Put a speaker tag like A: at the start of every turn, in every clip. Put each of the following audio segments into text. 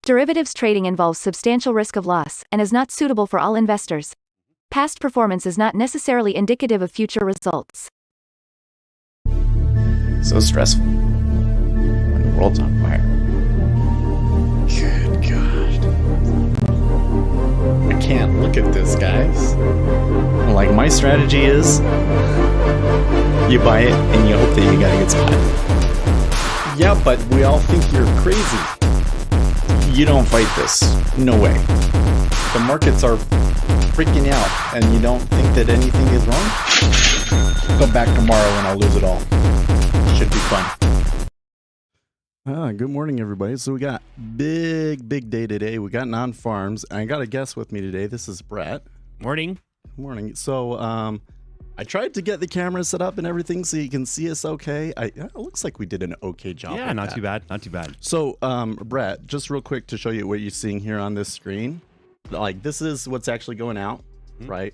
A: Derivatives trading involves substantial risk of loss and is not suitable for all investors. Past performance is not necessarily indicative of future results.
B: So stressful when the world's on fire. Good God. I can't look at this, guys. Like, my strategy is you buy it and you hope that you got a good spot. Yeah, but we all think you're crazy. You don't fight this. No way. The markets are freaking out and you don't think that anything is wrong? Come back tomorrow and I'll lose it all. Should be fun.
C: Good morning, everybody. So we got big day today. We got non-farms. I got a guest with me today. This is Brett.
D: Morning.
C: Morning. So I tried to get the camera set up and everything so you can see us okay. It looks like we did an okay job.
D: Yeah, not too bad. Not too bad.
C: So Brett, just real quick to show you what you're seeing here on this screen. Like, this is what's actually going out, right?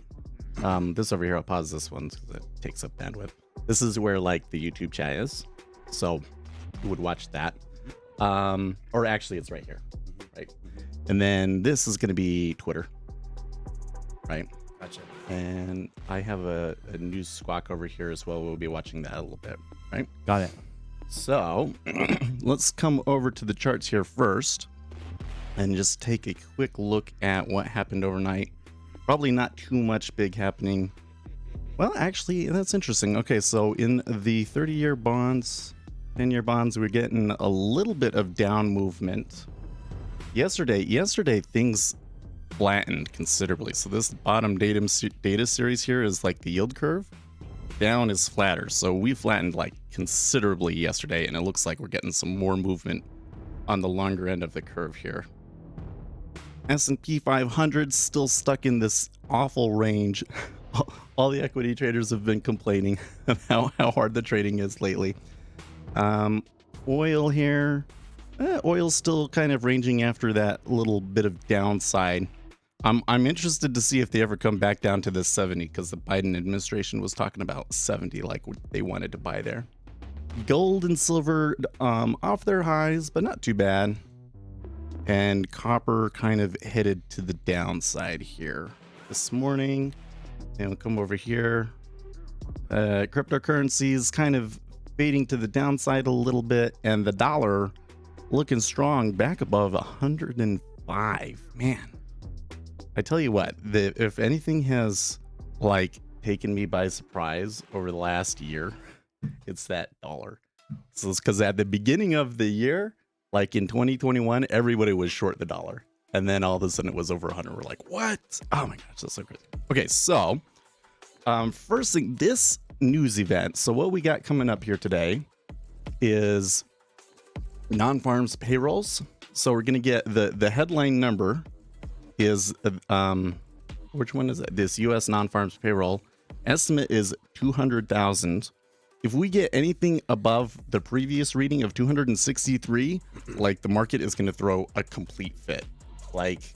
C: This over here, I'll pause this one because it takes up bandwidth. This is where, like, the YouTube chat is. So you would watch that. Or actually, it's right here, right? And then this is going to be Twitter, right?
D: Gotcha.
C: And I have a news squawk over here as well. We'll be watching that a little bit, right?
D: Got it.
C: So let's come over to the charts here first and just take a quick look at what happened overnight. Probably not too much big happening. Well, actually, that's interesting. Okay, so in the 30-year bonds, 10-year bonds, we're getting a little bit of down movement. Yesterday things flattened considerably. So this bottom data series here is like the yield curve. Down is flatter. So we flattened like considerably yesterday, and it looks like we're getting some more movement on the longer end of the curve here. S&P 500 still stuck in this awful range. All the equity traders have been complaining about how hard the trading is lately. Oil here, oil's still kind of ranging after that little bit of downside. I'm interested to see if they ever come back down to this 70, because the Biden administration was talking about 70, like what they wanted to buy there. Gold and silver off their highs, but not too bad. And copper kind of headed to the downside here this morning. And we'll come over here. Cryptocurrencies kind of fading to the downside a little bit, and the dollar looking strong back above 105. Man, I tell you what, if anything has like taken me by surprise over the last year, it's that dollar. So it's because at the beginning of the year, like in 2021, everybody was short the dollar. And then all of a sudden it was over 100. We're like, what? Oh my gosh, that's so crazy. Okay, so first thing, this news event. So what we got coming up here today is non-farms payrolls. So we're going to get the headline number is, which one is it? This U.S. non-farms payroll estimate is 200,000. If we get anything above the previous reading of 263, like, the market is going to throw a complete fit. Like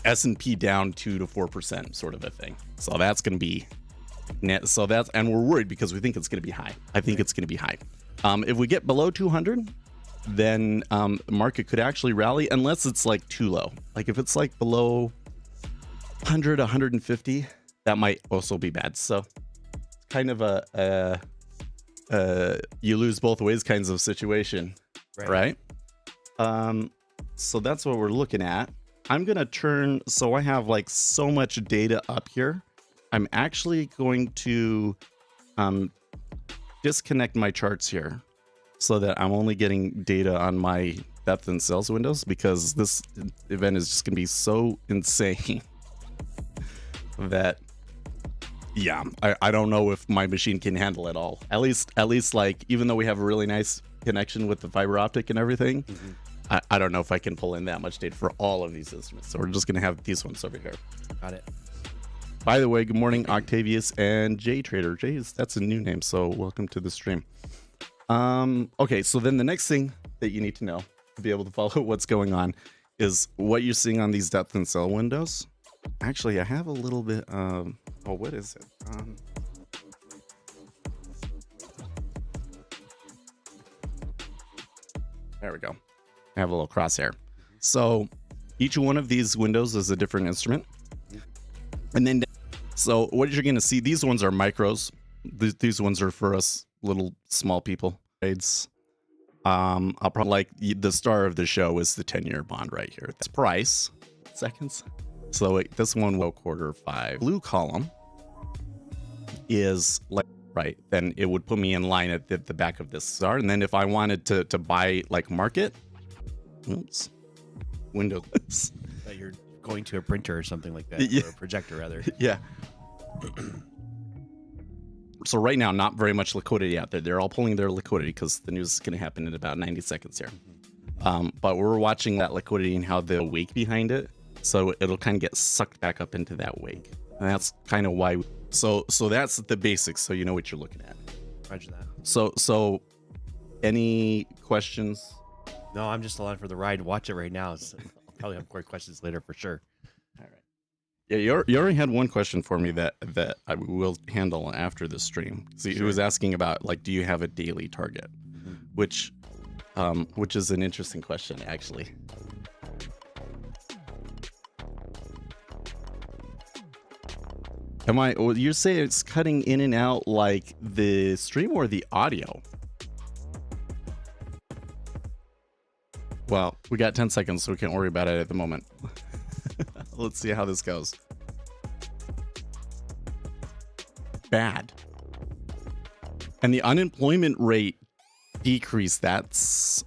C: S&P down 2 to 4% sort of a thing. So that's going to be net. So that's, and we're worried because we think it's going to be high. I think it's going to be high. If we get below 200, then the market could actually rally, unless it's like too low. Like if it's like below 100, 150, that might also be bad. So kind of a you lose both ways kinds of situation, right? So that's what we're looking at. I'm gonna turn, so I have like so much data up here. I'm actually going to disconnect my charts here so that I'm only getting data on my depth and sales windows, because this event is just gonna be so insane that, yeah, I don't know if my machine can handle it all. At least like, even though we have a really nice connection with the fiber optic and everything, I don't know if I can pull in that much data for all of these instruments. So we're just going to have these ones over here.
D: Got it.
C: By the way, good morning, Octavius and J Trader. That's a new name, so welcome to the stream. Okay, so then the next thing that you need to know to be able to follow what's going on is what you're seeing on these depth and sell windows. Actually, I have a little bit of, oh, what is it? There we go. I have a little crosshair. So each one of these windows is a different instrument. And then, so what you're going to see, these ones are micros. These ones are for us little small people. Trades. I'll probably like the star of the show is the 10-year bond right here. That's price seconds. So this one will Q5. Blue column is like, right, then it would put me in line at the back of this star. And then if I wanted to buy like market, oops, windowless.
D: That you're going to a printer or something like that,
C: Yeah.
D: or a projector rather.
C: Yeah. So right now, not very much liquidity out there. They're all pulling their liquidity because the news is going to happen in about 90 seconds here. But we're watching that liquidity and how the wake behind it. So it'll kind of get sucked back up into that wake. And that's kind of why. So that's the basics. So you know what you're looking at.
D: Roger that.
C: So any questions?
D: No, I'm just along for the ride. Watch it right now. So I'll probably have more questions later for sure.
C: All right. Yeah, you already had one question for me that I will handle after the stream. See, he was asking about like, do you have a daily target? Which is an interesting question actually. Well, you say it's cutting in and out like the stream or the audio? Well, we got 10 seconds, so we can't worry about it at the moment. Let's see how this goes. Bad. And the unemployment rate decreased. That's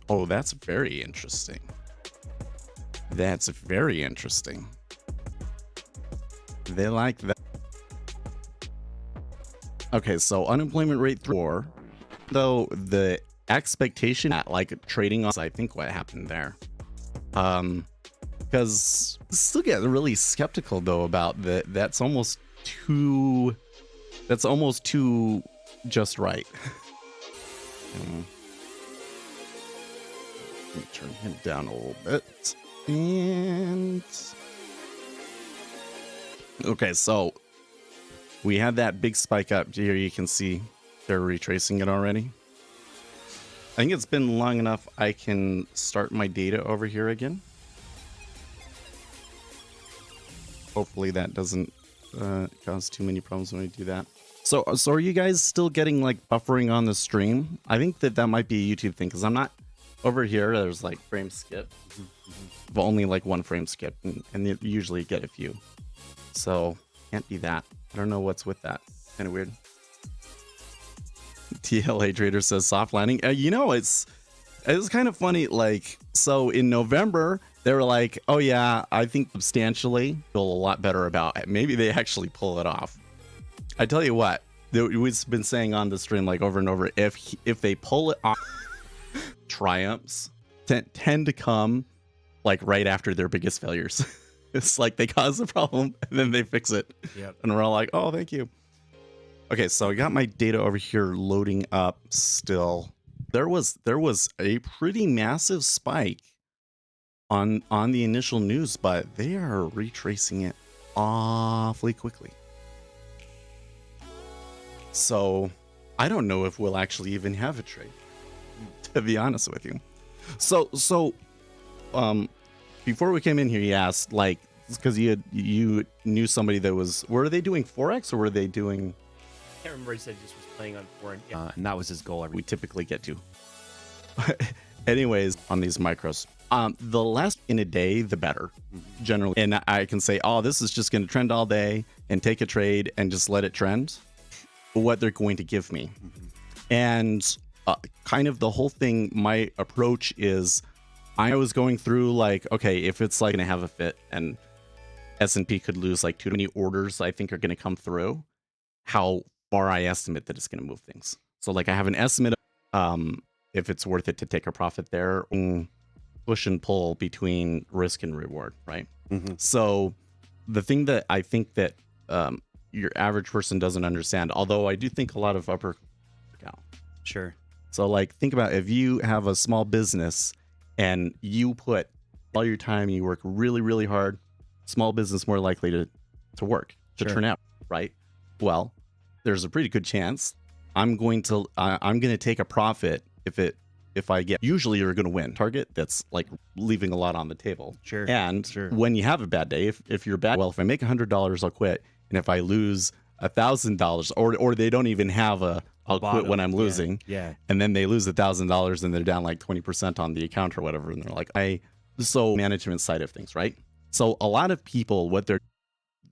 C: very interesting. That's very interesting. They like that. Okay, so unemployment rate 4, though the expectation at like trading on, I think what happened there. Because still get really skeptical though about that's almost too just right. Let me turn him down a little bit. And okay, so we had that big spike up here. You can see they're retracing it already. I think it's been long enough. I can start my data over here again. Hopefully that doesn't cause too many problems when I do that. So are you guys still getting like buffering on the stream? I think that might be a YouTube thing because I'm not over here. There's like frame skip, but only like one frame skip, and you usually get a few. So can't be that. I don't know what's with that. Kind of weird. TLA Trader says soft landing. It's kind of funny. Like, so in November, they were like, oh yeah, I think substantially feel a lot better about it. Maybe they actually pull it off. I tell you what, we've been saying on the stream like over and over, if they pull it off, triumphs tend to come like right after their biggest failures. It's like they cause the problem and then they fix it.
D: Yep.
C: And we're all like, oh, thank you. Okay, so I got my data over here loading up still. There was a pretty massive spike on the initial news, but they are retracing it awfully quickly. So I don't know if we'll actually even have a trade, to be honest with you. So before we came in here, you asked, like, because you knew somebody that was, were they doing Forex or were they doing?
D: I can't remember. He said he just was playing on foreign, and that was his goal.
C: We typically get to. Anyways, on these micros, the less in a day, the better, generally. And I can say, oh, this is just going to trend all day and take a trade and just let it trend. What they're going to give me. And kind of the whole thing, my approach is, I was going through like, okay, if it's like going to have a fit and S&P could lose like too many orders I think are going to come through, how far I estimate that it's going to move things. So like I have an estimate of if it's worth it to take a profit there, push and pull between risk and reward, right? So the thing that I think that your average person doesn't understand, although I do think a lot of upper out.
D: Sure.
C: So like think about if you have a small business and you put all your time, you work really, really hard, small business more likely to work, to turn out, right? Well, there's a pretty good chance I'm going to take a profit if it if I get, usually you're going to win target that's like leaving a lot on the table.
D: Sure.
C: And
D: Sure.
C: when you have a bad day, if you're bad, well, if I make $100, I'll quit. And if I lose $1,000 or they don't even have I'll quit when I'm losing.
D: Yeah.
C: And then they lose $1,000 and they're down like 20% on the account or whatever. And they're like, so management side of things, right? So a lot of people,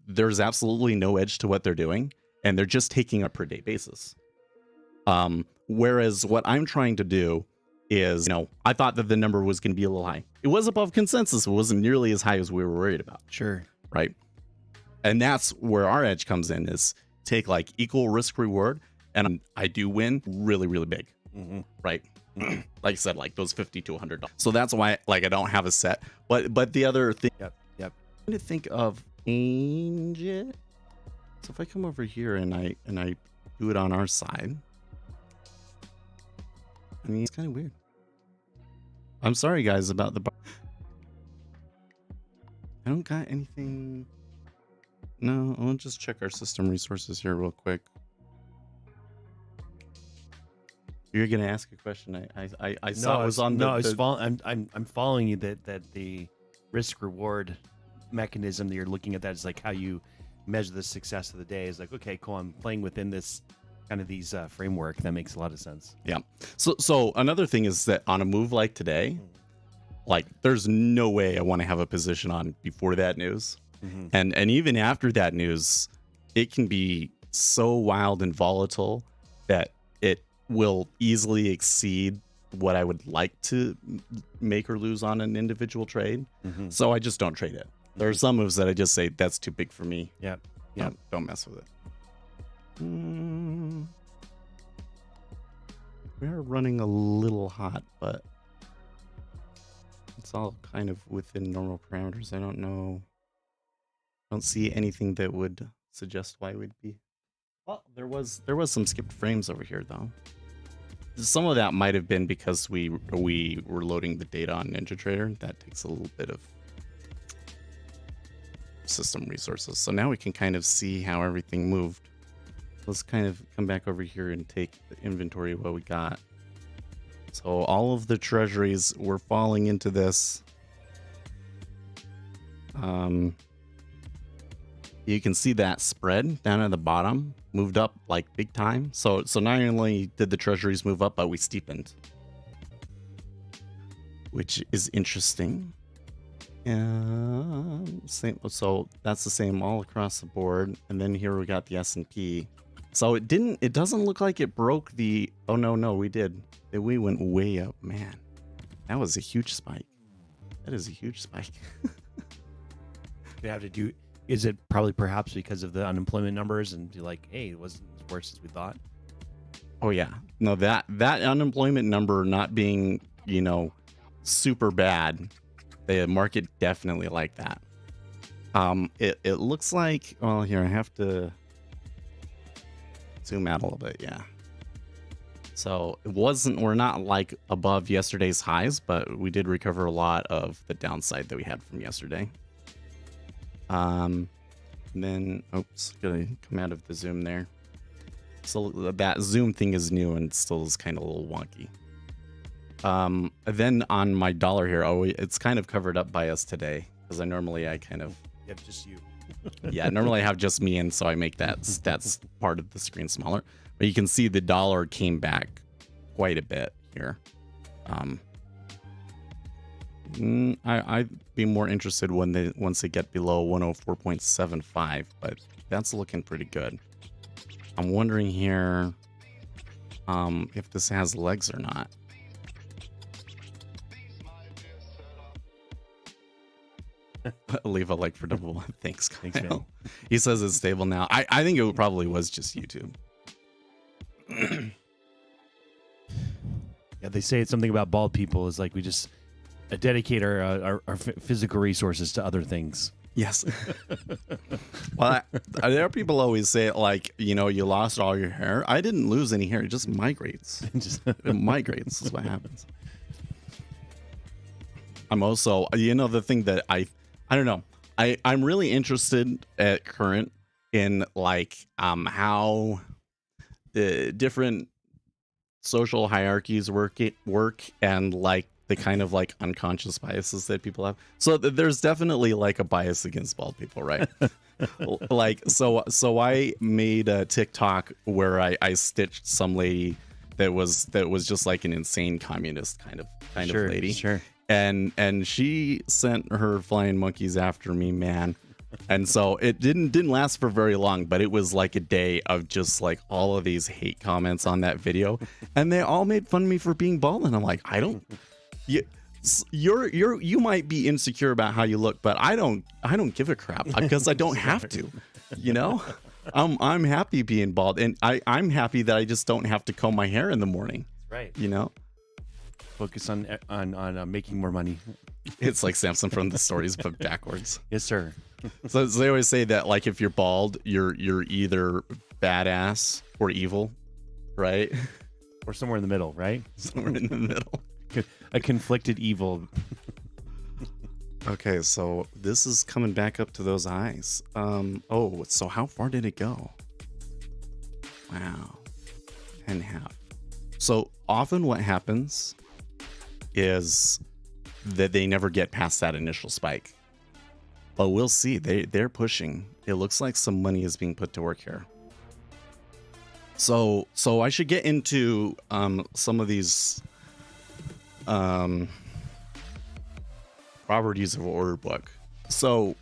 C: there's absolutely no edge to what they're doing, and they're just taking a per day basis. Whereas what I'm trying to do is, I thought that the number was going to be a little high. It was above consensus. It wasn't nearly as high as we were worried about.
D: Sure.
C: Right. And that's where our edge comes in, is take like equal risk reward. And I do win really, really big.
D: Mm-hmm.
C: Right. Like I said, like those $50 to $100. So that's why like I don't have a set. But the other thing,
D: Yep.
C: I'm trying to think of change it. So if I come over here and I do it on our side, I mean, it's kind of weird. I'm sorry, guys, about the bar. I don't got anything. No, I'll just check our system resources here real quick. You're gonna ask a question. I saw it was on the.
D: I'm following you that the risk reward mechanism that you're looking at, that is like how you measure the success of the day, is like, okay, cool, I'm playing within this kind of these framework. That makes a lot of sense.
C: Yeah. So another thing is that on a move like today, like there's no way I want to have a position on before that news.
D: Mm-hmm.
C: And even after that news, it can be so wild and volatile that it will easily exceed what I would like to make or lose on an individual trade.
D: Mm-hmm.
C: So I just don't trade it. There are some moves that I just say, that's too big for me.
D: Yep.
C: Don't mess with it. We are running a little hot, but it's all kind of within normal parameters. I don't know. I don't see anything that would suggest why we'd be. Well, there was some skipped frames over here though. Some of that might have been because we were loading the data on NinjaTrader. That takes a little bit of system resources. So now we can kind of see how everything moved. Let's kind of come back over here and take the inventory of what we got. So all of the treasuries were falling into this. You can see that spread down at the bottom moved up like big time. So not only did the treasuries move up, but we steepened, which is interesting. Same. So that's the same all across the board. And then here we got the S&P. So it doesn't look like it broke the, oh no, we did. We went way up, man. That was a huge spike. That is a huge spike.
D: You have to do. Is it probably perhaps because of the unemployment numbers and be like, hey, it wasn't as worse as we thought?
C: Oh yeah. No, that unemployment number not being, super bad, the market definitely liked that. It looks like, well, here I have to zoom out a little bit, yeah. So we're not like above yesterday's highs, but we did recover a lot of the downside that we had from yesterday. Then, oops, gonna come out of the zoom there. So that zoom thing is new and still is kind of a little wonky. Then on my dollar here, it's kind of covered up by us today, because I kind of,
D: Yep, just you.
C: yeah, normally I have just me, and so I make that's part of the screen smaller. But you can see the dollar came back quite a bit here. I'd be more interested once they get below 104.75, but that's looking pretty good. I'm wondering here if this has legs or not. Leave a like for double one. Thanks,
D: Thanks, man.
C: He says it's stable now. I think it probably was just YouTube.
D: Yeah, they say it's something about bald people is like we just dedicate our physical resources to other things.
C: Yes. Well, there are people always say it like, you lost all your hair. I didn't lose any hair. It just migrates. It migrates is what happens. I'm also, the thing that I don't know. I'm really interested at current in like how the different social hierarchies work and like the kind of like unconscious biases that people have. So there's definitely like a bias against bald people, right? Like so I made a TikTok where I stitched some lady that was just like an insane communist kind of lady.
D: Sure.
C: And she sent her flying monkeys after me, man. And so it didn't last for very long, but it was like a day of just like all of these hate comments on that video, and they all made fun of me for being bald. And I'm like, you might be insecure about how you look, but I don't give a crap because I don't have to, you know. I'm happy being bald, and I'm happy that I just don't have to comb my hair in the morning.
D: Right.
C: You know.
D: Focus on making more money.
C: It's like Samson from the stories, but backwards.
D: Yes, sir.
C: So they always say that like if you're bald, you're either badass or evil, right?
D: Or somewhere in the middle, right?
C: Somewhere in the middle.
D: A conflicted evil.
C: Okay, so this is coming back up to those eyes. Oh, so how far did it go? Wow. 10.5. So often what happens is that they never get past that initial spike. But we'll see. They're pushing. It looks like some money is being put to work here. So I should get into some of these properties of order book. So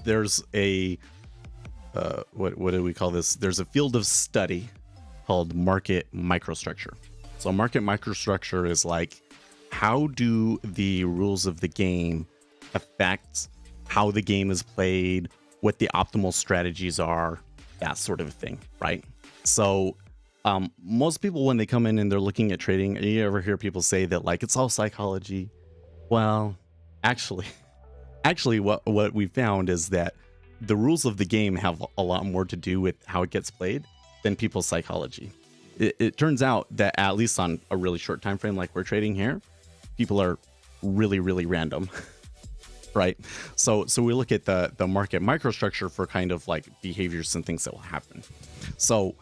C: there's a what do we call this? There's a field of study called market microstructure. So market microstructure is like, how do the rules of the game affect how the game is played, what the optimal strategies are, that sort of thing, right? So most people, when they come in and they're looking at trading, you ever hear people say that like it's all psychology? Well, actually what we found is that the rules of the game have a lot more to do with how it gets played than people's psychology. It turns out that at least on a really short time frame like we're trading here, people are really, really random. Right. So we look at the market microstructure for kind of like behaviors and things that will happen. So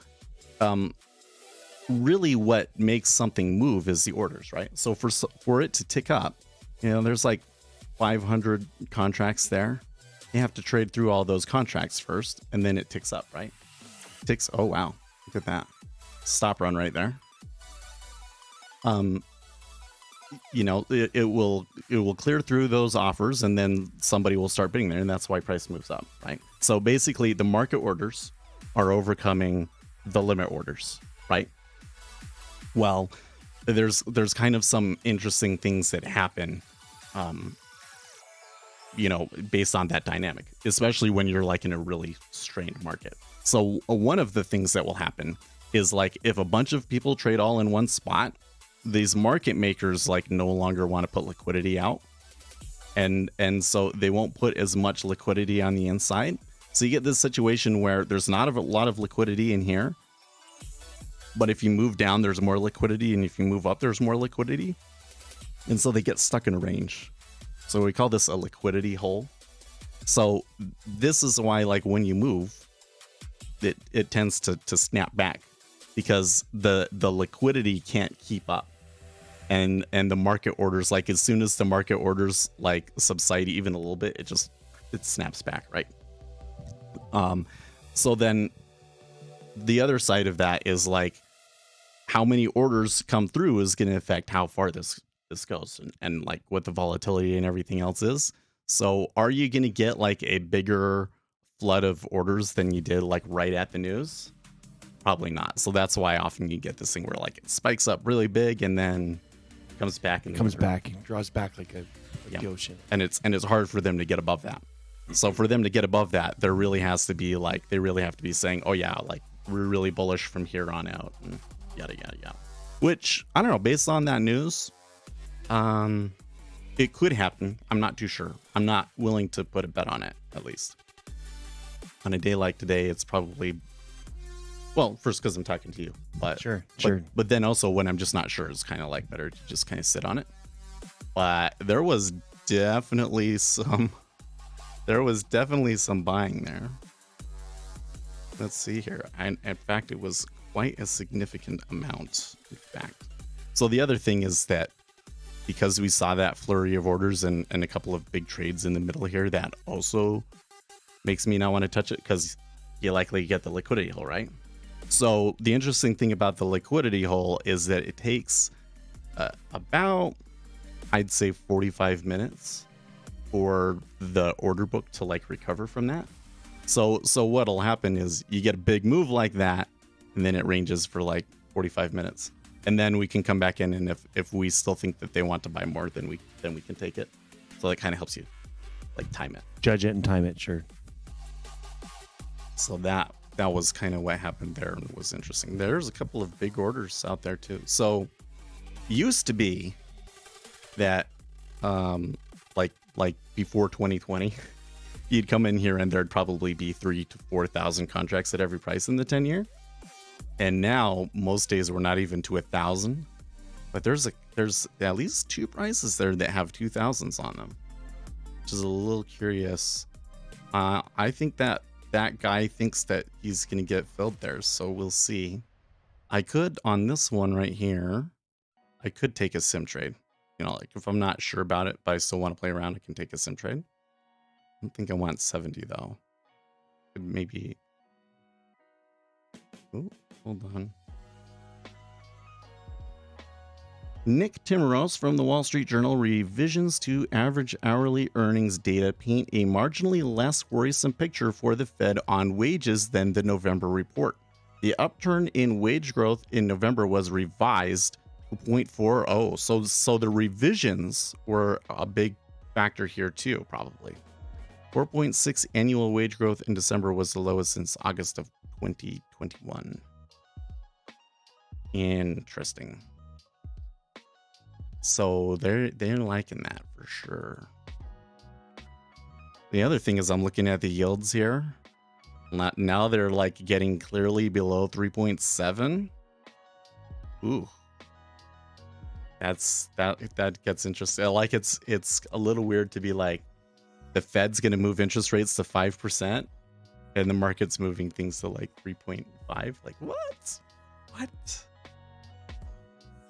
C: really what makes something move is the orders, right? So for it to tick up, you know, there's like 500 contracts there. You have to trade through all those contracts first, and then it ticks up, right? Ticks. Oh, wow. Look at that. Stop run right there. You know, it will clear through those offers, and then somebody will start bidding there, and that's why price moves up, right? So basically the market orders are overcoming the limit orders, right? Well, there's kind of some interesting things that happen, you know, based on that dynamic, especially when you're like in a really strained market. So one of the things that will happen is like if a bunch of people trade all in one spot, these market makers like no longer want to put liquidity out, and so they won't put as much liquidity on the inside. So you get this situation where there's not a lot of liquidity in here, but if you move down there's more liquidity, and if you move up there's more liquidity, and so they get stuck in a range. So we call this a liquidity hole. So this is why like when you move, it tends to snap back, because the liquidity can't keep up, and the market orders, like as soon as the market orders like subside even a little bit, it snaps back, right? So then the other side of that is like how many orders come through is going to affect how far this goes, and like what the volatility and everything else is. So are you going to get like a bigger flood of orders than you did like right at the news? Probably not. So that's why often you get this thing where like it spikes up really big and then comes back and
D: draws back like the ocean.
C: And it's hard for them to get above that. So for them to get above that, there really has to be like, they really have to be saying, oh yeah, like we're really bullish from here on out, and yada yada yada. Which I don't know, based on that news, it could happen. I'm not too sure. I'm not willing to put a bet on it, at least. On a day like today, it's probably, well, first because I'm talking to you, but
D: sure.
C: But then also when I'm just not sure, it's kind of like better to just kind of sit on it. But there was definitely some buying there. Let's see here. In fact, it was quite a significant amount, in fact. So the other thing is that because we saw that flurry of orders and a couple of big trades in the middle here, that also makes me not want to touch it because you likely get the liquidity hole, right? So the interesting thing about the liquidity hole is that it takes about, I'd say 45 minutes for the order book to like recover from that. So what'll happen is you get a big move like that, and then it ranges for like 45 minutes. And then we can come back in, and if we still think that they want to buy more, then we can take it. So that kind of helps you like time it.
D: Judge it and time it, sure.
C: So that was kind of what happened there, and it was interesting. There's a couple of big orders out there too. So used to be that like before 2020, you'd come in here and there'd probably be 3,000 to 4,000 contracts at every price in the 10-year. And now most days we're not even to 1,000, but there's at least 2 prices there that have 2,000s on them, which is a little curious. I think that guy thinks that he's going to get filled there, so we'll see. I could, on this one right here, I could take a sim trade. You know, like if I'm not sure about it, but I still want to play around, I can take a sim trade. I don't think I want 70 though. Could maybe. Oh, hold on. Nick Timmeros from the Wall Street Journal: revisions to average hourly earnings data paint a marginally less worrisome picture for the Fed on wages than the November report. The upturn in wage growth in November was revised to 0.40. So the revisions were a big factor here too, probably. 4.6 annual wage growth in December was the lowest since August of 2021. Interesting. So they're liking that for sure. The other thing is I'm looking at the yields here. Now they're like getting clearly below 3.7. Ooh. That gets interesting. Like it's a little weird to be like the Fed's going to move interest rates to 5% and the market's moving things to like 3.5. Like what?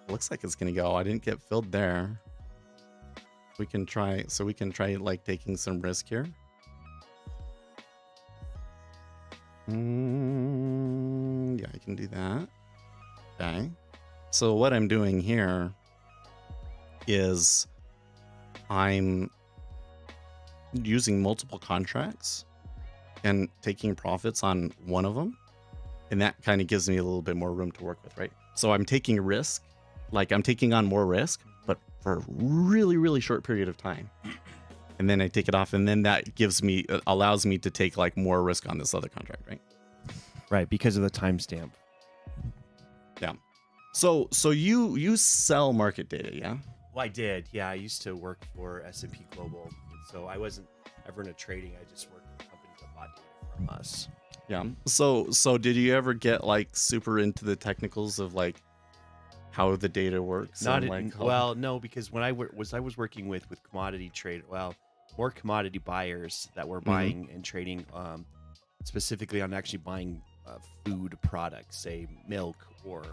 C: Looks like it's gonna go. I didn't get filled there. We can try like taking some risk here. Yeah, I can do that. Okay. So what I'm doing here is I'm using multiple contracts and taking profits on one of them. And that kind of gives me a little bit more room to work with, right? So I'm taking a risk. Like I'm taking on more risk, but for a really, really short period of time. And then I take it off, and then that allows me to take like more risk on this other contract, right?
D: Right, because of the timestamp.
C: Yeah. So you sell market data, yeah?
D: Well, I did. Yeah, I used to work for S&P Global, so I wasn't ever into trading. I just worked with companies that bought data from us.
C: Yeah. So did you ever get like super into the technicals of like how the data works?
D: Not
C: like
D: well, no, because when I was working with commodity trade, more commodity buyers that were buying and trading, specifically on actually buying food products, say milk, or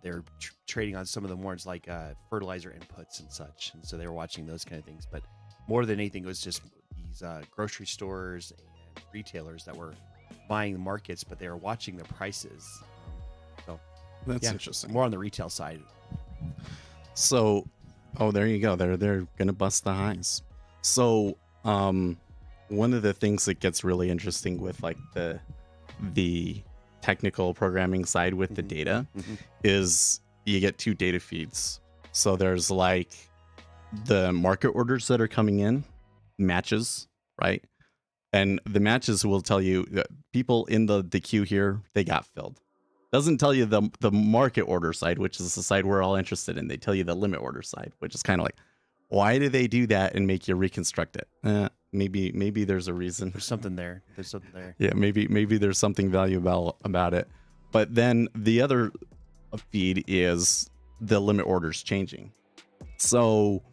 D: they're trading on some of the more like fertilizer inputs and such, and so they were watching those kind of things. But more than anything, it was just these grocery stores and retailers that were buying the markets, but they were watching the prices.
C: That's interesting.
D: More on the retail side.
C: So, there you go. They're gonna bust the highs. So, one of the things that gets really interesting with like the technical programming side with the data is you get 2 data feeds. So there's like the market orders that are coming in, matches, right? And the matches will tell you that people in the queue here, they got filled. Doesn't tell you the market order side, which is the side we're all interested in. They tell you the limit order side, which is kind of like, why do they do that and make you reconstruct it? Maybe there's a reason.
D: There's something there.
C: Yeah, maybe there's something valuable about it. But then the other feed is the limit orders changing. So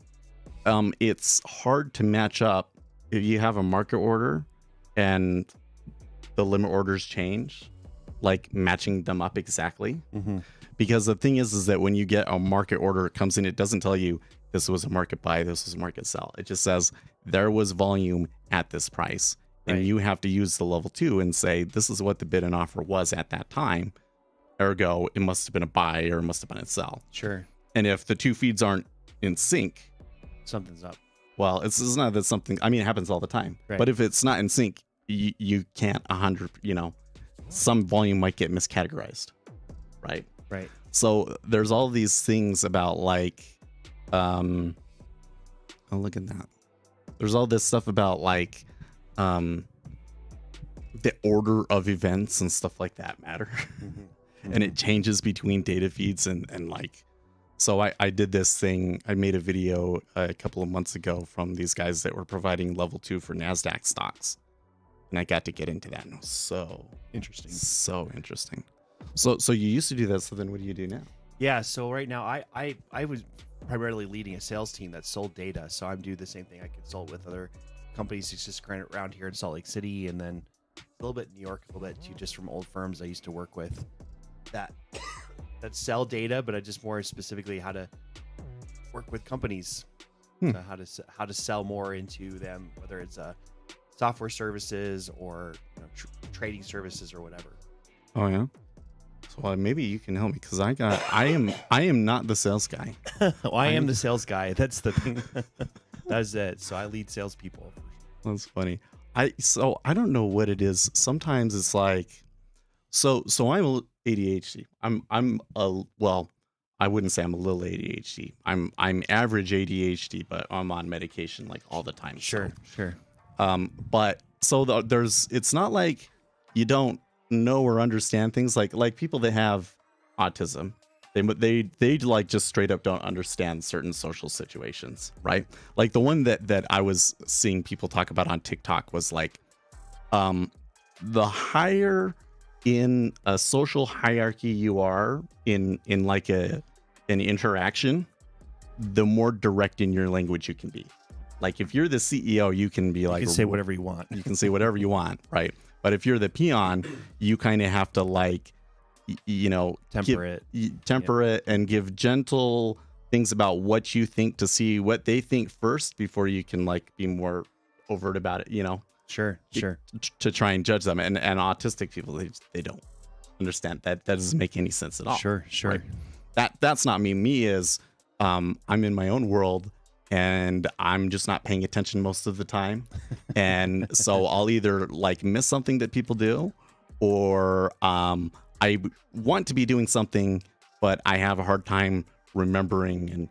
C: it's hard to match up if you have a market order and the limit orders change. like matching them up exactly.
D: Mm-hmm.
C: Because the thing is that when you get a market order, it comes in, it doesn't tell you this was a market buy, this was a market sell. It just says there was volume at this price. And
D: Right.
C: you have to use the level 2 and say, this is what the bid and offer was at that time. Ergo, it must have been a buy or it must have been a sell.
D: Sure.
C: And if the two feeds aren't in sync,
D: Something's up.
C: well, it's not that something, I mean, it happens all the time.
D: Right.
C: But if it's not in sync, you can't 100, some volume might get miscategorized. Right.
D: Right.
C: So there's all these things about like, oh, look at that. There's all this stuff about like, the order of events and stuff like that matter.
D: Mm-hmm.
C: And it changes between data feeds and like, so I did this thing. I made a video a couple of months ago from these guys that were providing level 2 for NASDAQ stocks. And I got to get into that. And it was so
D: Interesting.
C: interesting. So you used to do that. So then what do you do now?
D: Yeah. So right now, I was primarily leading a sales team that sold data. So I'm doing the same thing. I consult with other companies just around here in Salt Lake City, and then a little bit in New York, a little bit too, just from old firms I used to work with that sell data, but I just more specifically how to work with companies, so how to sell more into them, whether it's software services or trading services or whatever.
C: Oh yeah. So maybe you can help me because I am not the sales guy.
D: Well, I am the sales guy. That's the thing. That's it. So I lead salespeople.
C: That's funny. I don't know what it is. Sometimes it's like, so I'm ADHD. I wouldn't say I'm a little ADHD. I'm average ADHD, but I'm on medication like all the time.
D: Sure.
C: But so it's not like you don't know or understand things like people that have autism. They like just straight up don't understand certain social situations, right? Like the one that I was seeing people talk about on TikTok was like, the higher in a social hierarchy you are in like an interaction, the more direct in your language you can be. Like if you're the CEO, you can be like,
D: You can say whatever you want.
C: you can say whatever you want, right? But if you're the peon, you kind of have to like, temper it and give gentle things about what you think to see what they think first before you can like be more overt about it,
D: Sure.
C: to try and judge them. And autistic people, they don't understand that. That doesn't make any sense at all.
D: Sure.
C: Right? That's not me. Me is, I'm in my own world and I'm just not paying attention most of the time. And so I'll either like miss something that people do, or I want to be doing something, but I have a hard time remembering and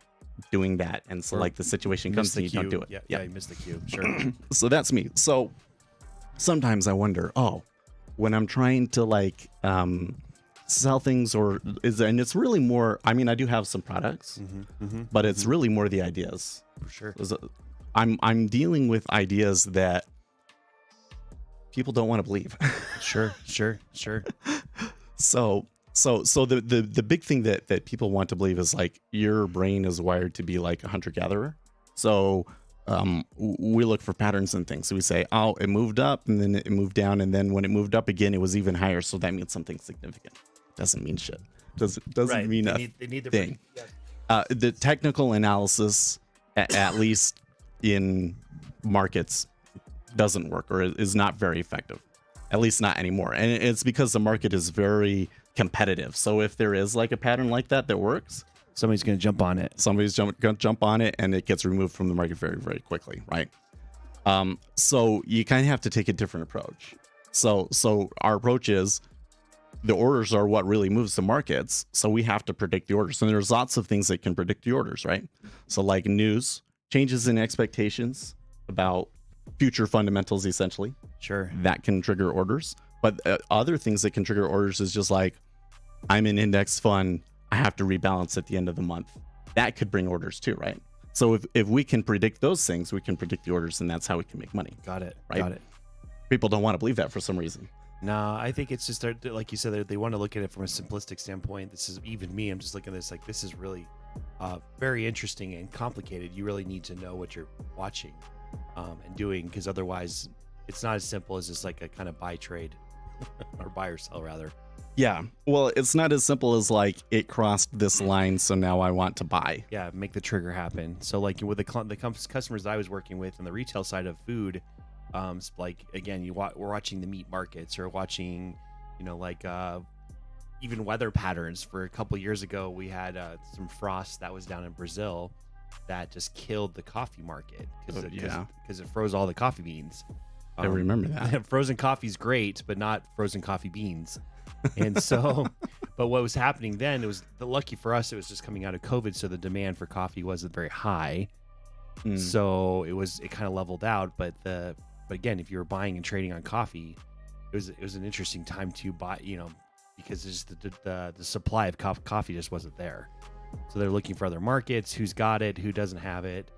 C: doing that. And so like the situation comes and you don't do it.
D: Yeah, you missed the cue. Sure.
C: So that's me. So sometimes I wonder, when I'm trying to like sell things, and it's really more, I mean, I do have some products, but it's really more the ideas.
D: For sure.
C: I'm dealing with ideas that people don't want to believe.
D: Sure.
C: So the big thing that people want to believe is like your brain is wired to be like a hunter-gatherer. So we look for patterns and things. So we say, oh, it moved up and then it moved down, and then when it moved up again, it was even higher. So that means something significant. Doesn't mean shit. Doesn't mean a
D: they need the
C: thing.
D: Yeah.
C: The technical analysis, at least in markets, doesn't work or is not very effective. At least not anymore. And it's because the market is very competitive. So if there is like a pattern like that works,
D: Somebody's going to jump on it.
C: somebody's going to jump on it and it gets removed from the market very, very quickly, right? So you kind of have to take a different approach. So our approach is the orders are what really moves the markets. So we have to predict the orders. And there's lots of things that can predict the orders, right? So like news, changes in expectations about future fundamentals, essentially.
D: Sure.
C: That can trigger orders. But other things that can trigger orders is just like, I'm an index fund, I have to rebalance at the end of the month. That could bring orders too, right? So if we can predict those things, we can predict the orders, and that's how we can make money.
D: Got it.
C: Right?
D: Got it.
C: People don't want to believe that for some reason.
D: No, I think it's just like you said, they want to look at it from a simplistic standpoint. This is even me. I'm just looking at this like this is really very interesting and complicated. You really need to know what you're watching and doing, because otherwise it's not as simple as just like a kind of buy trade or buy or sell rather.
C: Yeah. Well, it's not as simple as like it crossed this line, so now I want to buy.
D: Yeah, make the trigger happen. So like with customers I was working with on the retail side of food, like again, we're watching the meat markets or watching, like even weather patterns. For a couple years ago, we had some frost that was down in Brazil that just killed the coffee market because it froze all the coffee beans.
C: I remember that.
D: Frozen coffee's great, but not frozen coffee beans. And so, but what was happening then, it was lucky for us, it was just coming out of COVID, so the demand for coffee wasn't very high. So it kind of leveled out. But again, if you were buying and trading on coffee, it was an interesting time to buy, because just the supply of coffee just wasn't there. So they're looking for other markets, who's got it, who doesn't have it.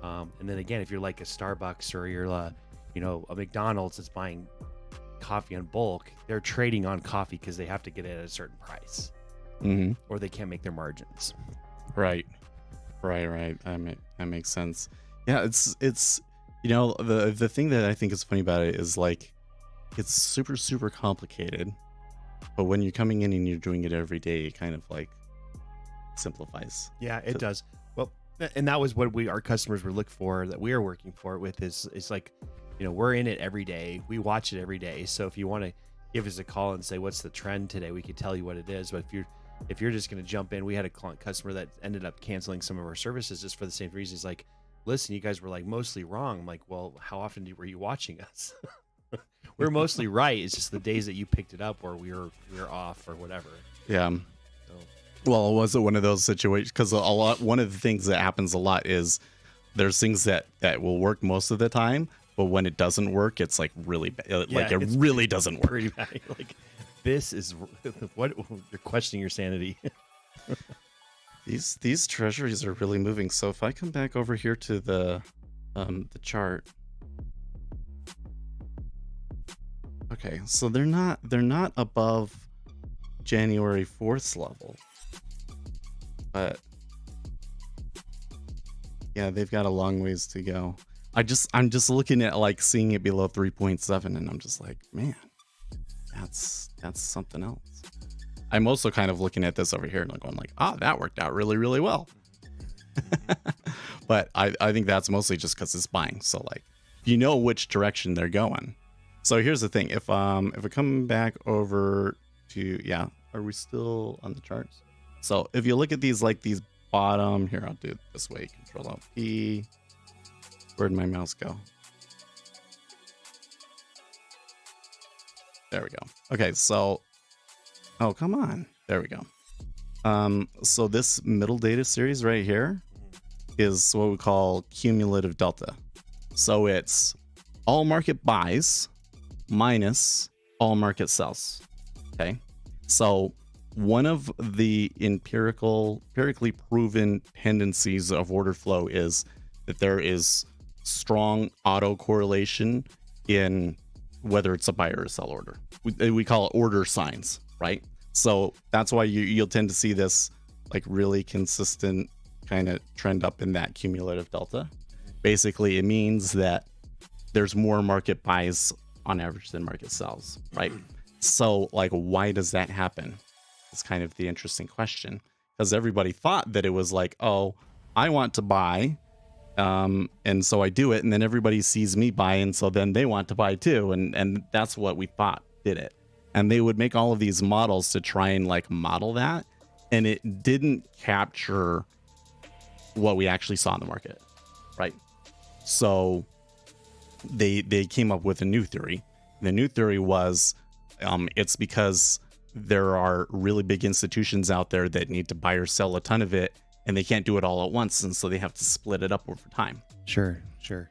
D: And then again, if you're like a Starbucks or you're a McDonald's that's buying coffee in bulk, they're trading on coffee because they have to get it at a certain price, or they can't make their margins.
C: Right. That makes sense. Yeah, it's the thing that I think is funny about it is like it's super, super complicated, but when you're coming in and you're doing it every day, it kind of like simplifies.
D: Yeah, it does. Well, and that was what our customers were looking for, that we are working for with is like, we're in it every day. We watch it every day. So if you want to give us a call and say, what's the trend today? We could tell you what it is. But if you're just going to jump in, we had a customer that ended up canceling some of our services just for the same reason. He's like, listen, you guys were like mostly wrong. I'm like, well, how often were you watching us? We're mostly right. It's just the days that you picked it up or we were off or whatever.
C: Yeah.
D: So.
C: Well, was it one of those situations? Because one of the things that happens a lot is there's things that will work most of the time, but when it doesn't work, it's like really bad. It really doesn't work.
D: Pretty bad. Like, this is what you're questioning your sanity.
C: These treasuries are really moving. So if I come back over here to the chart, okay, so they're not above January 4th's level, but yeah, they've got a long ways to go. I'm just looking at like seeing it below 3.7 and I'm just like, man, that's something else. I'm also kind of looking at this over here and going like, that worked out really, really well. But I think that's mostly just because it's buying. So like, which direction they're going. So here's the thing. If I come back over to, are we still on the charts? So if you look at these bottom here, I'll do it this way. Control Alt P. Where'd my mouse go? There we go. Okay, so come on. There we go. So this middle data series right here is what we call cumulative delta. So it's all market buys minus all market sells. Okay. So one of the empirically proven tendencies of order flow is that there is strong autocorrelation in whether it's a buy or a sell order. We call it order signs, right? So that's why you'll tend to see this like really consistent kind of trend up in that cumulative delta. Basically, it means that there's more market buys on average than market sells, right? So like, why does that happen? It's kind of the interesting question, because everybody thought that it was like, I want to buy, and so I do it, and then everybody sees me buy, and so then they want to buy too, and that's what we thought did it. And they would make all of these models to try and like model that, and it didn't capture what we actually saw in the market, right? So they came up with a new theory. The new theory was it's because there are really big institutions out there that need to buy or sell a ton of it, and they can't do it all at once, and so they have to split it up over time.
D: Sure.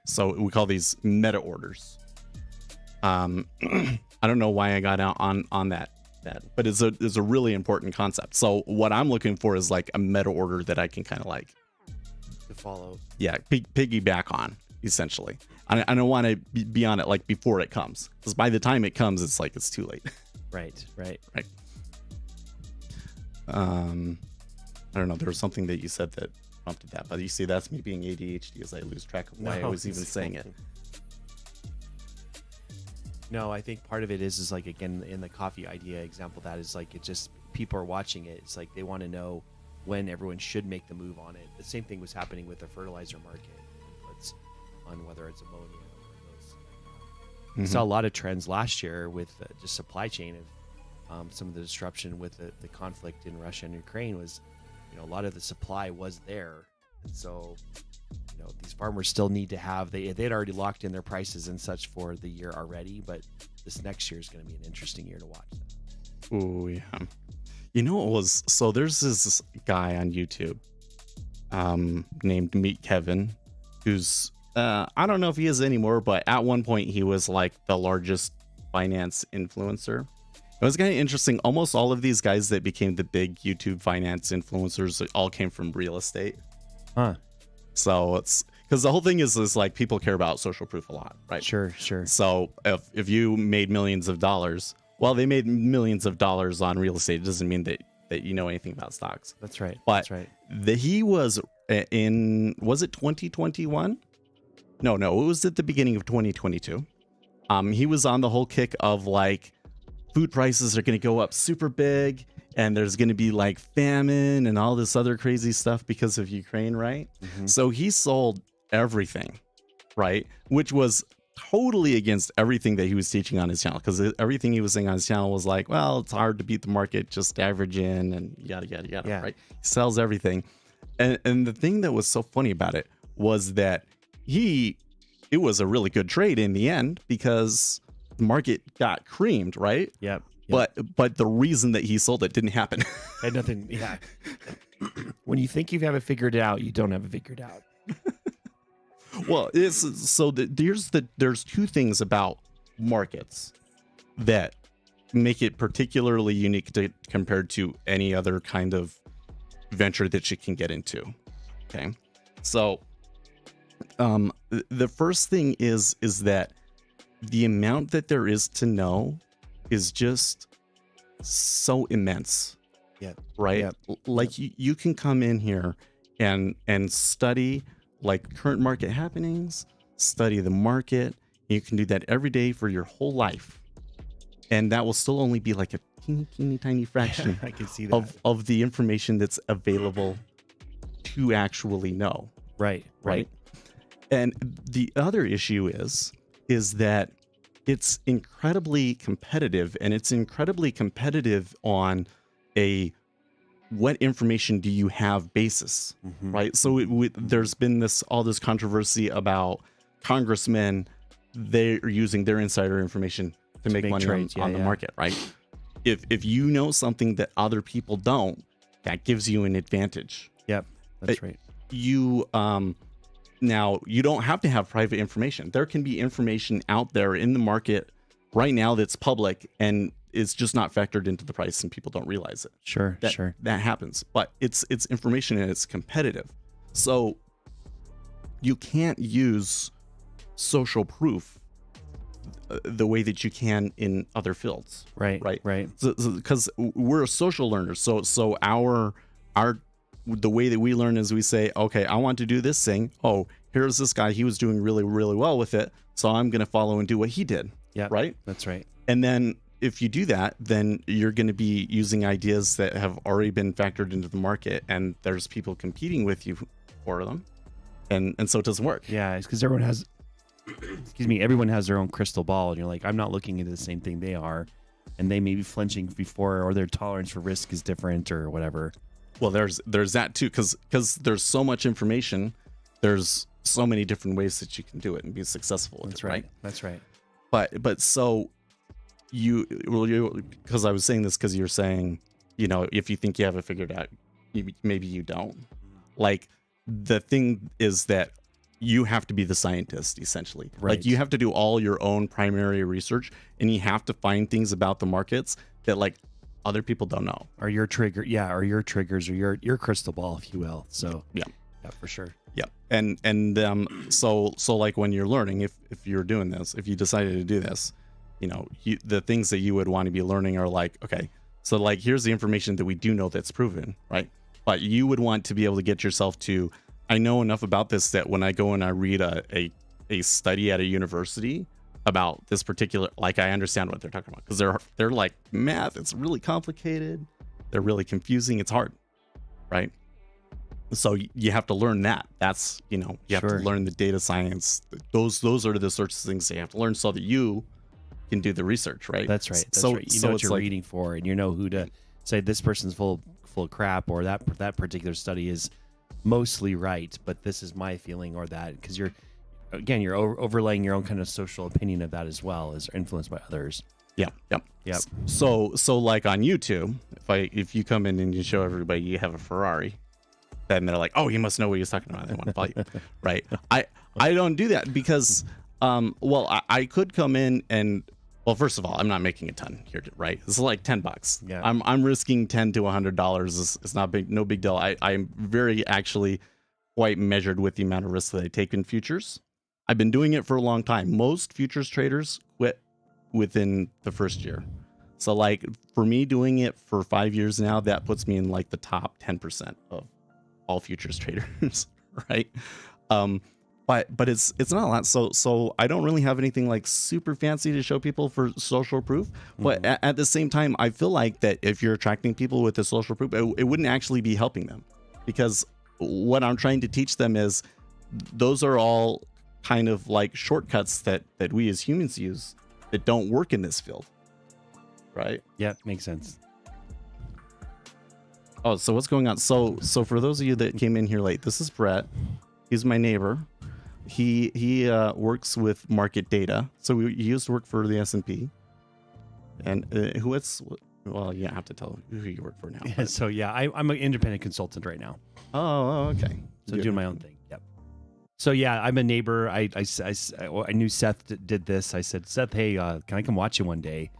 C: So we call these meta orders. I don't know why I got out on that, but it's a really important concept. So what I'm looking for is like a meta order that I can kind of like
D: to follow.
C: Yeah, piggyback on, essentially. I don't want to be on it like before it comes, because by the time it comes, it's like it's too late.
D: Right.
C: I don't know. There was something that you said that prompted that, but you see, that's me being ADHD as I lose track of why I was even saying it.
D: No, I think part of it is like, again, in the coffee idea example, that is like, it just, people are watching it. It's like they want to know when everyone should make the move on it. The same thing was happening with the fertilizer market inputs on whether it's ammonia or those. We saw a lot of trends last year with just supply chain of some of the disruption with the conflict in Russia and Ukraine was, a lot of the supply was there. And so, these farmers still need to have, they'd already locked in their prices and such for the year already, but this next year is going to be an interesting year to watch.
C: Oh, yeah. It was, so there's this guy on YouTube named Meet Kevin, who's, I don't know if he is anymore, but at one point he was like the largest finance influencer. It was kind of interesting. Almost all of these guys that became the big YouTube finance influencers all came from real estate.
D: Huh.
C: So it's because the whole thing is like people care about social proof a lot, right?
D: Sure.
C: So if you made millions of dollars, well, they made millions of dollars on real estate. It doesn't mean that you know anything about stocks.
D: That's right.
C: But
D: That's right.
C: he was was it 2021? No, it was at the beginning of 2022. He was on the whole kick of like food prices are going to go up super big and there's going to be like famine and all this other crazy stuff because of Ukraine, right?
D: Mm-hmm.
C: So he sold everything, right? Which was totally against everything that he was teaching on his channel, because everything he was saying on his channel was like, well, it's hard to beat the market, just average in and yada, yada,
D: Yeah.
C: right? He sells everything. And the thing that was so funny about it was that it was a really good trade in the end because the market got creamed, right?
D: Yep.
C: But the reason that he sold it didn't happen.
D: Had nothing. Yeah. When you think you have it figured out, you don't have it figured out.
C: Well, there's two things about markets that make it particularly unique compared to any other kind of venture that you can get into. Okay. So the first thing is that the amount that there is to know is just so immense.
D: Yeah.
C: Right.
D: Yep.
C: Like you can come in here and study like current market happenings, study the market. You can do that every day for your whole life. And that will still only be like a teeny tiny fraction
D: I can see that.
C: of the information that's available to actually know.
D: Right.
C: And the other issue is that it's incredibly competitive, and it's incredibly competitive on a what information do you have basis,
D: Mm-hmm.
C: right? So there's been all this controversy about congressmen, they're using their insider information to make money
D: trades,
C: on the market, right? If you know something that other people don't, that gives you an advantage.
D: Yep. That's right.
C: You now you don't have to have private information. There can be information out there in the market right now that's public and it's just not factored into the price and people don't realize it.
D: Sure.
C: That happens, but it's information and it's competitive. So you can't use social proof the way that you can in other fields.
D: Right.
C: Because we're social learners. So our the way that we learn is we say, okay, I want to do this thing. Oh, here's this guy. He was doing really, really well with it. So I'm going to follow and do what he did.
D: Yeah.
C: Right.
D: That's right.
C: And then if you do that, then you're going to be using ideas that have already been factored into the market and there's people competing with you for them. And so it doesn't work.
D: Yeah. It's because everyone has, everyone has their own crystal ball. And you're like, I'm not looking into the same thing they are. And they may be flinching before, or their tolerance for risk is different or whatever.
C: Well, there's that too, because there's so much information. There's so many different ways that you can do it and be successful with
D: That's
C: it,
D: right. That's right.
C: But so because I was saying this because you're saying, if you think you have it figured out, maybe you don't. Like the thing is that you have to be the scientist essentially.
D: Right.
C: Like you have to do all your own primary research and you have to find things about the markets that like other people don't know.
D: Or your trigger. Yeah. Or your triggers or your crystal ball, if you will. So
C: yeah,
D: for sure.
C: Yeah. And so like when you're learning, if you're doing this, if you decided to do this, the things that you would want to be learning are like, okay, so like here's the information that we do know that's proven, right? But you would want to be able to get yourself to, I know enough about this that when I go and I read a study at a university, about this particular, like I understand what they're talking about, because they're like, math, it's really complicated, they're really confusing, it's hard, right? So you have to learn that. That's, you have to learn the data science. Those are the sorts of things that you have to learn so that you can do the research, right?
D: That's right. That's right. You know what you're reading for, and you know who to say this person's full of crap, or that particular study is mostly right, but this is my feeling, or that, because you're overlaying your own kind of social opinion of that as well as influenced by others.
C: Yep. So like on YouTube, if you come in and you show everybody you have a Ferrari, then they're like, oh, he must know what he's talking about. They want to follow you, right? I don't do that because, I could come in and, well, first of all, I'm not making a ton here, right? This is like $10.
D: Yeah.
C: I'm risking $10 to $100. It's not no big deal. I'm very actually quite measured with the amount of risk that I take in futures. I've been doing it for a long time. Most futures traders quit within the first year. So like for me doing it for 5 years now, that puts me in like the top 10% of all futures traders, right? But it's not a lot. So I don't really have anything like super fancy to show people for social proof. But at the same time, I feel like that if you're attracting people with the social proof, it wouldn't actually be helping them, because what I'm trying to teach them is those are all kind of like shortcuts that we as humans use that don't work in this field, right?
D: Yeah, makes sense.
C: Oh, so what's going on? So for those of you that came in here late, this is Brett. He's my neighbor. He works with market data. So he used to work for the S&P. And well, you have to tell who you work for now.
D: Yeah, so yeah, I'm an independent consultant right now.
C: Oh, okay.
D: So doing my own thing. Yep. So yeah, I'm a neighbor. I knew Seth did this. I said, Seth, hey, can I come watch you one day?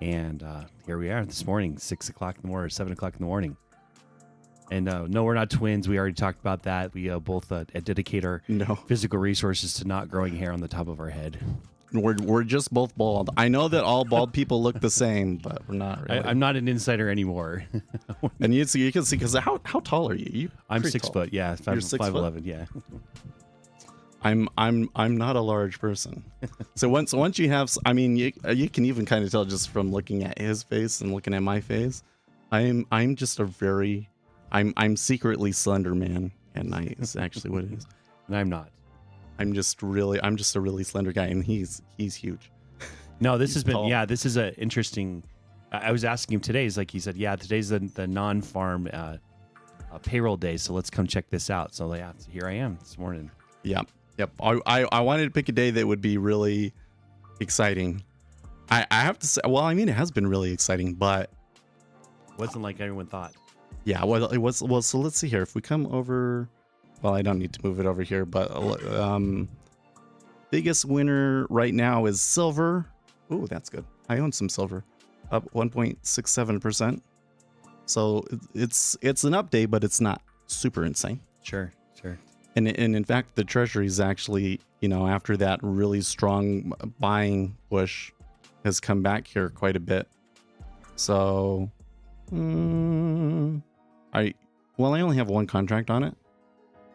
D: And here we are this morning, 6 o'clock in the morning, or 7 o'clock in the morning. And no, we're not twins. We already talked about that. We both dedicate our physical resources to not growing hair on the top of our head.
C: We're just both bald. I know that all bald people look the same, but we're not really.
D: I'm not an insider anymore.
C: And you can see, because how tall are you?
D: I'm 6 foot. Yeah, 5'11". Yeah.
C: I'm not a large person. So once you have, I mean, you can even kind of tell just from looking at his face and looking at my face. I'm just I'm secretly slender man, and is actually what it is.
D: And I'm not.
C: I'm just a really slender guy, and he's huge.
D: No, this has been tall. Yeah, this is a interesting. I was asking him today. He's like, he said, yeah, today's the non-farm payroll day, so let's come check this out. So yeah, here I am this morning.
C: Yep. I wanted to pick a day that would be really exciting. I have to say, well, I mean, it has been really exciting, but
D: wasn't like everyone thought.
C: Yeah, well, it was. Well, so let's see here. If we come over, well, I don't need to move it over here, but biggest winner right now is silver. Oh, that's good. I own some silver, up 1.67%. So it's an up day, but it's not super insane.
D: Sure.
C: And in fact, the treasury is actually, after that really strong buying push, has come back here quite a bit. So, I only have one contract on it.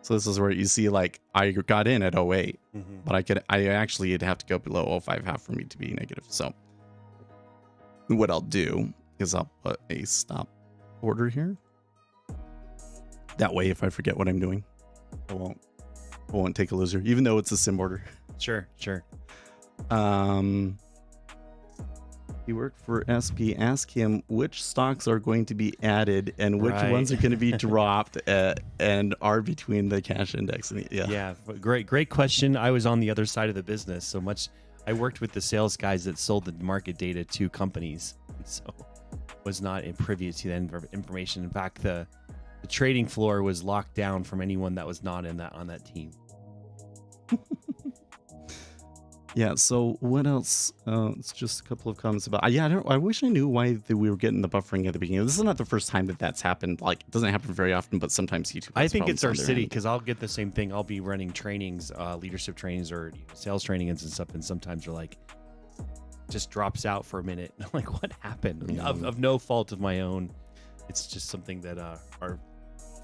C: So this is where you see, like, I got in at 08, but it'd have to go below 05.5 for me to be negative. So what I'll do is I'll put a stop order here. That way, if I forget what I'm doing, I won't take a loser, even though it's a sim order.
D: Sure.
C: He worked for SP. Ask him which stocks are going to be added and which ones are going to be dropped and are between the cash index. And
D: Great question. I was on the other side of the business so much. I worked with the sales guys that sold the market data to companies, so was not privy to that information. In fact, the trading floor was locked down from anyone that was not on that team.
C: Yeah, so what else? It's just a couple of comments about. I wish I knew why we were getting the buffering at the beginning. This is not the first time that's happened. Like, it doesn't happen very often, but sometimes YouTube.
D: I think it's our city, because I'll get the same thing. I'll be running trainings, leadership trainings, or sales trainings and stuff, and sometimes they're like, just drops out for a minute. I'm like, what happened? I mean, of no fault of my own. It's just something that our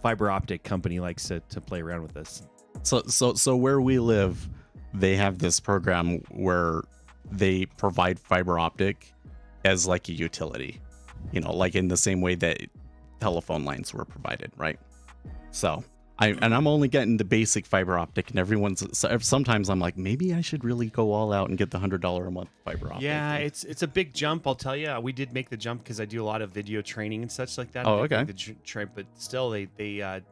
D: fiber optic company likes to play around with us.
C: So where we live, they have this program where they provide fiber optic as like a utility, like in the same way that telephone lines were provided, right? So I'm only getting the basic fiber optic, and sometimes I'm like, maybe I should really go all out and get the $100 a month fiber optic.
D: Yeah, it's a big jump. I'll tell you. We did make the jump because I do a lot of video training and such like that.
C: Oh,
D: They
C: okay.
D: make but still, they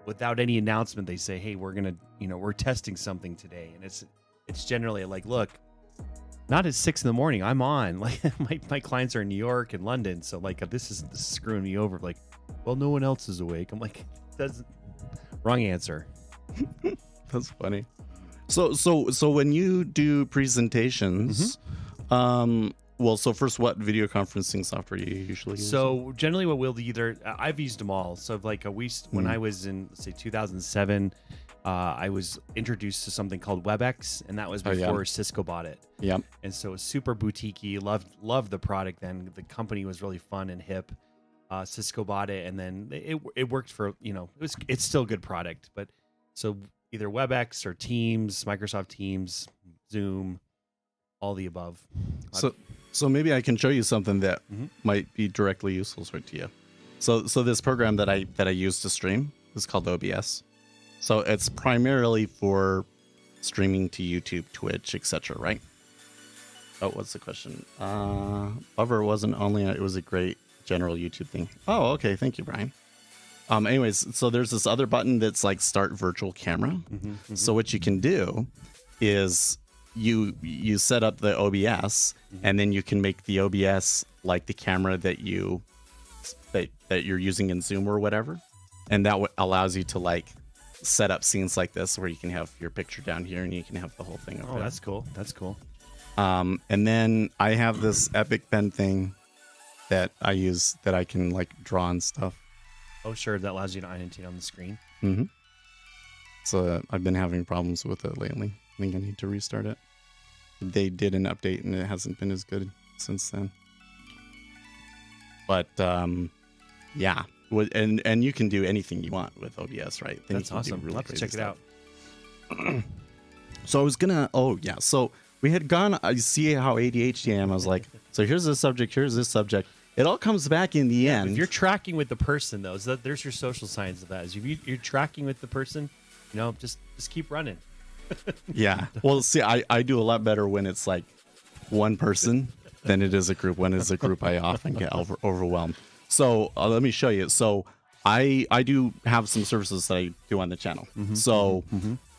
D: without any announcement, they say, hey, we're gonna, we're testing something today, and it's generally like, look, not at 6 a.m. I'm on. Like my clients are in New York and London, so like this is screwing me over. Like, well, no one else is awake. I'm like, wrong answer.
C: That's funny. So when you do presentations, so first, what video conferencing software do you usually use?
D: So generally what we'll do I've used them all. So like when I was in, let's say 2007, I was introduced to something called WebEx, and that was before Cisco bought it.
C: Yeah.
D: And so it was super boutique-y, loved the product then. The company was really fun and hip. Cisco bought it, and then it worked for, it's still a good product. But so either WebEx or Teams, Microsoft Teams, Zoom, all the above.
C: So maybe I can show you something that might be directly useful to you. So this program that I use to stream is called OBS. So it's primarily for streaming to YouTube, Twitch, etc., right? Oh, what's the question? Hover wasn't only it was a great general YouTube thing. Oh, okay, thank you, Brian. Anyways, so there's this other button that's like start virtual camera. So what you can do is you set up the OBS, and then you can make the OBS like the camera that you're using in Zoom or whatever, and that allows you to like set up scenes like this where you can have your picture down here and you can have the whole thing up there.
D: That's cool. That's cool.
C: And then I have this Epic Pen thing that I use that I can like draw and stuff.
D: Oh, sure. That allows you to annotate on the screen.
C: So I've been having problems with it lately. I think I need to restart it. They did an update and it hasn't been as good since then. But yeah, and you can do anything you want with OBS, right? Then
D: That's awesome. Really, have to check it out.
C: So I was gonna. Oh yeah. So we had gone. I see how ADHD I am. I was like, so here's this subject. Here's this subject. It all comes back in the end.
D: If you're tracking with the person, though, there's your social science of that. Is if you're tracking with the person, just keep running.
C: Yeah. Well, see, I do a lot better when it's like one person than it is a group. When it's a group, I often get overwhelmed. So let me show you. So I do have some services that I do on the channel.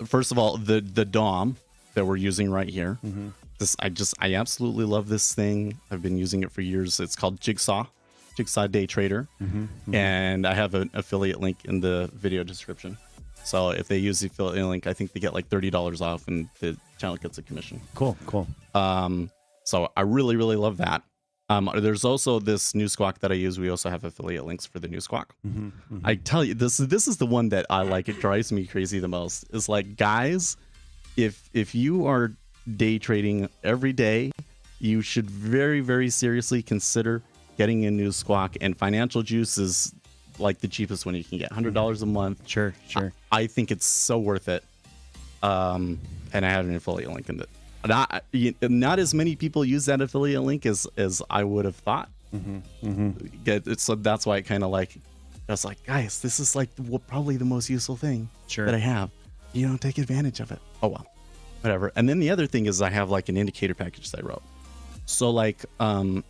C: First of all, the DOM that we're using right here. I absolutely love this thing. I've been using it for years. It's called Jigsaw Day Trader, and I have an affiliate link in the video description. So if they use the affiliate link, I think they get like $30 off, and the channel gets a commission.
D: Cool.
C: So I really, really love that. There's also this New Squawk that I use. We also have affiliate links for the New Squawk. I tell you, this is the one that I like. It drives me crazy the most. Is like, guys, if you are day trading every day, you should very, very seriously consider getting a New Squawk. And Financial Juice is like the cheapest one you can get, $100 a month.
D: Sure.
C: I think it's so worth it. And I have an affiliate link in it. Not as many people use that affiliate link as I would have thought. So that's why I kind of like, I was like, guys, this is like probably the most useful thing that I have. Take advantage of it. Oh well, whatever. And then the other thing is I have like an indicator package that I wrote. So like was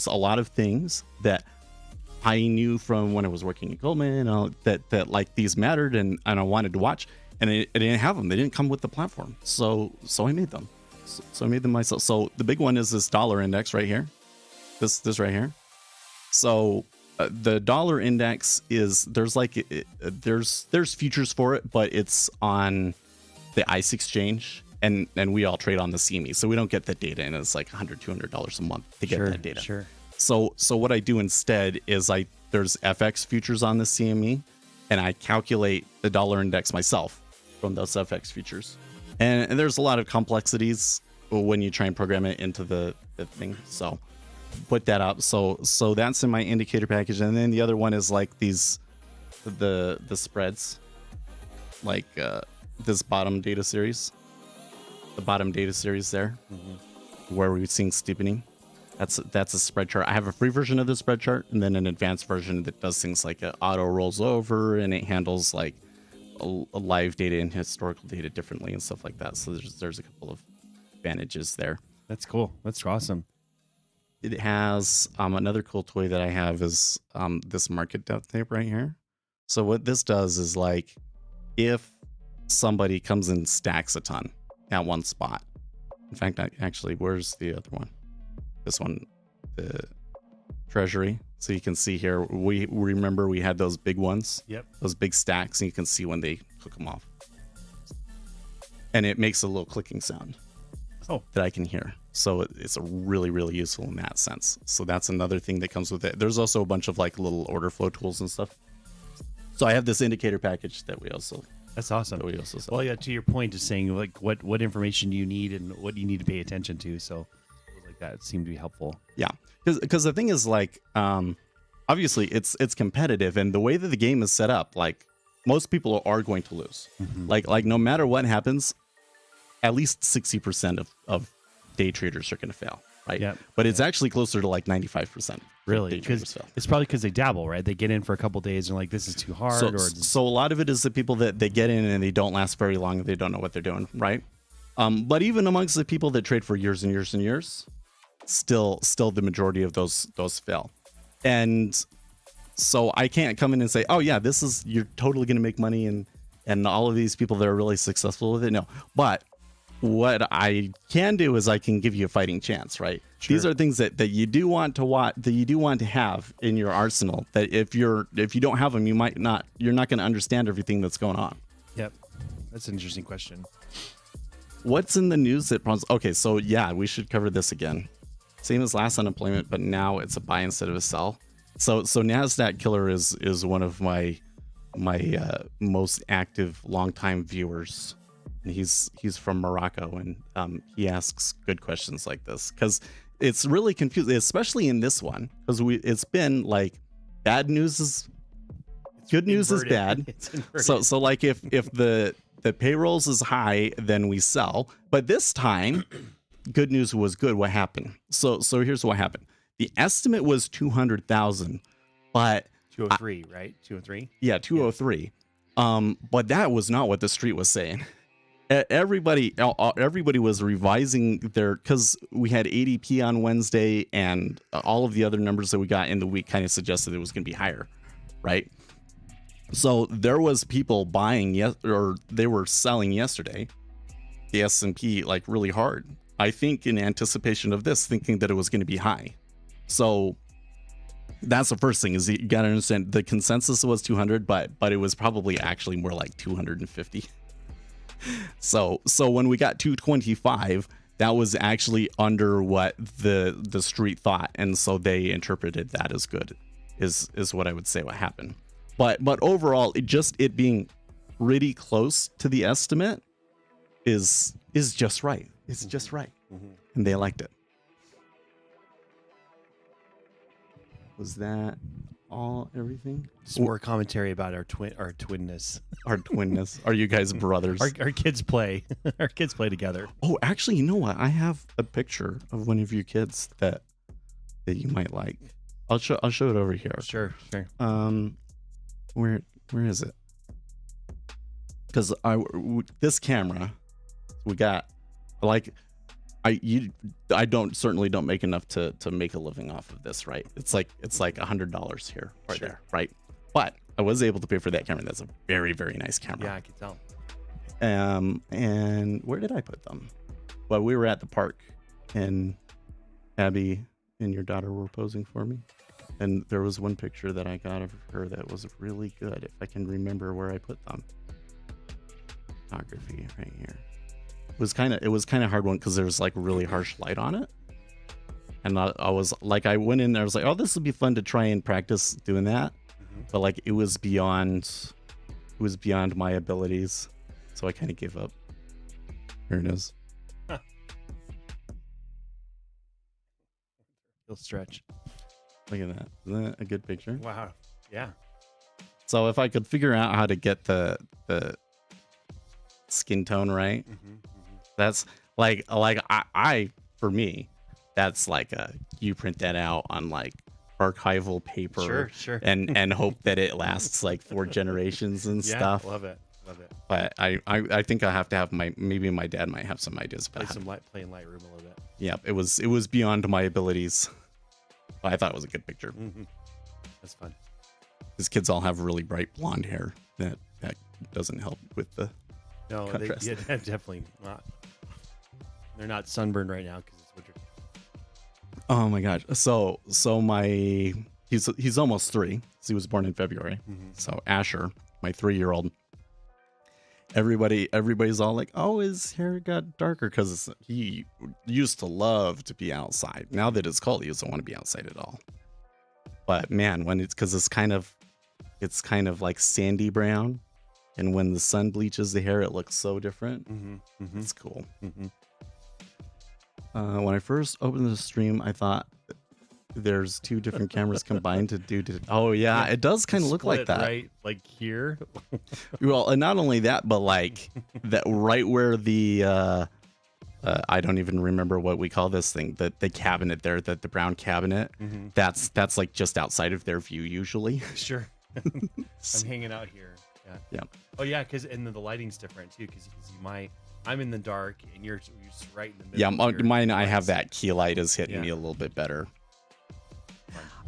C: a lot of things that I knew from when I was working at Goldman that like these mattered and I wanted to watch. And I didn't have them. They didn't come with the platform. So I made them. So I made them myself. So the big one is this dollar index right here. This right here. So the dollar index is, there's futures for it, but it's on the ICE exchange. And we all trade on the CME. So we don't get the data. And it's like $100, $200 a month to get that data.
D: Sure.
C: So what I do instead is there's FX futures on the CME. And I calculate the dollar index myself from those FX futures. And there's a lot of complexities when you try and program it into the thing. So put that up. So that's in my indicator package. And then the other one is like the spreads, like this bottom data series. the bottom data series there, where we're seeing steepening. That's a spread chart. I have a free version of the spread chart, and then an advanced version that does things like it auto rolls over, and it handles like a live data and historical data differently and stuff like that. So there's a couple of advantages there.
D: That's cool. That's awesome.
C: It has another cool toy that I have is this market depth tape right here. So what this does is like if somebody comes and stacks a ton at one spot. In fact, actually, where's the other one? This one, the treasury. So you can see here, we remember we had those big ones.
D: Yep.
C: Those big stacks, and you can see when they hook them off. And it makes a little clicking sound.
D: Oh.
C: That I can hear. So it's really, really useful in that sense. So that's another thing that comes with it. There's also a bunch of like little order flow tools and stuff. So I have this indicator package that we also.
D: That's awesome.
C: That we also sell.
D: Well, yeah, to your point, just saying like what information you need and what you need to pay attention to. So like that seemed to be helpful.
C: Yeah, because the thing is like, obviously it's competitive, and the way that the game is set up, like most people are going to lose. Like no matter what happens, at least 60% of day traders are going to fail, right?
D: Yep.
C: But it's actually closer to like 95%.
D: Really? Because it's probably because they dabble, right? They get in for a couple days and like, this is too hard.
C: So a lot of it is the people that they get in and they don't last very long and they don't know what they're doing, right? But even amongst the people that trade for years and years and years, still the majority of those fail. And so I can't come in and say, oh yeah, you're totally going to make money and all of these people that are really successful with it. No, but what I can do is I can give you a fighting chance, right? Sure. These are things that you do want to that you do want to have in your arsenal. That if you don't have them, you're not going to understand everything that's going on.
D: Yep, that's an interesting question.
C: What's in the news that prompts? Okay, so yeah, we should cover this again. Same as last unemployment, but now it's a buy instead of a sell. So Nasdaq Killer is one of my most active longtime viewers. And he's from Morocco, and he asks good questions like this because it's really confusing, especially in this one, because it's been like bad news is good news is bad. So like if the payrolls is high, then we sell. But this time, good news was good. What happened? So here's what happened. The estimate was 200,000, but
D: 203, right? 203.
C: Yeah, 203. But that was not what the street was saying. Everybody was revising because we had ADP on Wednesday, and all of the other numbers that we got in the week kind of suggested it was going to be higher, right? So there was people buying or they were selling yesterday, the S&P like really hard. I think in anticipation of this, thinking that it was going to be high. So that's the first thing is you got to understand the consensus was 200, but it was probably actually more like 250. So when we got 225, that was actually under what the street thought, and so they interpreted that as good, is what I would say what happened. But overall, it being really close to the estimate is just right. It's just right, and they liked it. Was that everything?
D: Just more commentary about our twinness.
C: Our twinness. Are you guys brothers?
D: Our kids play. Our kids play together.
C: Oh, actually, you know what? I have a picture of one of your kids that you might like. I'll show it over here.
D: Sure.
C: Where is it? Because this camera, we got like. I certainly don't make enough to make a living off of this, right? It's like $100 here or there, right? But I was able to pay for that camera. That's a very, very nice camera.
D: Yeah, I can tell.
C: And where did I put them? Well, we were at the park, and Abby and your daughter were posing for me, and there was one picture that I got of her that was really good. If I can remember where I put them. Photography right here. It was kind of hard one because there was like really harsh light on it, and I was like, I went in there, I was like, oh, this would be fun to try and practice doing that, but like it was beyond my abilities, so I kind of gave up. Here it is.
D: You'll stretch.
C: Look at that. Isn't that a good picture?
D: Wow. Yeah.
C: So if I could figure out how to get the skin tone right. That's I for me, that's like you print that out on like archival paper
D: Sure.
C: and hope that it lasts like 4 generations and
D: Yeah,
C: stuff.
D: love it.
C: But I think I have to have maybe my dad might have some ideas about
D: Play in Lightroom a little bit.
C: Yeah, it was beyond my abilities. But I thought it was a good picture.
D: Mm-hmm. That's fun.
C: His kids all have really bright blonde hair. That doesn't help with the contrast.
D: Definitely not. They're not sunburned right now because it's winter.
C: Oh my gosh. So he's almost 3. So he was born in February.
D: Mm-hmm.
C: So Asher, my 3-year-old, everybody's all like, oh, his hair got darker because he used to love to be outside. Now that it's cold, he doesn't want to be outside at all. But man, when it's kind of like sandy brown, and when the sun bleaches the hair, it looks so different.
D: Mm-hmm.
C: It's cool.
D: Mm-hmm.
C: When I first opened the stream, I thought there's 2 different cameras combined to do. Oh yeah, it does kind of look like that,
D: right? Like here.
C: Well, and not only that, but like that right where the I don't even remember what we call this thing, the cabinet there, the brown cabinet.
D: Mm-hmm.
C: That's like just outside of their view usually.
D: Sure. I'm hanging out here. Yeah. Oh yeah, and the lighting's different too, because I'm in the dark and you're just right in the middle.
C: Yeah, mine. I have that key light is hitting me a little bit better.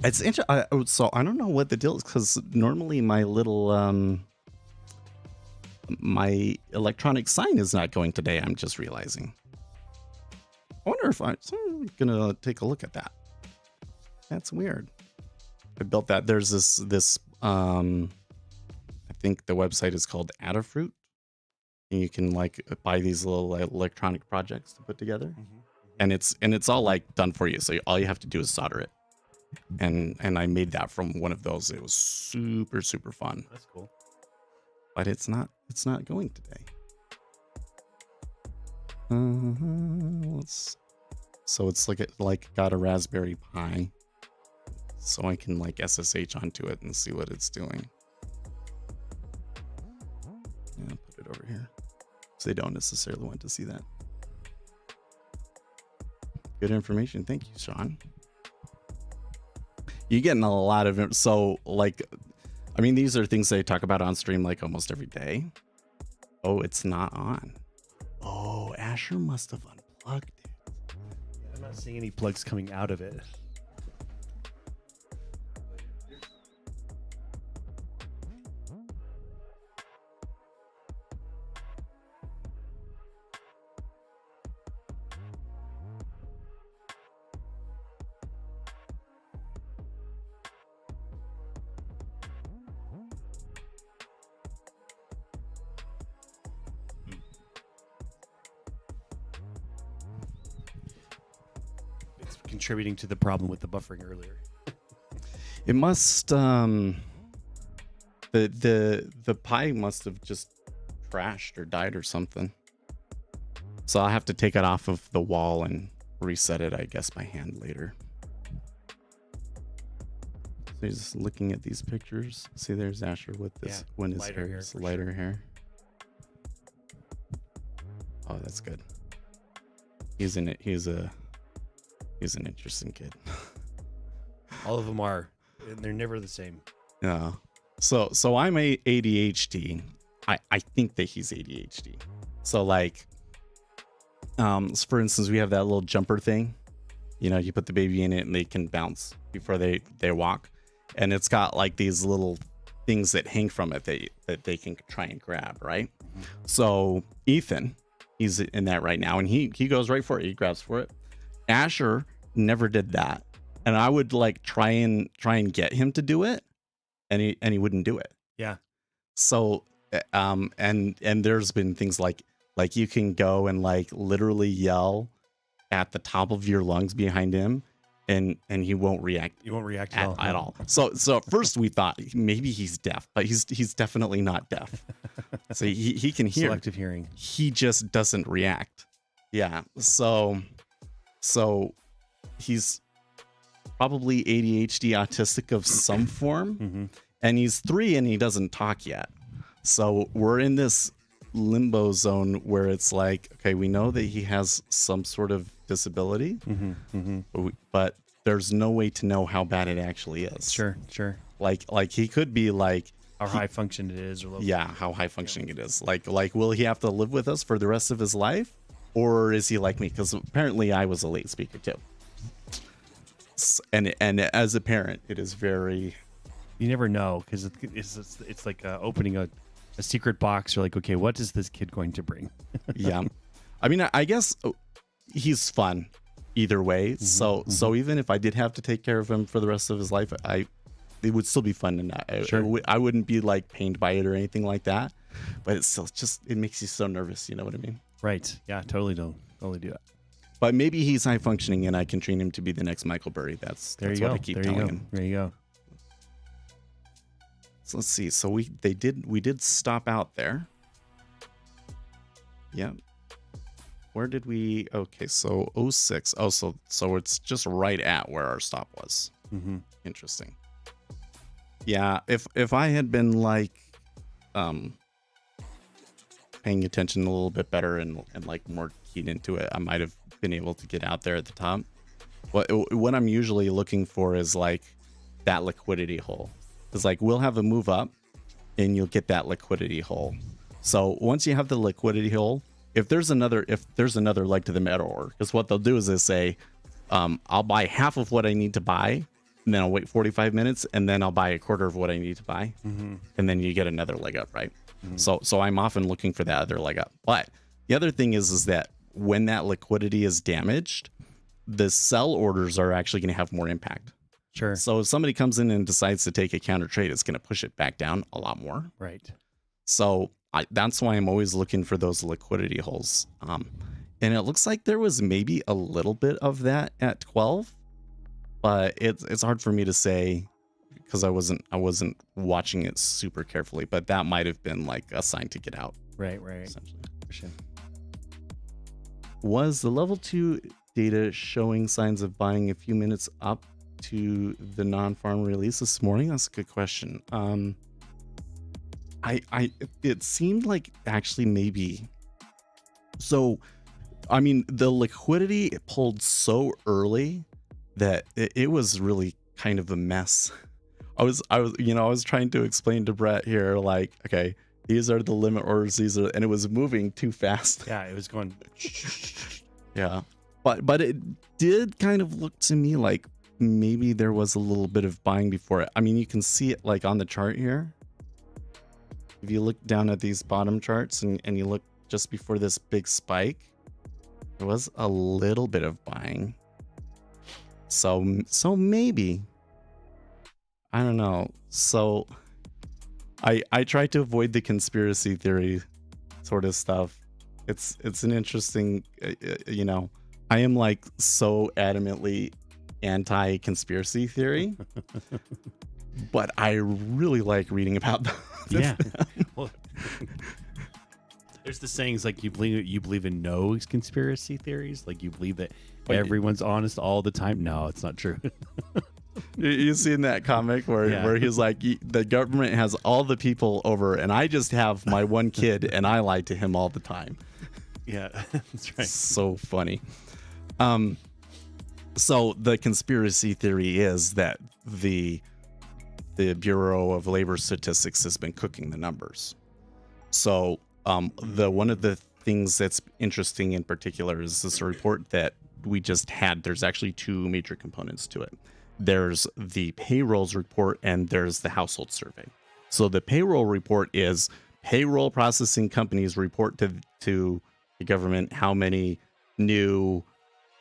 C: It's interesting. So I don't know what the deal is, because normally my little my electronic sign is not going today. I'm just realizing. I wonder if I'm gonna take a look at that. That's weird. I built that. There's this I think the website is called Adafruit, and you can like buy these little electronic projects to put together, and it's all like done for you. So all you have to do is solder it, and I made that from one of those. It was super fun.
D: That's cool.
C: But it's not going today. So it's like got a Raspberry Pi, so I can like SSH onto it and see what it's doing. Yeah, put it over here, so they don't necessarily want to see that. Good information, thank you, Sean. You're getting a lot of so like, I mean, these are things they talk about on stream like almost every day. Oh, it's not on. Oh, Asher must have unplugged it.
D: I'm not seeing any plugs coming out of it. Contributing to the problem with the buffering earlier.
C: It must the Pi must have just crashed or died or something. So I'll have to take it off of the wall and reset it, I guess, by hand later. So he's looking at these pictures. See, there's Asher with this when his hair is lighter hair. Oh, that's good. He's an interesting kid.
D: All of them are, and they're never the same.
C: Yeah. So I'm ADHD. I think that he's ADHD. So like, for instance, we have that little jumper thing. You know, you put the baby in it and they can bounce before they walk, and it's got like these little things that hang from it that they can try and grab, right? Mm-hmm. So Ethan, he's in that right now, and he goes right for it. He grabs for it. Asher never did that, and I would like try and get him to do it, and he wouldn't do it.
D: Yeah.
C: So and there's been things like you can go and like literally yell at the top of your lungs behind him, and he won't react.
D: He won't react
C: at all. So at first we thought maybe he's deaf, but he's definitely not deaf. So he can hear.
D: Selective hearing.
C: He just doesn't react. Yeah. So he's probably ADHD autistic of some form. Mm-hmm. And he's 3 and he doesn't talk yet. So we're in this limbo zone where it's like, okay, we know that he has some sort of disability, but there's no way to know how bad it actually is.
D: Sure.
C: Like he could be like
D: How high function it is, or low.
C: yeah, how high functioning it is. Like will he have to live with us for the rest of his life, or is he like me? Because apparently I was a late speaker too. And as a parent, it is very.
D: You never know, because it's like opening a secret box. You're like, okay, what is this kid going to bring?
C: Yeah, I mean, I guess he's fun either way. So even if I did have to take care of him for the rest of his life, it would still be fun, and
D: Sure.
C: I wouldn't be like pained by it or anything like that. But it's still just it makes you so nervous. You know what I mean?
D: Right. Yeah. Totally do that.
C: But maybe he's high functioning, and I can train him to be the next Michael Burry. That's
D: There you
C: what
D: go.
C: I keep
D: There you
C: telling
D: go.
C: him.
D: There you go.
C: So let's see. So we did stop out there. Yeah. Where did we? Okay, so 06. Oh, so it's just right at where our stop was.
D: Mm-hmm.
C: Interesting. Yeah, if I had been like paying attention a little bit better and like more keyed into it, I might have been able to get out there at the top. What I'm usually looking for is like that liquidity hole. It's like we'll have a move up and you'll get that liquidity hole. So once you have the liquidity hole, if there's another leg to the metaor, because what they'll do is they say, I'll buy half of what I need to buy, and then I'll wait 45 minutes, and then I'll buy a quarter of what I need to buy, and then you get another leg up, right? So I'm often looking for that other leg up. But the other thing is that when that liquidity is damaged, the sell orders are actually going to have more impact.
D: Sure.
C: So if somebody comes in and decides to take a counter trade, it's going to push it back down a lot more.
D: Right.
C: So that's why I'm always looking for those liquidity holes. And it looks like there was maybe a little bit of that at 12, but it's hard for me to say because I wasn't watching it super carefully. But that might have been like a sign to get out.
D: Right.
C: Essentially.
D: For sure.
C: Was the level 2 data showing signs of buying a few minutes up to the non-farm release this morning? That's a good question. It seemed like actually maybe. So, I mean, the liquidity pulled so early that it was really kind of a mess. I was trying to explain to Brett here, like, okay, these are the limit orders, and it was moving too fast.
D: Yeah, it was going.
C: Yeah, but it did kind of look to me like maybe there was a little bit of buying before it. I mean, you can see it like on the chart here. If you look down at these bottom charts and you look just before this big spike, there was a little bit of buying. So maybe, I don't know. So I try to avoid the conspiracy theory sort of stuff. It's an interesting, I am like so adamantly anti-conspiracy theory, but I really like reading about them.
D: Yeah. Well, there's the sayings like you believe in no conspiracy theories, like you believe that everyone's honest all the time. No, it's not true.
C: You seen that comic where he's like, the government has all the people over, and I just have my one kid, and I lie to him all the time.
D: Yeah, that's right.
C: So funny. So the conspiracy theory is that the Bureau of Labor Statistics has been cooking the numbers. So one of the things that's interesting in particular is this report that we just had. There's actually two major components to it. There's the payrolls report and there's the household survey. So the payroll report is payroll processing companies report to the government how many new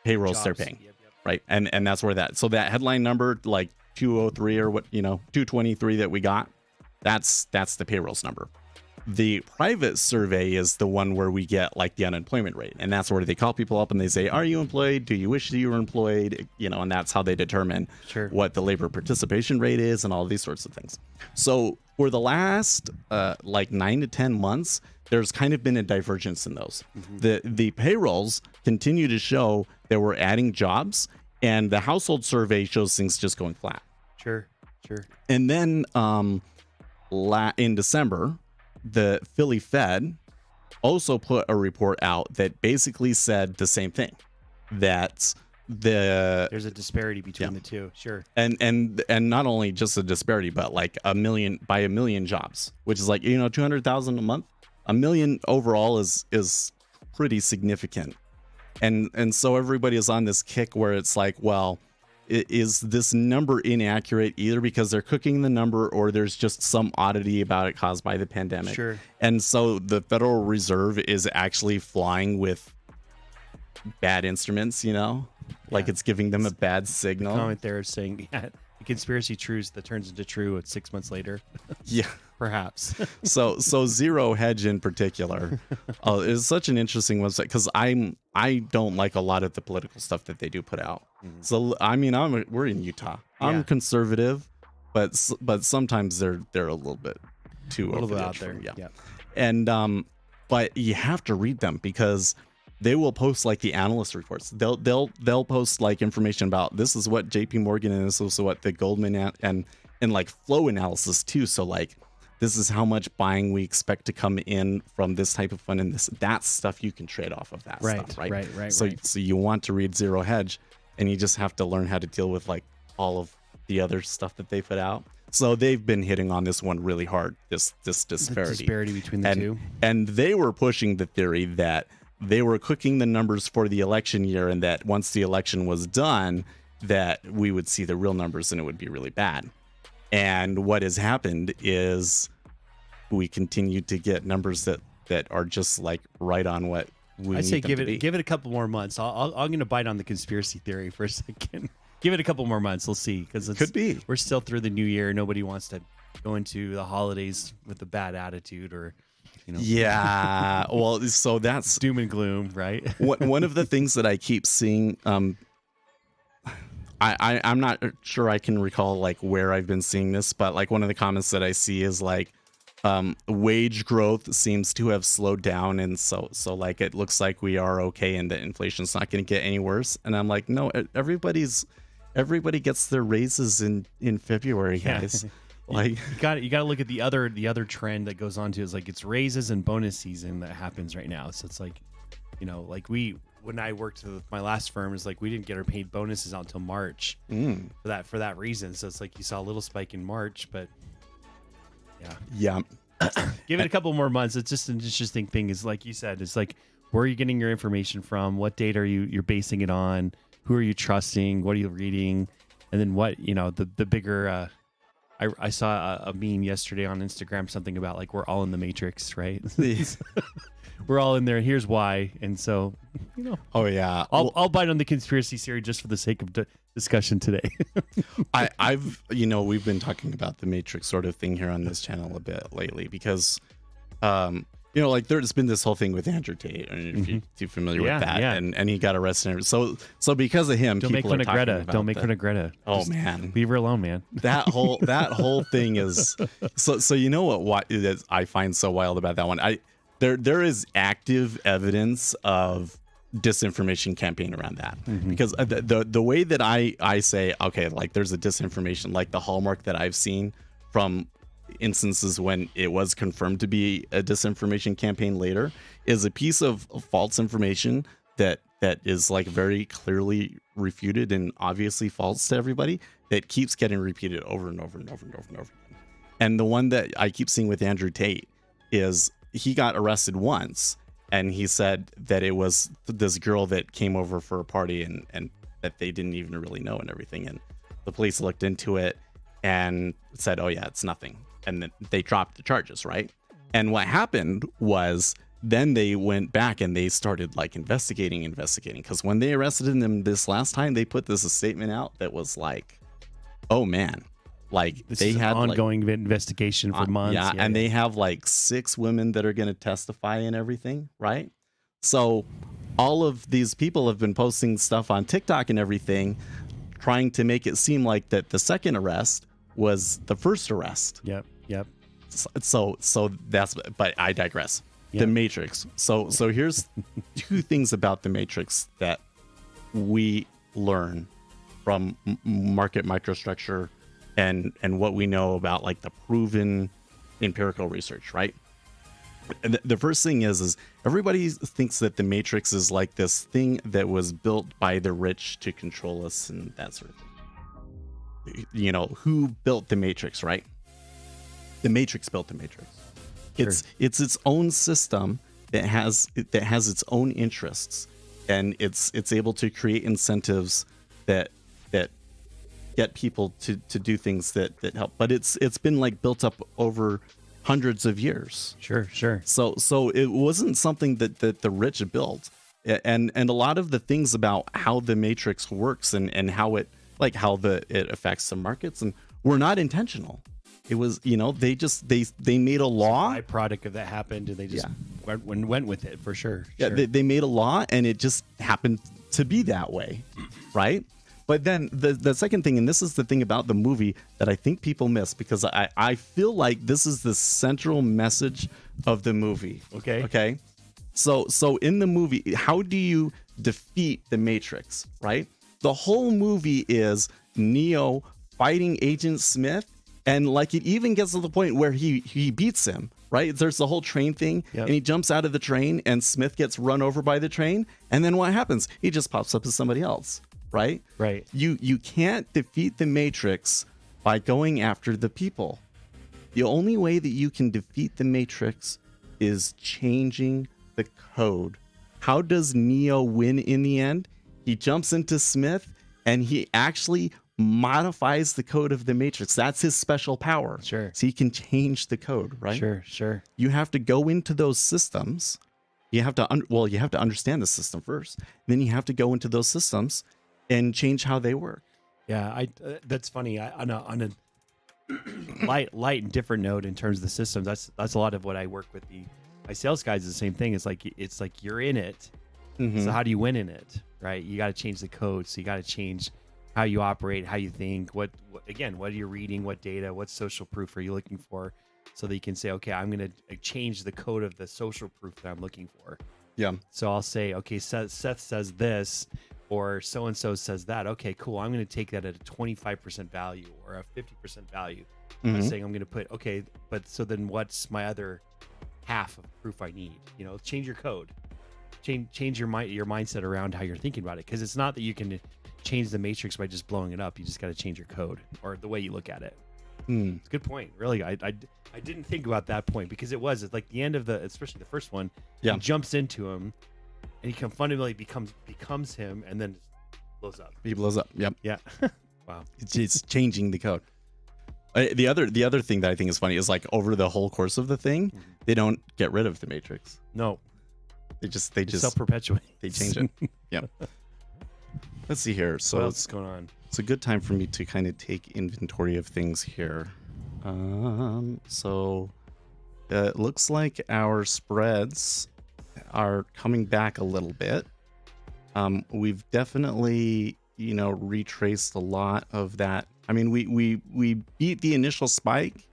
C: payrolls
D: Jobs.
C: they're paying.
D: Yep.
C: Right. And that's where that headline number, like 203 or 223 that we got, that's the payrolls number. The private survey is the one where we get like the unemployment rate. And that's where they call people up and they say, are you employed? Do you wish that you were employed? And that's how they determine what the labor participation rate is and all these sorts of things. So for the last like 9 to 10 months, there's kind of been a divergence in those. The payrolls continue to show that we're adding jobs, and the household survey shows things just going flat.
D: Sure.
C: And then in December, the Philly Fed also put a report out that basically said the same thing, that
D: There's a disparity between the two. Sure.
C: and not only just a disparity, but like a million jobs, which is like 200,000 a month. A million overall is pretty significant, and so everybody is on this kick where it's like, well, is this number inaccurate either because they're cooking the number or there's just some oddity about it caused by the pandemic?
D: Sure.
C: And so the Federal Reserve is actually flying with bad instruments, like it's giving them a bad signal.
D: Comment there is saying, the conspiracy truths that turns into true 6 months later.
C: Yeah.
D: Perhaps.
C: So Zero Hedge in particular is such an interesting website because I don't like a lot of the political stuff that they do put out. So I mean, we're in Utah. I'm conservative, but sometimes they're a little bit too
D: a little
C: over
D: bit
C: the
D: out
C: edge
D: there.
C: for me,
D: Yeah.
C: And but you have to read them because they will post like the analyst reports. They'll post like information about this is what JP Morgan and this is what the Goldman and like flow analysis too. So like, this is how much buying we expect to come in from this type of fund, and that's stuff you can trade off of that stuff, right?
D: Right.
C: So you want to read Zero Hedge, and you just have to learn how to deal with like all of the other stuff that they put out. So they've been hitting on this one really hard, this disparity.
D: The disparity between the two.
C: And they were pushing the theory that they were cooking the numbers for the election year, and that once the election was done, that we would see the real numbers and it would be really bad. And what has happened is we continue to get numbers that are just like right on what we
D: I say
C: need them to
D: give
C: be.
D: it a couple more months. I'm going to bite on the conspiracy theory for a second. Give it a couple more months. We'll see, because
C: Could be.
D: We're still through the new year. Nobody wants to go into the holidays with a bad attitude or
C: Yeah. Well, so that's
D: doom and gloom, right?
C: one of the things that I keep seeing. I'm not sure I can recall like where I've been seeing this, but like one of the comments that I see is like, wage growth seems to have slowed down, and so like it looks like we are okay and that inflation's not going to get any worse. And I'm like, no, everybody gets their raises in February, guys. Like
D: you got to look at the other trend that goes on to is like it's raises and bonus season that happens right now. So it's like, like when I worked with my last firm, is like we didn't get our paid bonuses out until March for that reason. So it's like you saw a little spike in March, but
C: yeah.
D: Give it a couple more months. It's just an interesting thing. Is like you said, it's like, where are you getting your information from? What data are you're basing it on? Who are you trusting? What are you reading? And then what, the bigger, I saw a meme yesterday on Instagram, something about like, we're all in the Matrix, right? We're all in there. Here's why. And so,
C: Oh yeah.
D: I'll bite on the conspiracy theory just for the sake of discussion today.
C: I've we've been talking about the Matrix sort of thing here on this channel a bit lately because like there's been this whole thing with Andrew Tate, and if you're familiar with that, and he got arrested. So because of him,
D: Don't make fun of Greta. Don't make fun of Greta.
C: Oh
D: Just
C: man,
D: leave her alone, man.
C: that whole thing is so you know what is I find so wild about that one. There is active evidence of disinformation campaign around that, because the way that I say, okay, like there's a disinformation, like the hallmark that I've seen from instances when it was confirmed to be a disinformation campaign later, is a piece of false information that is like very clearly refuted and obviously false to everybody, that keeps getting repeated over and over and over and over and over again. And the one that I keep seeing with Andrew Tate is he got arrested once, and he said that it was this girl that came over for a party and that they didn't even really know and everything. And the police looked into it and said, oh yeah, it's nothing. And then they dropped the charges, right? And what happened was then they went back and they started like investigating. Because when they arrested him this last time, they put this statement out that was like, oh man, like
D: This
C: they
D: is an
C: had
D: ongoing investigation for months.
C: Yeah, and they have like 6 women that are going to testify and everything, right? So all of these people have been posting stuff on TikTok and everything, trying to make it seem like that the second arrest was the first arrest.
D: Yep.
C: So that's, but I digress.
D: Yep.
C: The Matrix. So here's 2 things about the Matrix that we learn from market microstructure and what we know about like the proven empirical research, right? And the first thing is everybody thinks that the Matrix is like this thing that was built by the rich to control us and that sort of thing. You know, who built the Matrix, right? The Matrix built the Matrix.
D: Sure.
C: It's its own system that has its own interests, and it's able to create incentives that get people to do things that help. But it's been like built up over hundreds of years.
D: Sure.
C: So it wasn't something that the rich built, and a lot of the things about how the Matrix works and how it affects the markets and were not intentional. It was, you know, they made a law.
D: Byproduct of that happened, and they just went with it for sure.
C: Yeah, they made a law, and it just happened to be that way, right? But then the second thing, and this is the thing about the movie that I think people miss, because I feel like this is the central message of the movie. Okay. So in the movie, how do you defeat the Matrix, right? The whole movie is Neo fighting Agent Smith, and like it even gets to the point where he beats him, right? There's the whole train thing, and he jumps out of the train, and Smith gets run over by the train, and then what happens? He just pops up as somebody else. Right? You can't defeat the Matrix by going after the people. The only way that you can defeat the Matrix is changing the code. How does Neo win in the end? He jumps into Smith and he actually modifies the code of the Matrix. That's his special power.
D: Sure.
C: So he can change the code, right?
D: Sure.
C: You have to go into those systems. You have to understand the system first. Then you have to go into those systems and change how they work.
D: Yeah, that's funny. On a light and different note in terms of the systems, that's a lot of what I work with. My sales guys is the same thing. It's like you're in it. So how do you win in it, right? You got to change the code. So you got to change how you operate, how you think. What are you reading? What data? What social proof are you looking for? So that you can say, okay, I'm going to change the code of the social proof that I'm looking for.
C: Yeah.
D: So I'll say, okay, Seth says this, or so-and-so says that. Okay, cool. I'm going to take that at a 25% value or a 50% value. I'm saying I'm going to put, okay, but so then what's my other half of proof I need? You know, change your code. Change your mindset around how you're thinking about it. Because it's not that you can change the Matrix by just blowing it up. You just got to change your code or the way you look at it. It's a good point. Really, I didn't think about that point, because it's like the end of especially the first one, he jumps into him and he fundamentally becomes him, and then blows up.
C: He blows up. Yep.
D: Yeah. Wow.
C: It's changing the code. The other thing that I think is funny is, like, over the whole course of the thing, they don't get rid of the Matrix.
D: No.
C: They just
D: self-perpetuate.
C: They change it. Yep. Let's see here. So
D: what else is going on?
C: It's a good time for me to kind of take inventory of things here. So it looks like our spreads are coming back a little bit. We've definitely, retraced a lot of that. I mean, we beat the initial spike,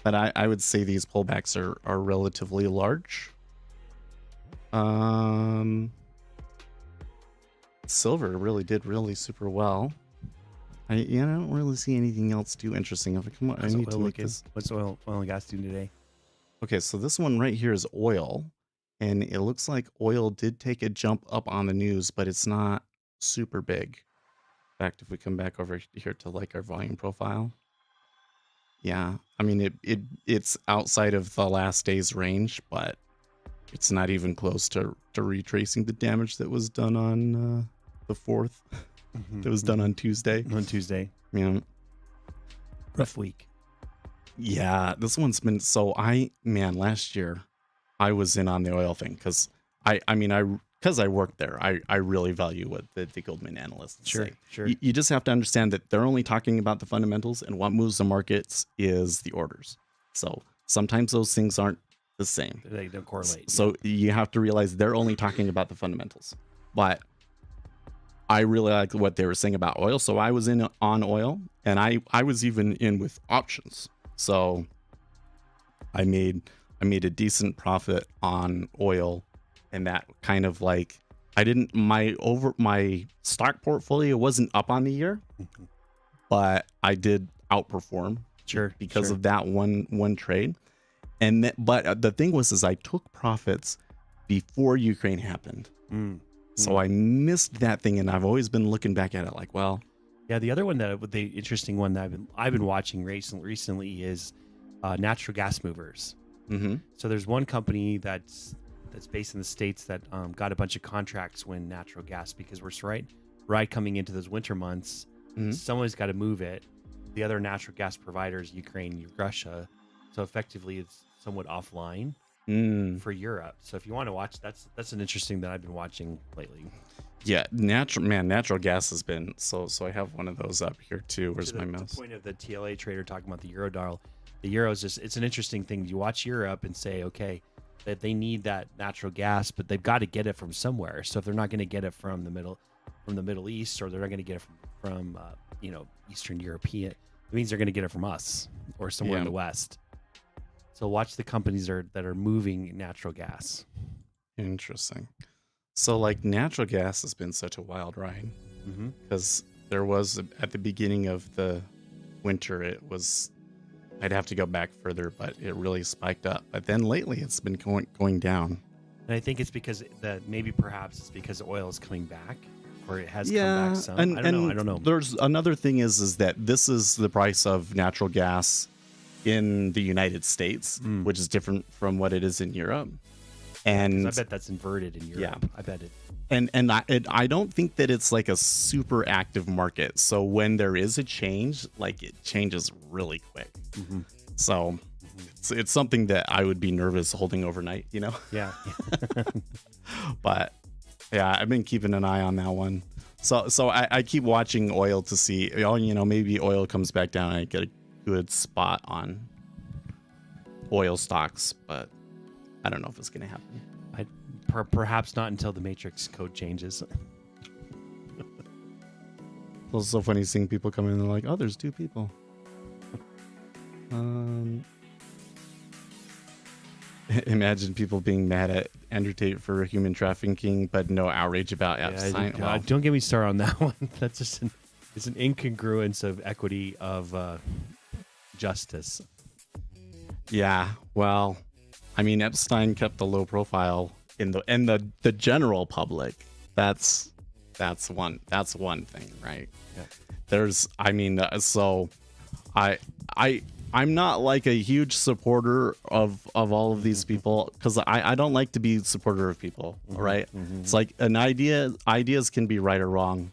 C: but I would say these pullbacks are relatively large. Silver really did super well. I don't really see anything else too interesting. Come on, I need to make this.
D: What's oil and gas doing today?
C: Okay, so this one right here is oil, and it looks like oil did take a jump up on the news, but it's not super big. In fact, if we come back over here to like our volume profile, yeah, I mean it's outside of the last day's range, but it's not even close to retracing the damage that was done on the 4th. That was done on Tuesday. Yeah.
D: Rough week.
C: Yeah, this one's been last year I was in on the oil thing because I worked there. I really value what the Goldman analysts say.
D: Sure.
C: You just have to understand that they're only talking about the fundamentals, and what moves the markets is the orders. So sometimes those things aren't the same.
D: They don't correlate.
C: So you have to realize they're only talking about the fundamentals. But I really like what they were saying about oil. So I was in on oil, and I was even in with options. So I made a decent profit on oil, and that kind of like my stock portfolio wasn't up on the year, but I did outperform because of that one trade. But the thing was, is I took profits before Ukraine happened. So I missed that thing, and I've always been looking back at it like, well,
D: Yeah, the other one the interesting one that I've been watching recently is natural gas movers. So there's one company that's based in the States that got a bunch of contracts when natural gas, because we're right coming into those winter months. Someone's got to move it. The other natural gas providers, Ukraine, Russia. So effectively, it's somewhat offline for Europe. So if you want to watch, that's an interesting that I've been watching lately.
C: Yeah, natural gas has been so. I have one of those up here too. Where's my mouse?
D: The point of the TLA trader talking about the euro dollar. The euro is just—it's an interesting thing. You watch Europe and say, okay, that they need that natural gas, but they've got to get it from somewhere. So if they're not going to get it from the Middle East, or they're not going to get it from Eastern European, it means they're going to get it from us or somewhere in the West. So watch the companies that are moving natural gas.
C: Interesting. So like natural gas has been such a wild ride, because there was at the beginning of the winter, I'd have to go back further, but it really spiked up. But then lately it's been going down.
D: And I think it's because perhaps it's because oil is coming back, or it has come back some. I don't know.
C: There's another thing is that this is the price of natural gas in the United States, which is different from what it is in Europe. And
D: I bet that's inverted in Europe. Yeah. I bet it.
C: And I don't think that it's like a super active market. So when there is a change, like it changes really quick. So it's something that I would be nervous holding overnight, you know?
D: Yeah.
C: But yeah, I've been keeping an eye on that one. So I keep watching oil to see, maybe oil comes back down and I get a good spot on oil stocks, but I don't know if it's going to happen.
D: Perhaps not until the Matrix code changes.
C: It's so funny seeing people come in and they're like, oh, there's two people. Imagine people being mad at Andrew Tate for human trafficking, but no outrage about Epstein.
D: Don't get me started on that one. That's just it's an incongruence of equity of justice.
C: Yeah, well, I mean, Epstein kept a low profile in the general public. That's one thing, right? Yeah. So I'm not like a huge supporter of all of these people, because I don't like to be a supporter of people, right? It's like ideas can be right or wrong,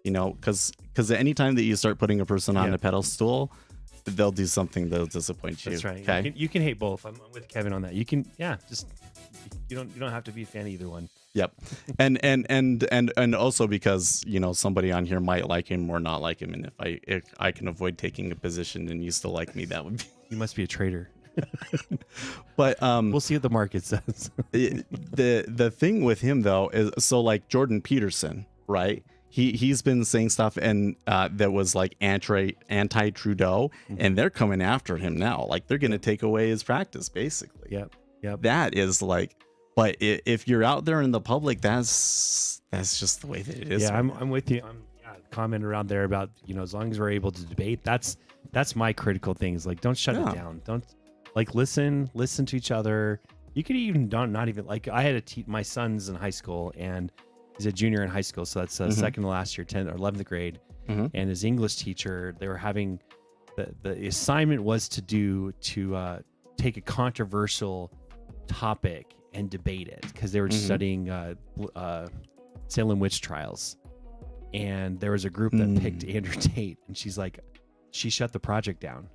C: because anytime that you start putting a person on a pedestal, they'll do something that'll disappoint you.
D: That's right.
C: Okay?
D: You can hate both. I'm with Kevin on that. You can, you don't have to be a fan of either one.
C: Yep. And also because, somebody on here might like him or not like him. And if I can avoid taking a position and you still like me, that would be.
D: You must be a traitor.
C: But
D: we'll see what the market says.
C: The thing with him though is, so like Jordan Peterson, right? He's been saying stuff and that was like anti-Trudeau, and they're coming after him now. Like they're going to take away his practice, basically.
D: Yep.
C: That is like, but if you're out there in the public, that's just the way that it is.
D: Yeah, I'm with you. I'm comment around there about, as long as we're able to debate, that's my critical thing, is like, don't shut it down. Don't like listen to each other. You could even not even like, I had my son's in high school, and he's a junior in high school, so that's second to last year, 10th or 11th grade. And his English teacher, they were having the assignment was to take a controversial topic and debate it, because they were studying Salem witch trials, and there was a group that picked Andrew Tate, and she shut the project down,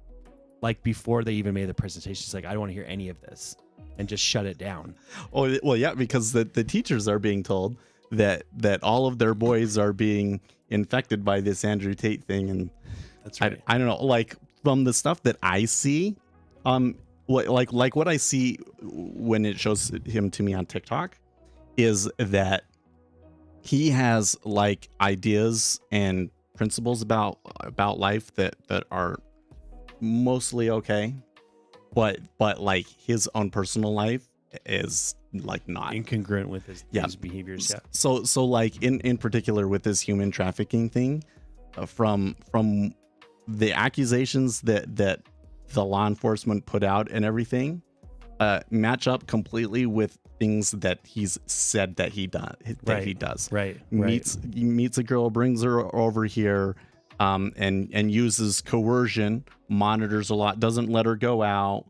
D: like before they even made the presentation. She's like, I don't want to hear any of this, and just shut it down.
C: Oh well, yeah, because the teachers are being told that all of their boys are being infected by this Andrew Tate thing, and
D: that's right.
C: I don't know, like from the stuff that I see, what I see when it shows him to me on TikTok is that he has like ideas and principles about life that are mostly okay, but like his own personal life is like not
D: incongruent with his behaviors. Yeah.
C: So like in particular with this human trafficking thing, from the accusations that the law enforcement put out and everything, match up completely with things that he's said that he does.
D: Right.
C: He meets a girl, brings her over here, and uses coercion, monitors a lot, doesn't let her go out,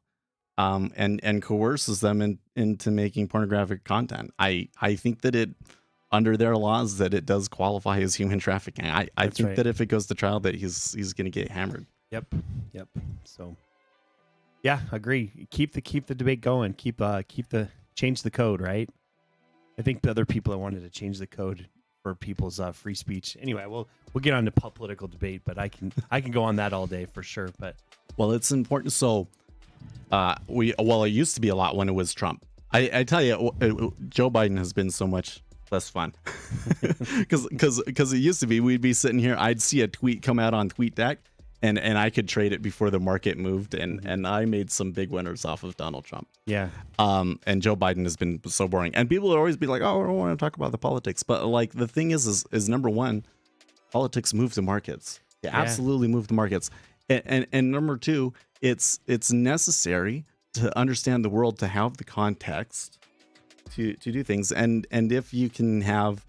C: and coerces them into making pornographic content. I think that it, under their laws, that it does qualify as human trafficking. I think
D: right.
C: that if it goes to trial, that he's going to get hammered.
D: Yep. So, yeah, agree. Keep the debate going. Change the code, right? I think the other people that wanted to change the code for people's free speech. Anyway, we'll get on to political debate, but I can go on that all day for sure. But
C: well, it's important. So, it used to be a lot when it was Trump. I tell you, Joe Biden has been so much less fun because it used to be we'd be sitting here, I'd see a tweet come out on TweetDeck, and I could trade it before the market moved, and I made some big winners off of Donald Trump.
D: Yeah.
C: And Joe Biden has been so boring, and people would always be like, oh, I don't want to talk about the politics, but like the thing is number one, politics move the markets. Yeah, absolutely move the markets, and number two, it's necessary to understand the world, to have the context to do things, and if you can have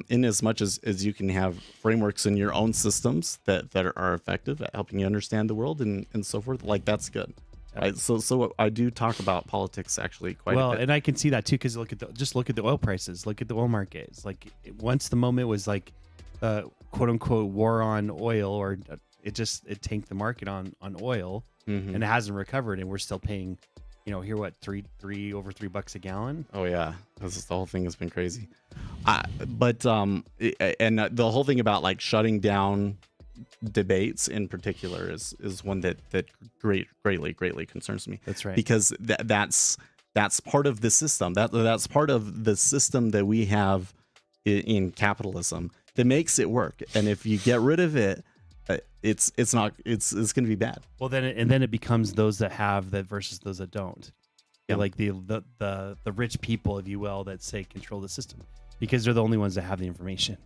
C: in as much as you can have frameworks in your own systems that are effective at helping you understand the world and so forth, like that's good. Right? So I do talk about politics actually quite a bit.
D: And I can see that too, because look at the oil prices, look at the oil market. It's like once the moment was like quote unquote war on oil, or it tanked the market on oil, and it hasn't recovered, and we're still paying, here what, over $3 a gallon.
C: Oh yeah, the whole thing has been crazy. But the whole thing about like shutting down debates in particular is one that greatly concerns me.
D: That's right,
C: because that's part of the system. That's part of the system that we have in capitalism that makes it work. And if you get rid of it, it's going to be bad.
D: Well, then it becomes those that have that versus those that don't. Yeah, like the rich people, if you will, that say control the system, because they're the only ones that have the information.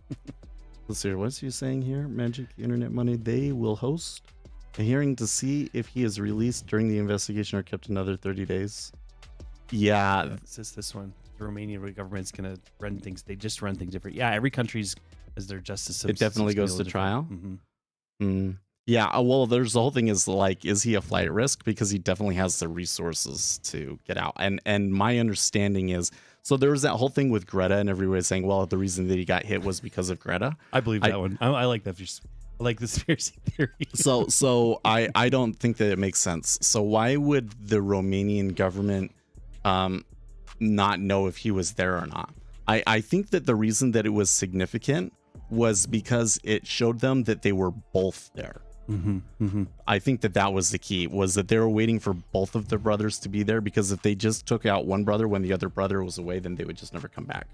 C: Let's see, what's he saying here? Magic Internet Money. They will host a hearing to see if he is released during the investigation or kept another 30 days. Yeah.
D: It's just this one. The Romanian government's going to run things. They just run things different. Yeah, every country's as their justice system.
C: It definitely goes to trial.
D: Mm-hmm.
C: Yeah, well, there's the whole thing is like, is he a flight risk? Because he definitely has the resources to get out. And my understanding is, so there was that whole thing with Greta, and everybody saying, well, the reason that he got hit was because of Greta.
D: I believe that one. I like that. I like the conspiracy theory.
C: So I don't think that it makes sense. So why would the Romanian government not know if he was there or not? I think that the reason that it was significant was because it showed them that they were both there. I think that was the key, was that they were waiting for both of their brothers to be there, because if they just took out one brother when the other brother was away, then they would just never come back.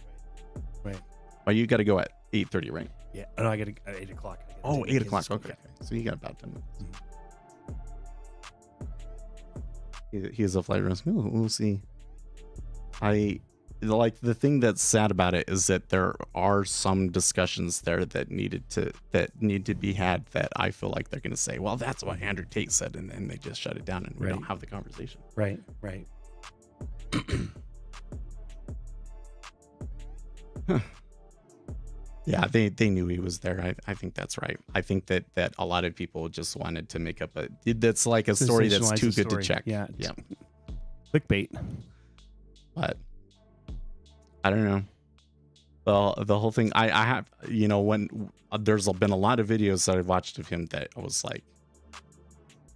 D: Right.
C: Oh, you got to go at 8:30, right?
D: Yeah. No, I got at 8 o'clock.
C: Oh, 8 o'clock. Okay. So you got about 10 minutes. He is a flight risk. We'll see. Like, the thing that's sad about it is that there are some discussions there that need to be had, that I feel like they're going to say, well, that's what Andrew Tate said, and then they just shut it down, and we don't have the conversation.
D: Right.
C: Yeah, they knew he was there. I think that's right. I think that a lot of people just wanted to make up that's like a story that's too good to check.
D: Yeah. Clickbait.
C: But I don't know. Well, the whole thing, I have, when there's been a lot of videos that I've watched of him that I was like,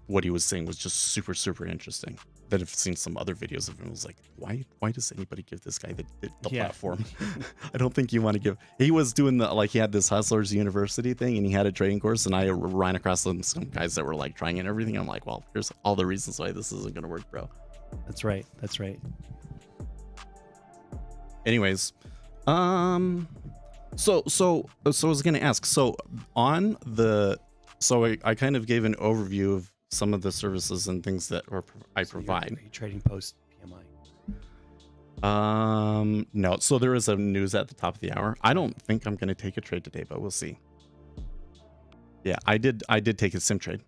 C: what he was saying was just super, super interesting. That I've seen some other videos of him, I was like, why does anybody give this guy the platform? I don't think you want to give. He was doing he had this Hustlers University thing, and he had a trading course, and I ran across some guys that were like trying it and everything. I'm like, well, here's all the reasons why this isn't going to work, bro.
D: That's right.
C: Anyways, so I was gonna ask. So I kind of gave an overview of some of the services and things that I provide.
D: Are you trading post PMI?
C: No. So there is a news at the top of the hour. I don't think I'm gonna take a trade today, but we'll see. Yeah, I did take a sim trade.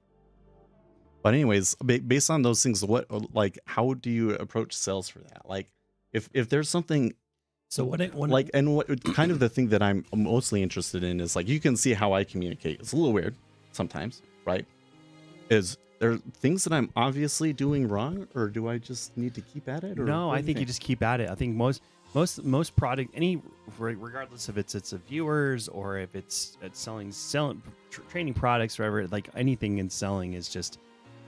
C: But anyways, based on those things, what like how do you approach sales for that? Like if there's something
D: So
C: like, and what kind of the thing that I'm mostly interested in is like, you can see how I communicate. It's a little weird sometimes, right? Is there things that I'm obviously doing wrong, or do I just need to keep at it? Or
D: No,
C: what do
D: I think you just keep at it. I think most product, regardless if it's a viewers or if it's selling training products, or whatever, like anything in selling is just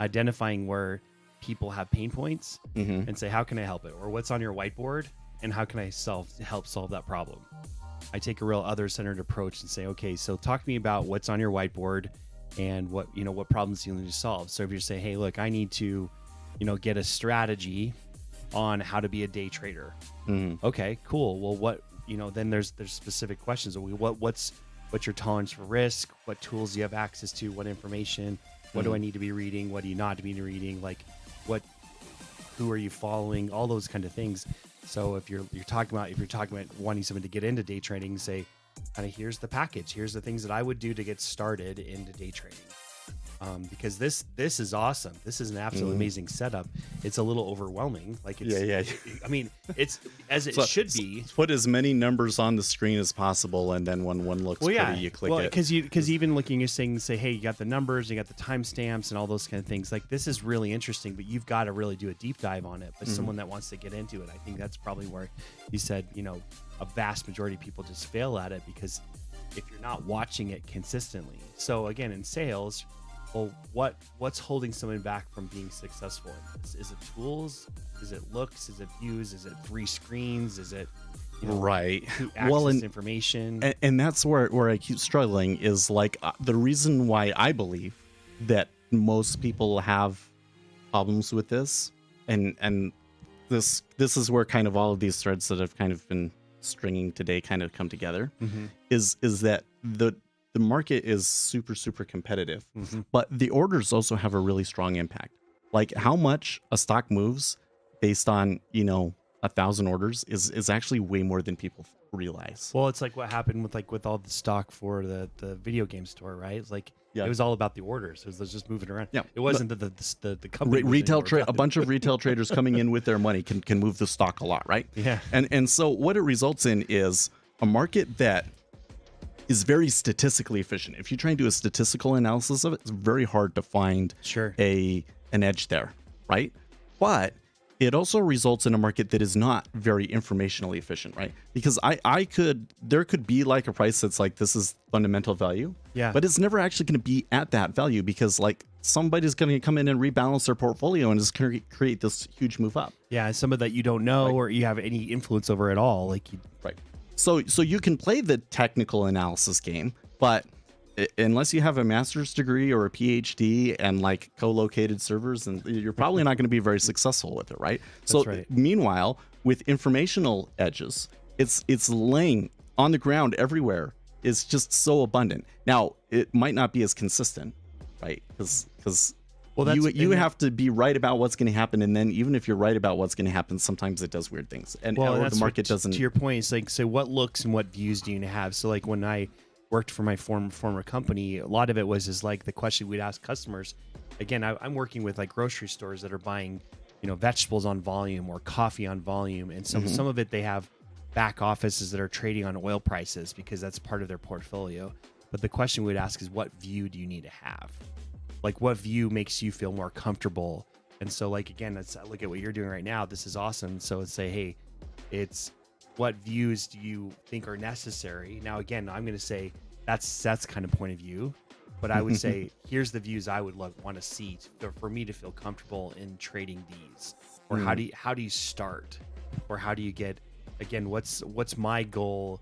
D: identifying where people have pain points
C: Mhm.
D: and say, how can I help it? Or what's on your whiteboard and how can I help solve that problem? I take a real other-centered approach and say, okay, so talk to me about what's on your whiteboard and what problems you need to solve. So if you say, hey, look, I need to, get a strategy on how to be a day trader.
C: Mhm.
D: Okay, cool. Well, then there's specific questions. What's your tolerance for risk? What tools do you have access to? What information? What do I need to be reading? What do you not be reading? Like, who are you following? All those kind of things. So if you're talking about wanting someone to get into day trading, say, kind of here's the package. Here's the things that I would do to get started into day trading. Because this is awesome. This is an absolutely amazing setup. It's a little overwhelming. Like it's,
C: Yeah.
D: I mean, it's as it
C: So-
D: should be.
C: Put as many numbers on the screen as possible, and then when one looks pretty, you click it.
D: Because even looking, you're saying, say, hey, you got the numbers, you got the timestamps, and all those kind of things. Like this is really interesting, but you've got to really do a deep dive on it. But someone that wants to get into it, I think that's probably where you said, a vast majority of people just fail at it because if you're not watching it consistently. So again, in sales, well, what's holding someone back from being successful in this? Is it tools? Is it looks? Is it views? Is it 3 screens? Is it
C: Right.
D: who access information?
C: And that's where I keep struggling is like the reason why I believe that most people have problems with this, and this is where kind of all of these threads that I've kind of been stringing today kind of come together, is that the market is super competitive, but the orders also have a really strong impact. Like how much a stock moves based on 1,000 orders is actually way more than people realize.
D: Well, it's like what happened with all the stock for the video game store, right? It's like
C: Yeah.
D: it was all about the orders. It was just moving around.
C: Yeah.
D: It wasn't that the company was
C: A bunch of retail traders coming in with their money can move the stock a lot, right?
D: Yeah.
C: And so what it results in is a market that is very statistically efficient. If you try and do a statistical analysis of it, it's very hard to find
D: Sure.
C: an edge there, right? But it also results in a market that is not very informationally efficient, right? Because there could be like a price that's like, this is fundamental value,
D: Yeah.
C: but it's never actually going to be at that value because like somebody's going to come in and rebalance their portfolio and just create this huge move up.
D: Yeah, some of that you don't know or you have any influence over at all. Like
C: Right. So you can play the technical analysis game, but unless you have a master's degree or a PhD and like co-located servers, and you're probably not going to be very successful with it, right? So
D: right.
C: meanwhile, with informational edges, it's laying on the ground everywhere. It's just so abundant. Now, it might not be as consistent, right? Because you have to be right about what's going to happen, and then even if you're right about what's going to happen, sometimes it does weird things, and or
D: that's
C: the market doesn't.
D: To your point, it's like, so what looks and what views do you have? So like when I worked for my former company, a lot of it was like the question we'd ask customers. Again, I'm working with like grocery stores that are buying, vegetables on volume or coffee on volume, and some of it they have back offices that are trading on oil prices because that's part of their portfolio. But the question we'd ask is, what view do you need to have? Like what view makes you feel more comfortable? And so like, again, let's look at what you're doing right now. This is awesome. So let's say, hey, it's what views do you think are necessary? Now, again, I'm going to say that's kind of point of view, but I would say, here's the views I would want to see for me to feel comfortable in trading these, or how do you start, or how do you get, again, what's my goal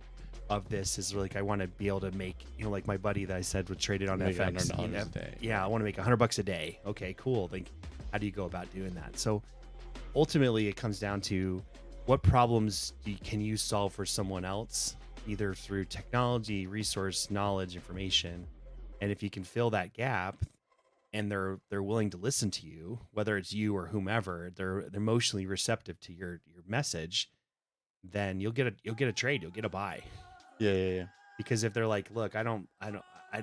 D: of this is like, I want to be able to make, like my buddy that I said would trade it on
C: Make
D: FX.
C: $100 a day.
D: Yeah, I want to make $100 a day. Okay, cool. Like, how do you go about doing that? So ultimately it comes down to what problems can you solve for someone else, either through technology, resource, knowledge, information. And if you can fill that gap and they're willing to listen to you, whether it's you or whomever, they're emotionally receptive to your message, then you'll get a trade, you'll get a buy.
C: Yeah.
D: Because if they're like, look, I'm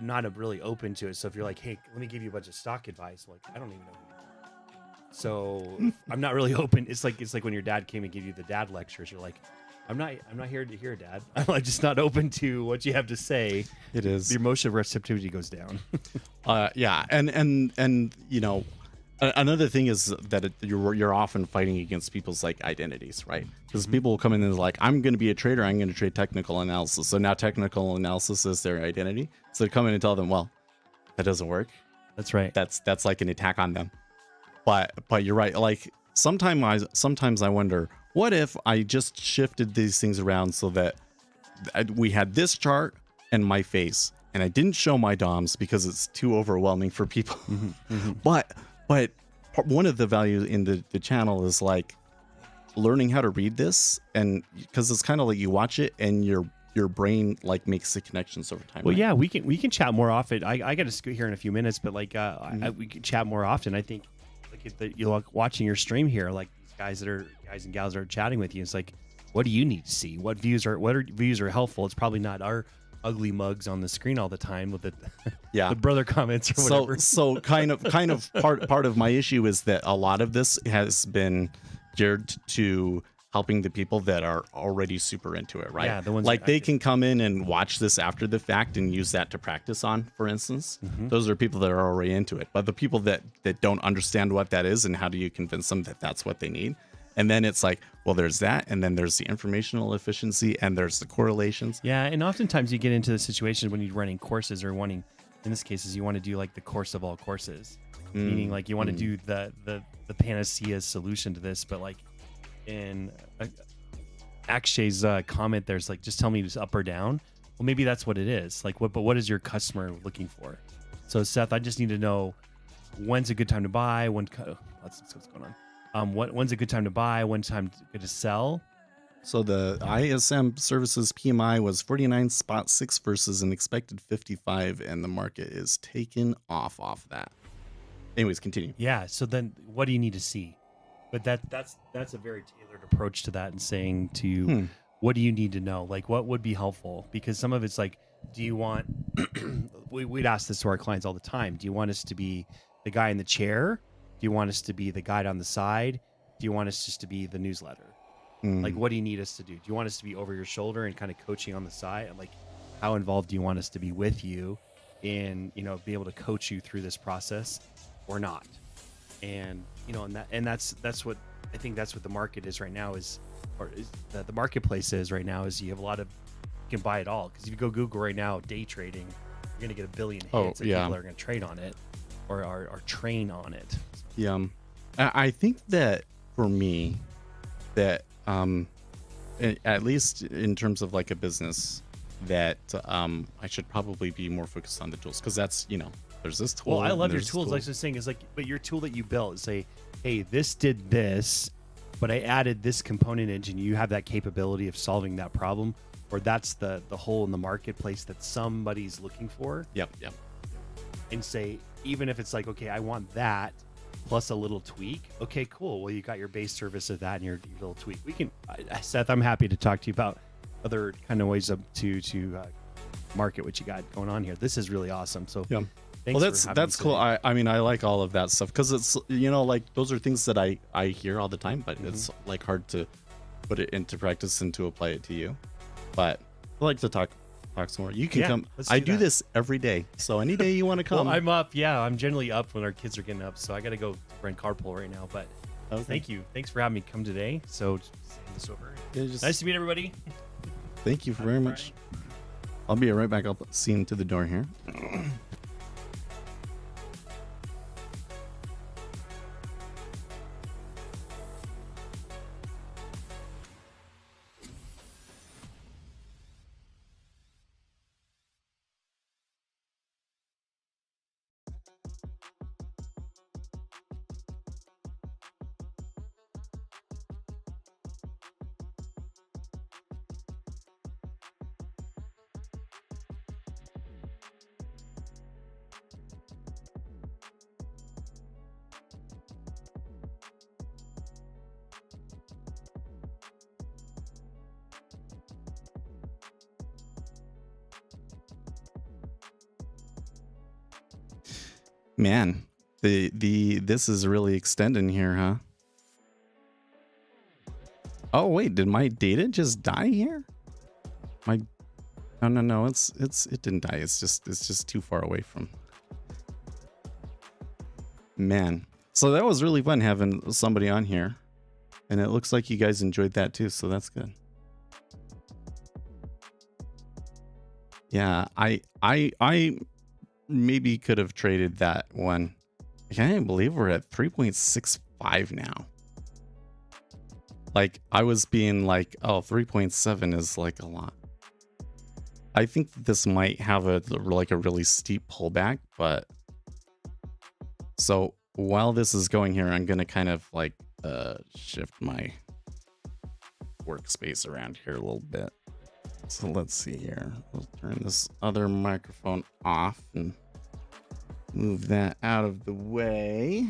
D: not really open to it. So if you're like, hey, let me give you a bunch of stock advice, I'm like, I don't even know who you are. So I'm not really open. It's like when your dad came and gave you the dad lectures. You're like, I'm not here to hear, Dad. I'm like just not open to what you have to say.
C: It is.
D: The emotional receptivity goes down.
C: Yeah, and you know, another thing is that you're often fighting against people's like identities, right? Because people will come in and like, I'm going to be a trader. I'm going to trade technical analysis. So now technical analysis is their identity. So they come in and tell them, well, that doesn't work.
D: That's right.
C: That's like an attack on them. But you're right. Like sometimes I wonder, what if I just shifted these things around so that we had this chart and my face, and I didn't show my DOMs because it's too overwhelming for people. But one of the values in the channel is like learning how to read this, and because it's kind of like you watch it and your brain like makes the connections over time.
D: Well,
C: right?
D: yeah, we can chat more often. I got to scoot here in a few minutes, but like we can chat more often. I think like you're like watching your stream here, like these guys and gals that are chatting with you. It's like, what do you need to see? What views are helpful? It's probably not our ugly mugs on the screen all the time with the the brother comments or whatever.
C: So kind of part of my issue is that a lot of this has been geared to helping the people that are already super into it, right?
D: Yeah, the ones
C: like
D: that
C: they can come in and watch this after the fact and use that to practice on, for instance. Those are people that are already into it. But the people that don't understand what that is and how do you convince them that that's what they need? And then it's like, well, there's that, and then there's the informational efficiency, and there's the correlations.
D: Yeah, and oftentimes you get into the situation when you're running courses or wanting, in this case, is you want to do like the course of all courses, meaning like you want to do the panacea solution to this, but like in Akshay's comment, there's like, just tell me just up or down. Well, maybe that's what it is. Like, what is your customer looking for? So Seth, I just need to know when's a good time to buy. Let's see what's going on. When's a good time to buy? When's time to sell?
C: So the ISM services PMI was 49.6 versus an expected 55, and the market is taken off that. Anyways, continue.
D: Yeah. So then, what do you need to see? But that's a very tailored approach to that, and saying to you, what do you need to know? Like, what would be helpful? Because some of it's like, do you want? We'd ask this to our clients all the time. Do you want us to be the guy in the chair? Do you want us to be the guide on the side? Do you want us just to be the newsletter? Like, what do you need us to do? Do you want us to be over your shoulder and kind of coaching on the side? Like, how involved do you want us to be with you in, be able to coach you through this process or not? And, that's what I think that's what the market is right now the marketplace is right now is you have you can buy it all. Because if you go Google right now, day trading, you're going to get 1 billion hits. People are going to trade on it or train on it.
C: Yeah. I think that for me, that at least in terms of like a business, that I should probably be more focused on the tools, because that's, there's this tool.
D: Well, I love your tools. Like I was saying, is like, but your tool that you built is say, hey, this did this, but I added this component engine. You have that capability of solving that problem, or that's the hole in the marketplace that somebody's looking for.
C: Yep.
D: And say, even if it's like, okay, I want that plus a little tweak. Okay, cool. Well, you got your base service of that and your little tweak. We can, Seth, I'm happy to talk to you about other kind of ways to market what you got going on here. This is really awesome. So
C: yeah.
D: Thanks
C: well, that's cool. I mean, I like all of that stuff, because it's, like those are things that I hear all the time, but it's like hard to put it into practice and to apply it to you. But I like to talk some more. You can come. I do this every day, so any day you want to come.
D: Well, I'm up. Yeah, I'm generally up when our kids are getting up, so I got to go rent carpool right now. But thank you. Thanks for having me come today. So just hand this over. Nice to meet everybody.
C: Thank you very much. I'll be right back. I'll see him to the door here. Man, this is really extending here, huh? Oh wait, did my data just die here? No, it didn't die. It's just too far away from. Man. So that was really fun having somebody on here. And it looks like you guys enjoyed that too, so that's good. Yeah, I maybe could have traded that one. I can't believe we're at 3.65 now. Like, I was being like, oh, 3.7 is like a lot. I think this might have a really steep pullback, but so while this is going here, I'm gonna kind of like shift my workspace around here a little bit. So let's see here. We'll turn this other microphone off and move that out of the way.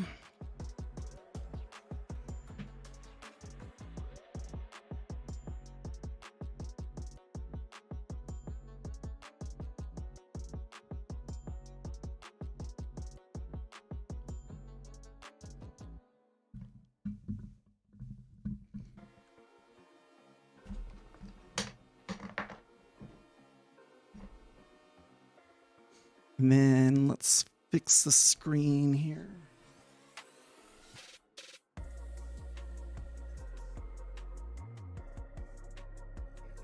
C: And then let's fix the screen here.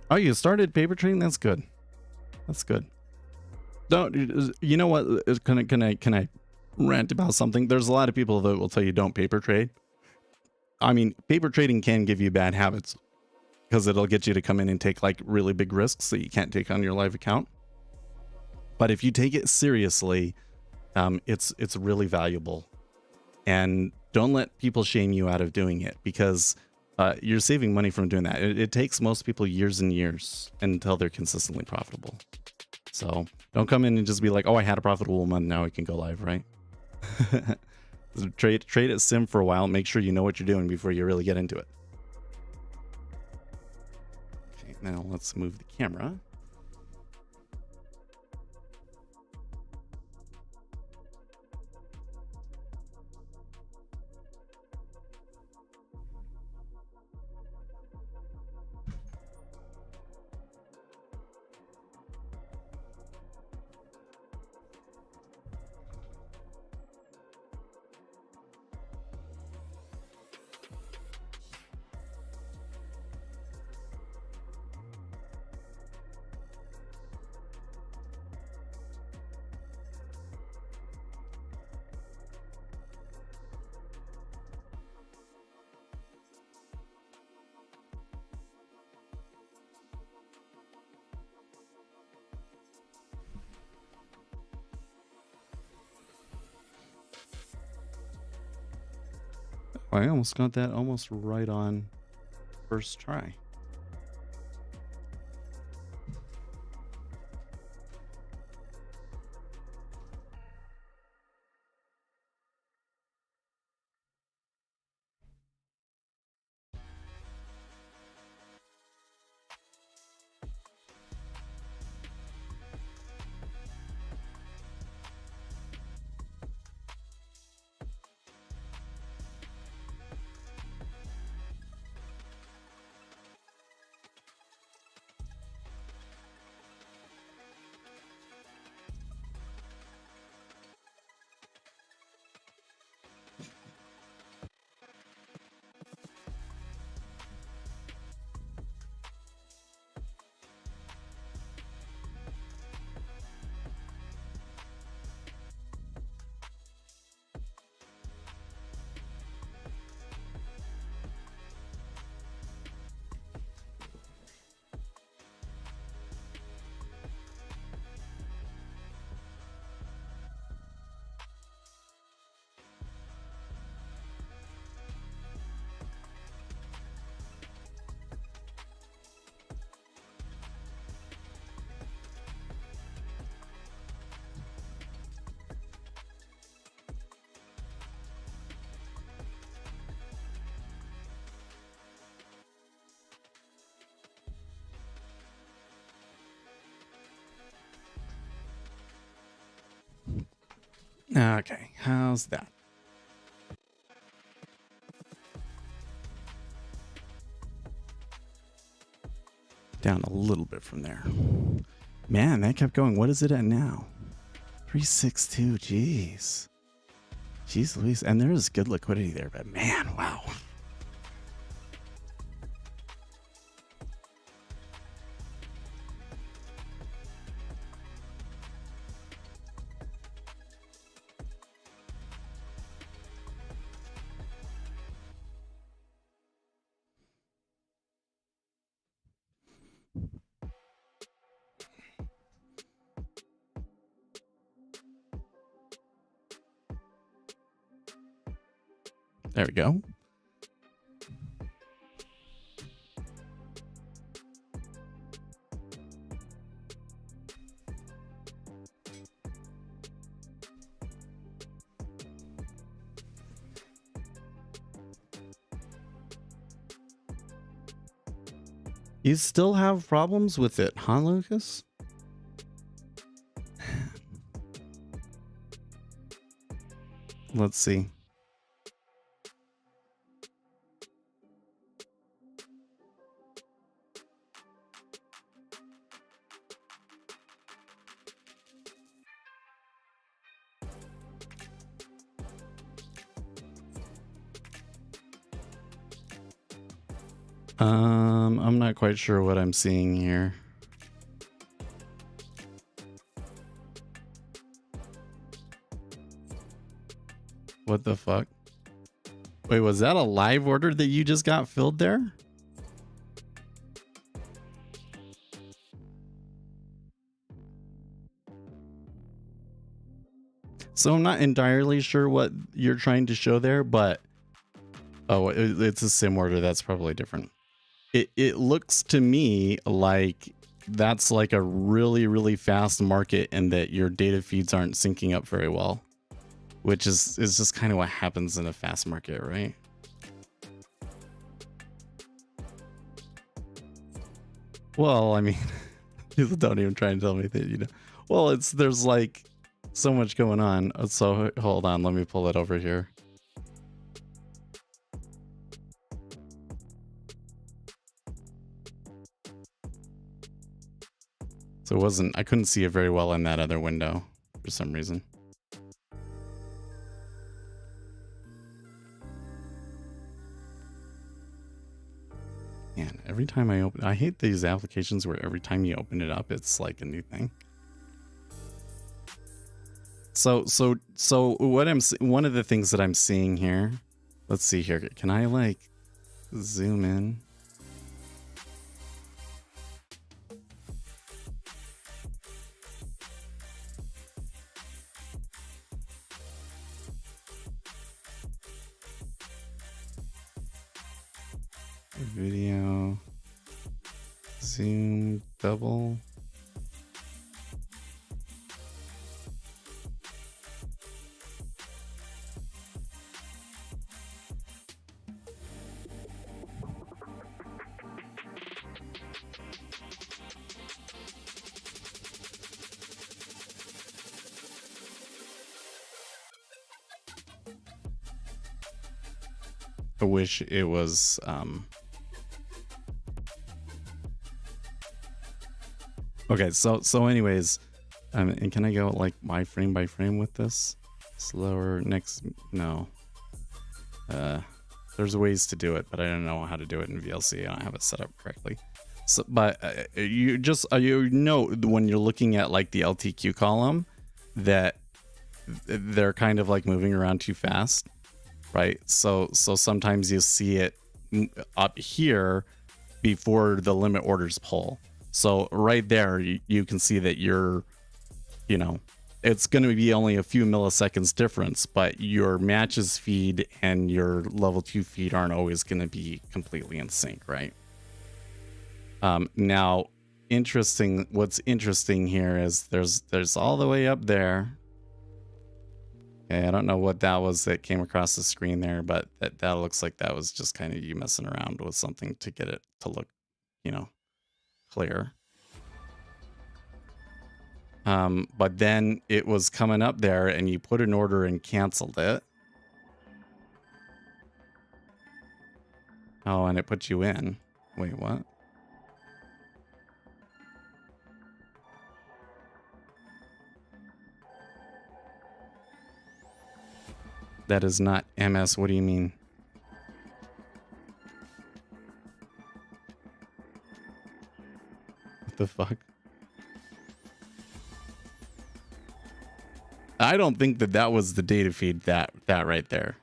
C: Oh, you started paper trading? That's good. That's good. Don't, you know what? Can I rant about something? There's a lot of people that will tell you don't paper trade. I mean, paper trading can give you bad habits because it'll get you to come in and take like really big risks that you can't take on your live account. But if you take it seriously, it's really valuable. And don't let people shame you out of doing it, because you're saving money from doing that. It takes most people years and years until they're consistently profitable. So don't come in and just be like, oh, I had a profitable month, now I can go live, right? Trade at sim for a while. Make sure you know what you're doing before you really get into it. Okay, now let's move the camera. I almost got that almost right on first try. Okay, how's that? Down a little bit from there. Man, that kept going. What is it at now? 362. Jeez. Jeez Louise. And there's good liquidity there, but man, wow. There we go. You still have problems with it, huh, Lucas? Let's see. I'm not quite sure what I'm seeing here. What the fuck? Wait, was that a live order that you just got filled there? So I'm not entirely sure what you're trying to show there, but oh, it's a sim order. That's probably different. It looks to me like that's like a really, really fast market and that your data feeds aren't syncing up very well, which is just kind of what happens in a fast market, right? Well, I mean, people don't even try and tell me that, you know. Well, there's like so much going on. So hold on, let me pull it over here. So I couldn't see it very well in that other window for some reason. Man, every time I hate these applications where every time you open it up, it's like a new thing. So one of the things that I'm seeing here, let's see here. Can I like zoom in? Video, zoom, double. I wish it was okay, so anyways, and can I go like frame by frame with this? Slower, next, no. There's ways to do it, but I don't know how to do it in VLC. I don't have it set up correctly. So, but you know when you're looking at like the LTQ column that they're kind of like moving around too fast, right? So sometimes you see it up here before the limit orders pull. So right there, you can see that you know, it's going to be only a few milliseconds difference, but your matches feed and your level 2 feed aren't always going to be completely in sync, right? Now, what's interesting here is there's all the way up there. Okay, I don't know what that was that came across the screen there, but that looks like that was just kind of you messing around with something to get it to look, you know, clear. But then it was coming up there and you put an order and canceled it. Oh, and it put you in. Wait, what? That is not MS. What do you mean? What the fuck? I don't think that that was the data feed that right there.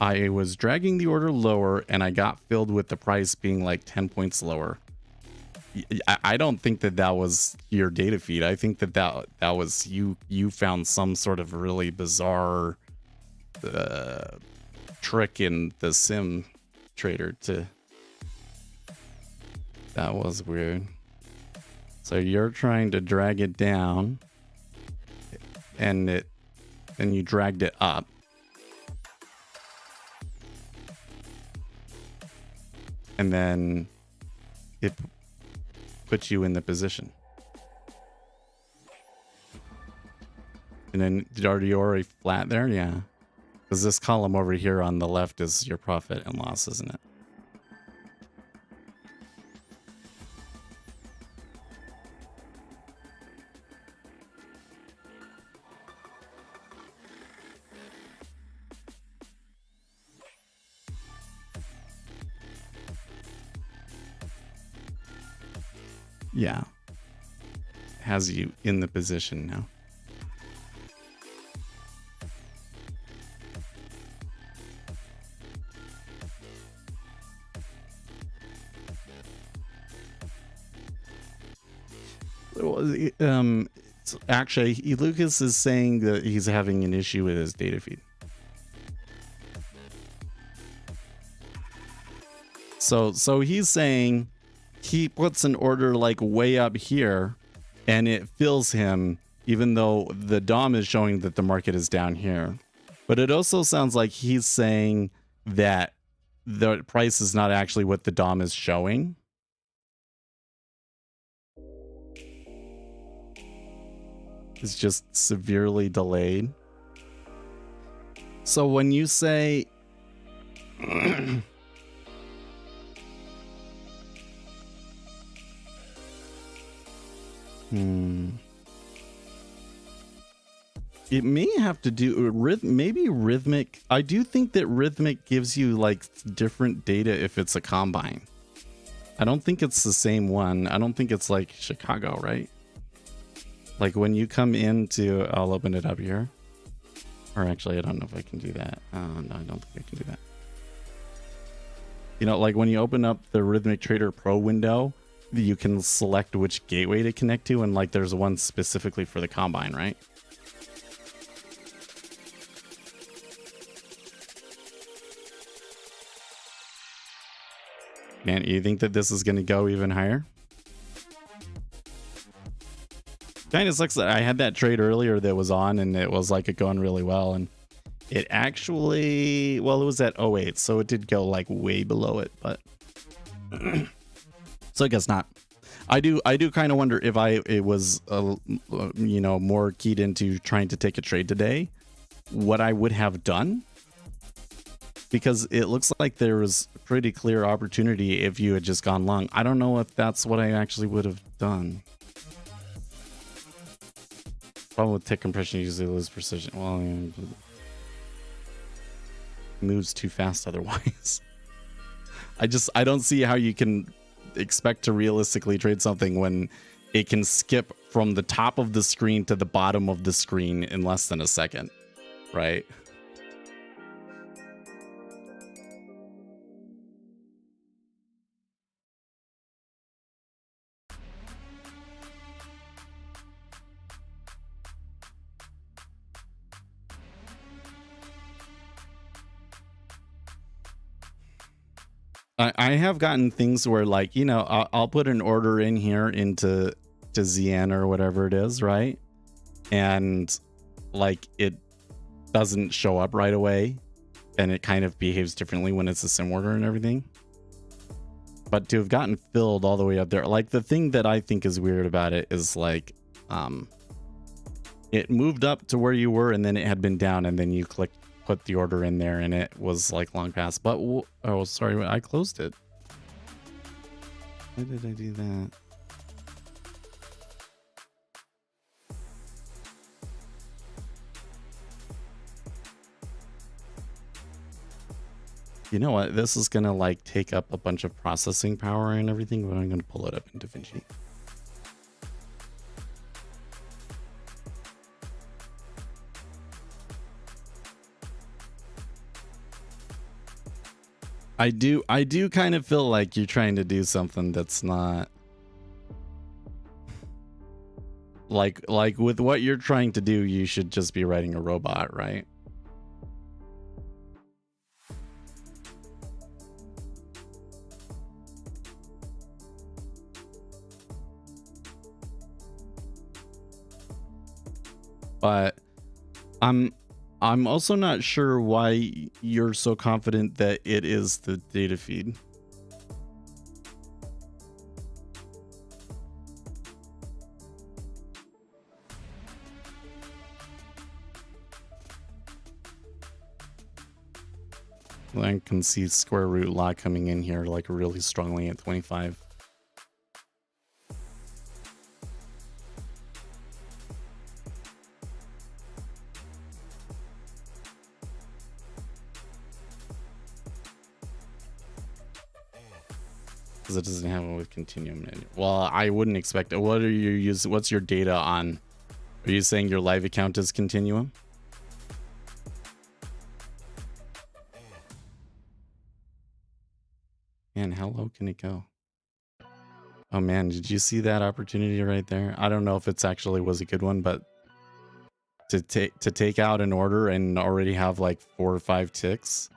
C: I was dragging the order lower and I got filled with the price being like 10 points lower. I don't think that that was your data feed. I think that that was you found some sort of really bizarre trick in the sim trader to. That was weird. So you're trying to drag it down and you dragged it up. And then it puts you in the position. And then are you already flat there? Yeah. Because this column over here on the left is your profit and loss, isn't it? Yeah. Has you in the position now. Actually, Lucas is saying that he's having an issue with his data feed. So he's saying he puts an order like way up here and it fills him even though the DOM is showing that the market is down here. But it also sounds like he's saying that the price is not actually what the DOM is showing. It's just severely delayed. So when you say it may have to do maybe rhythmic. I do think that rhythmic gives you like different data if it's a combine. I don't think it's the same one. I don't think it's like Chicago, right? Like when you come into, I'll open it up here. Or actually, I don't know if I can do that. No, I don't think I can do that. You know, like when you open up the Rhythmic Trader Pro window, you can select which gateway to connect to, and like there's one specifically for the combine, right? Man, you think that this is going to go even higher? Kind of sucks that I had that trade earlier that was on and it was like going really well, and it actually, well, it was at 08, so it did go like way below it, but so I guess not. I do kind of wonder if it was you know, more keyed into trying to take a trade today, what I would have done, because it looks like there was a pretty clear opportunity if you had just gone long. I don't know if that's what I actually would have done. Problem with tick compression, you usually lose precision. Well, moves too fast otherwise. I don't see how you can expect to realistically trade something when it can skip from the top of the screen to the bottom of the screen in less than a second, right? I have gotten things where, like, you know, I'll put an order in here into ZN or whatever it is, right? And like it doesn't show up right away. and it kind of behaves differently when it's a sim order and everything. But to have gotten filled all the way up there, like the thing that I think is weird about it is like, it moved up to where you were and then it had been down and then you put the order in there and it was like long past. But, oh, sorry, I closed it. Why did I do that? You know what? This is going to like take up a bunch of processing power and everything, but I'm going to pull it up in DaVinci. I do kind of feel like you're trying to do something that's not like with what you're trying to do, you should just be writing a robot, right? But I'm also not sure why you're so confident that it is the data feed. I can see square root law coming in here like really strongly at 25. Because it doesn't have it with continuum. Well, I wouldn't expect it. What are you using? What's your data on? Are you saying your live account is continuum? Man, how low can it go? Oh man, did you see that opportunity right there? I don't know if it's actually was a good one, but to take out an order and already have like 4 or 5 ticks,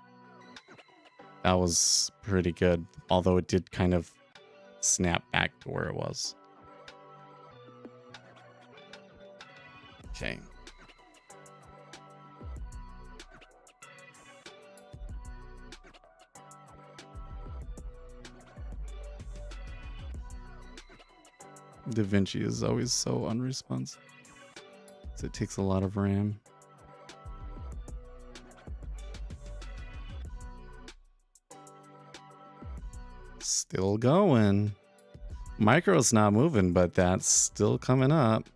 C: that was pretty good. Although it did kind of snap back to where it was. Okay. DaVinci is always so unresponsive. So it takes a lot of RAM. Still going. Micro's not moving, but that's still coming up.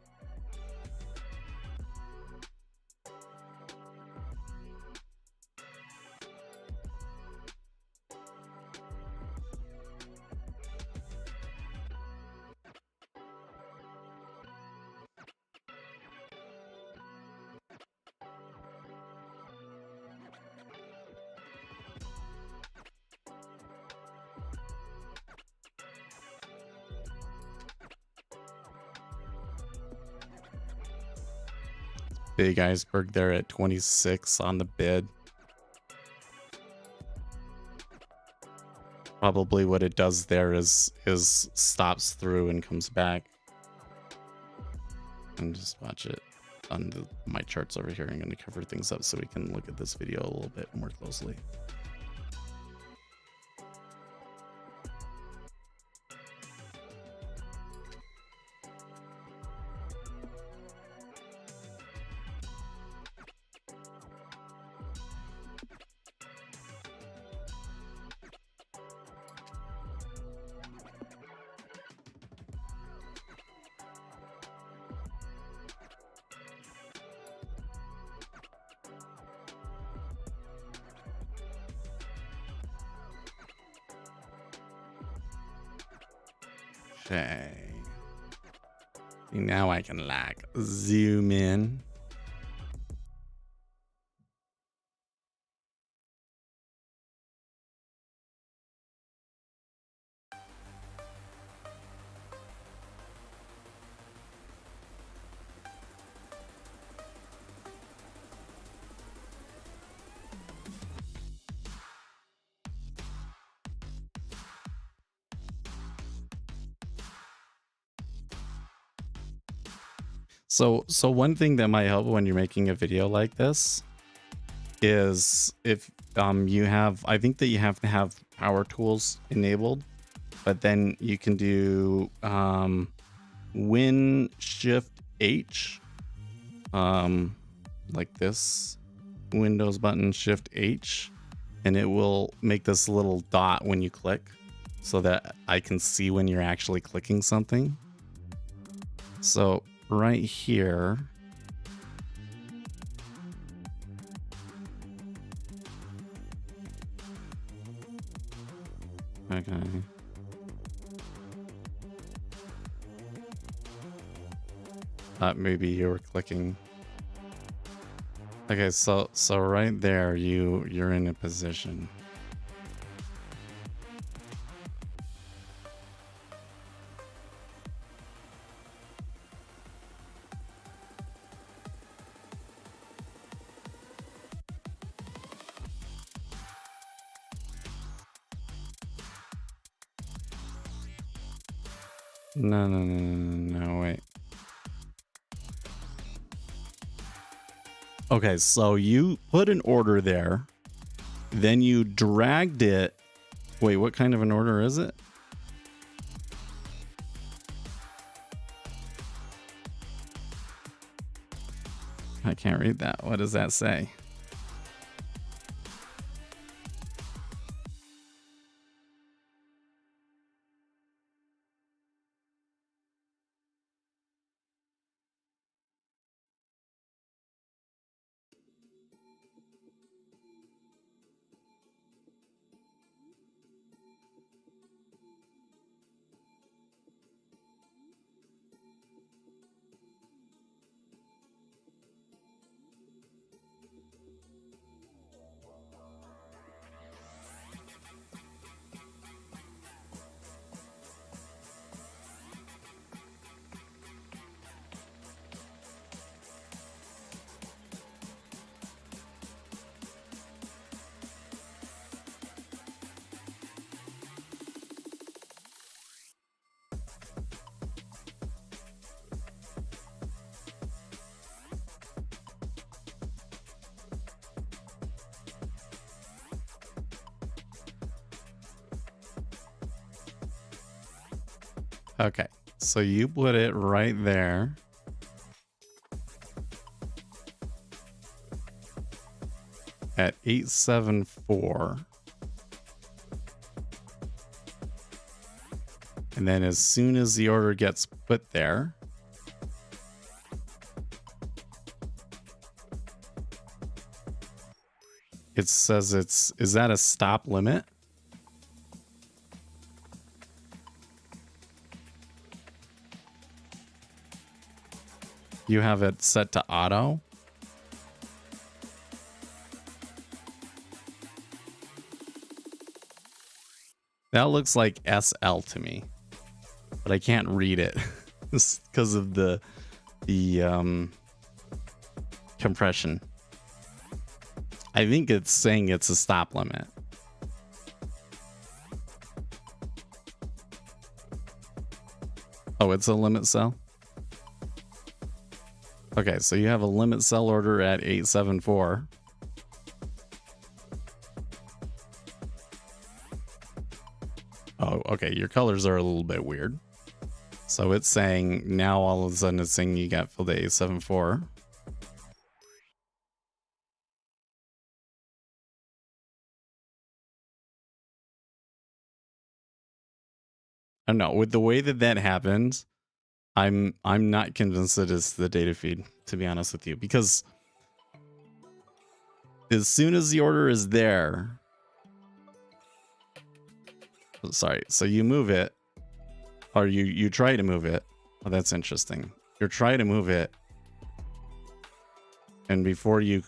C: Big iceberg there at 26 on the bid. Probably what it does there is stops through and comes back. And just watch it on my charts over here. I'm going to cover things up so we can look at this video a little bit more closely. Okay. Now I can like zoom in. So one thing that might help when you're making a video like this is if I think that you have to have power tools enabled, but then you can do Win Shift H, like this, Windows button Shift H, and it will make this little dot when you click so that I can see when you're actually clicking something. So right here, okay. Maybe you were clicking. Okay, so right there, you're in a position. No, wait. Okay, so you put an order there, then you dragged it. Wait, what kind of an order is it? I can't read that. What does that say? Okay, so you put it right there. At 874. And then as soon as the order gets put there, it says is that a stop limit? You have it set to auto. That looks like SL to me, but I can't read it because of the compression. I think it's saying it's a stop limit. Oh, it's a limit sell? Okay, so you have a limit sell order at 874. Oh, okay, your colors are a little bit weird. So it's saying now all of a sudden it's saying you got filled at 874. I don't know, with the way that happened, I'm not convinced that it's the data feed, to be honest with you, because as soon as the order is there, sorry, so you move it, or you try to move it. Oh, that's interesting. You're trying to move it, and before you,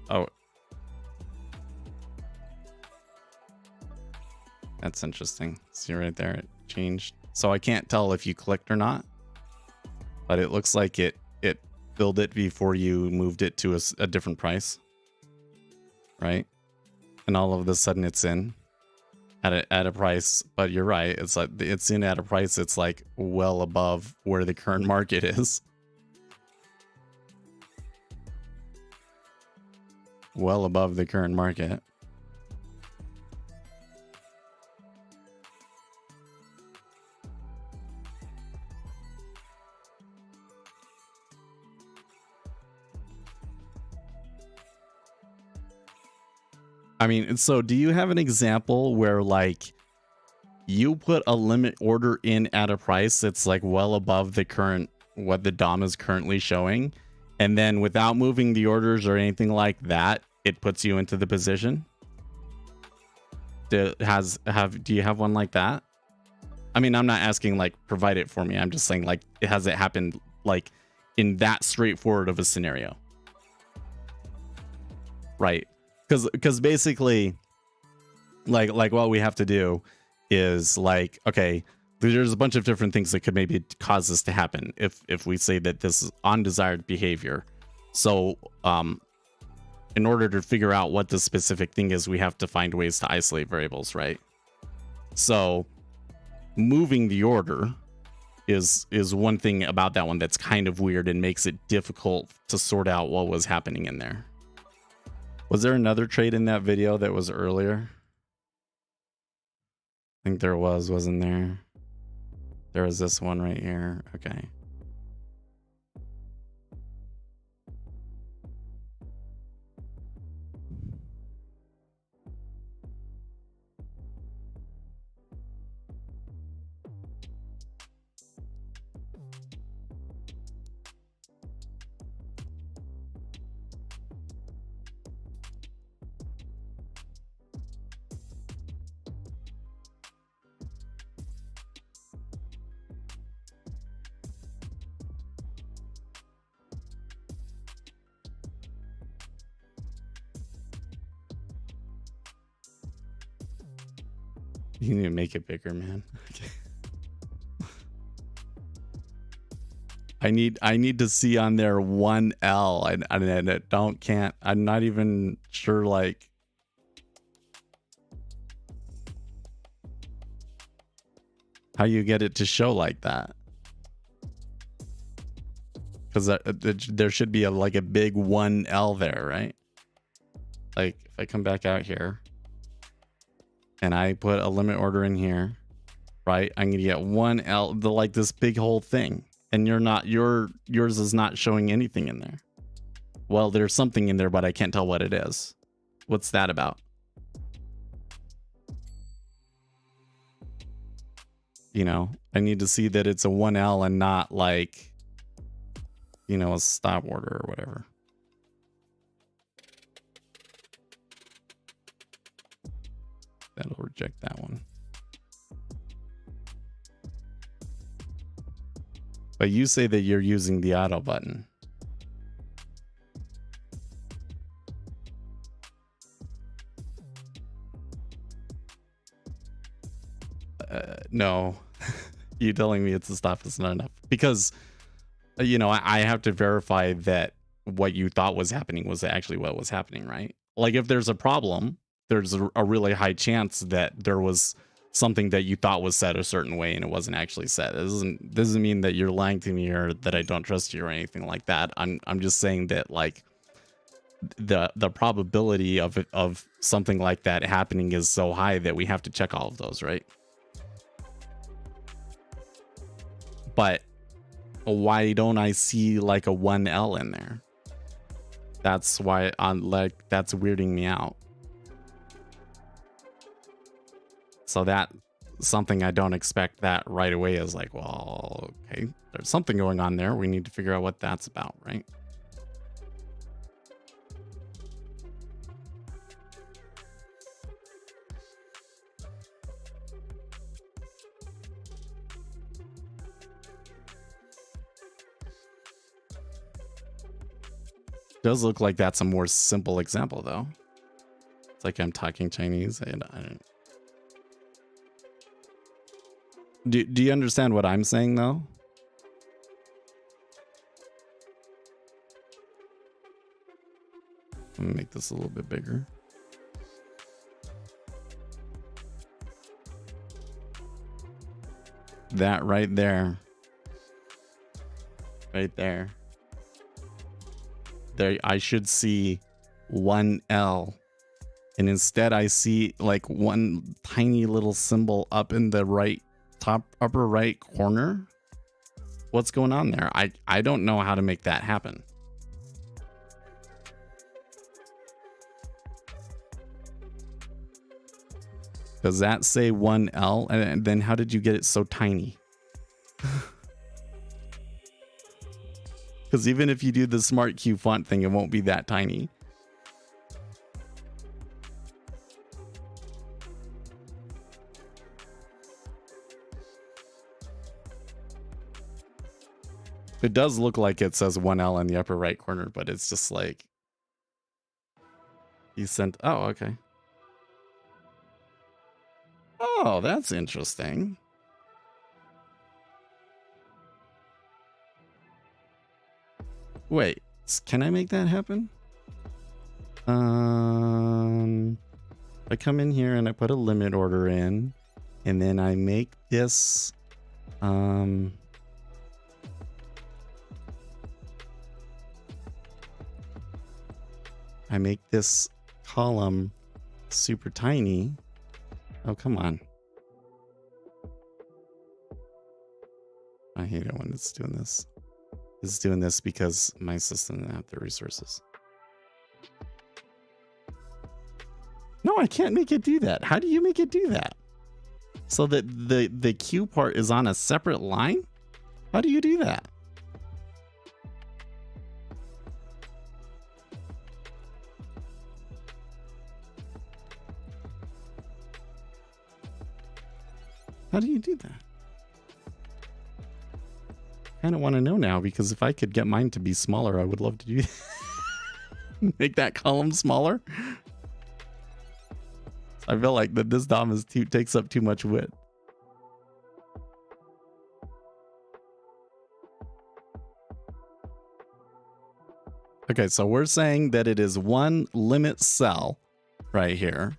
C: oh, that's interesting. See right there, it changed. So I can't tell if you clicked or not, but it looks like it filled it before you moved it to a different price, right? And all of a sudden it's in at a price. But you're right, it's like it's in at a price that's like well above where the current market is. Well above the current market. I mean, so do you have an example where like you put a limit order in at a price that's like well above the current, what the DOM is currently showing, and then without moving the orders or anything like that, it puts you into the position? Do you have one like that? I mean, I'm not asking like provide it for me. I'm just saying like has it happened like in that straightforward of a scenario? Right. Because basically like what we have to do is like, okay, there's a bunch of different things that could maybe cause this to happen if we say that this is undesired behavior. So in order to figure out what the specific thing is, we have to find ways to isolate variables, right? So moving the order is one thing about that one that's kind of weird and makes it difficult to sort out what was happening in there. Was there another trait in that video that was earlier? I think there was, wasn't there? There was this one right here. Okay. You need to make it bigger, man. Okay. I need to see on there 1L and I can't. I'm not even sure like how you get it to show like that. Because there should be like a big 1L there, right? Like if I come back out here and I put a limit order in here, right? I'm gonna get 1L, like this big whole thing, and yours is not showing anything in there. Well, there's something in there, but I can't tell what it is. What's that about? You know, I need to see that it's a 1L and not like, you know, a stop order or whatever. That'll reject that one. But you say that you're using the auto button. No. You telling me it's a stop is not enough. Because, you know, I have to verify that what you thought was happening was actually what was happening, right? Like if there's a problem, there's a really high chance that there was something that you thought was set a certain way and it wasn't actually set. This doesn't mean that you're lying to me or that I don't trust you or anything like that. I'm just saying that like the probability of something like that happening is so high that we have to check all of those, right? But why don't I see like a 1L in there? That's why that's weirding me out. So that something I don't expect that right away is like, well, okay, there's something going on there. We need to figure out what that's about, right? Does look like that's a more simple example though. It's like I'm talking Chinese and I don't. Do you understand what I'm saying though? I'm gonna make this a little bit bigger. That right there. Right there. There, I should see 1L. And instead I see like one tiny little symbol up in the right top upper right corner. What's going on there? I don't know how to make that happen. Does that say 1L? And then how did you get it so tiny? Because even if you do the Smart Q font thing, it won't be that tiny. It does look like it says 1L in the upper right corner, but it's just like you sent. Oh, okay. Oh, that's interesting. Wait, can I make that happen? I come in here and I put a limit order in, and then I make this I make this column super tiny. Oh, come on. I hate it when it's doing this. It's doing this because my system doesn't have the resources. No, I can't make it do that. How do you make it do that? So that the Q part is on a separate line? How do you do that? How do you do that? I kind of want to know now, because if I could get mine to be smaller, I would love to do that. Make that column smaller. I feel like that this DOM takes up too much width. Okay, so we're saying that it is one limit cell right here.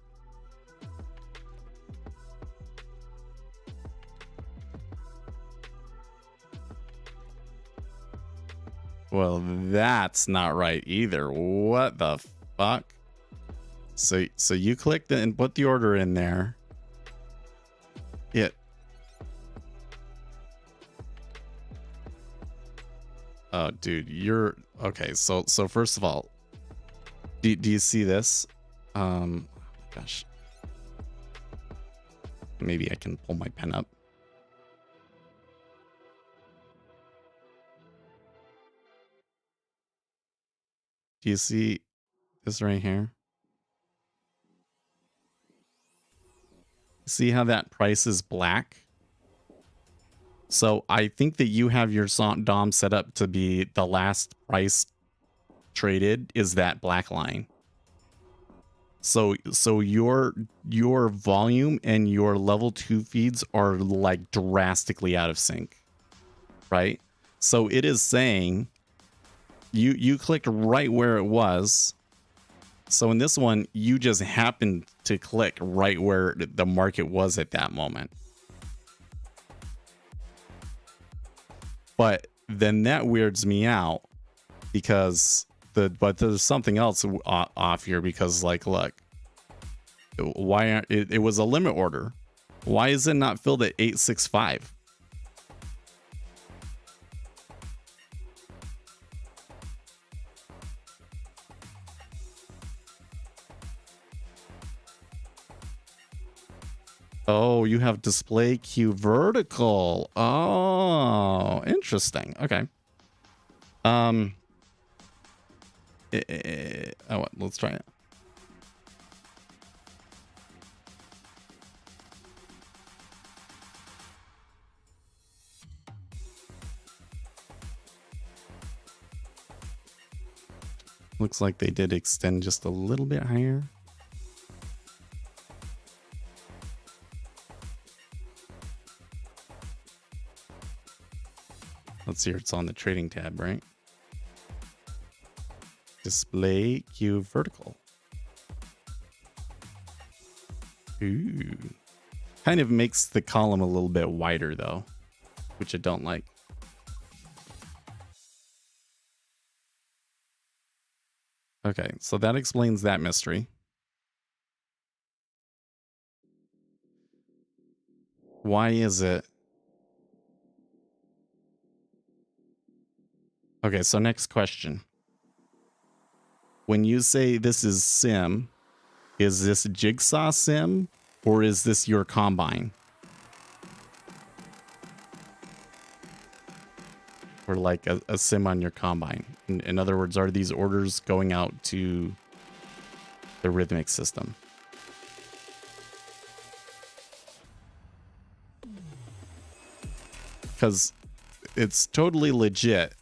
C: Well, that's not right either. What the fuck? So you click and put the order in there. Oh, dude, you're okay. So first of all, do you see this? Gosh, maybe I can pull my pen up. Do you see this right here? See how that price is black? So I think that you have your DOM set up to be the last price traded is that black line. So your volume and your level 2 feeds are like drastically out of sync, right? So it is saying you clicked right where it was. So in this one, you just happened to click right where the market was at that moment. But then that weirds me out because but there's something else off here, because like, look, why aren't it was a limit order. Why is it not filled at 865? Oh, you have display queue vertical. Oh, interesting. Okay. Oh, let's try it. Looks like they did extend just a little bit higher. Let's see, it's on the trading tab, right? Display queue vertical. Ooh. Kind of makes the column a little bit wider though, which I don't like. Okay, so that explains that mystery. Why is it? Okay, so next question. When you say this is sim, is this jigsaw sim Or is this your combine? Or like a sim on your combine? In other words, are these orders going out to the rhythmic system? Because it's totally legit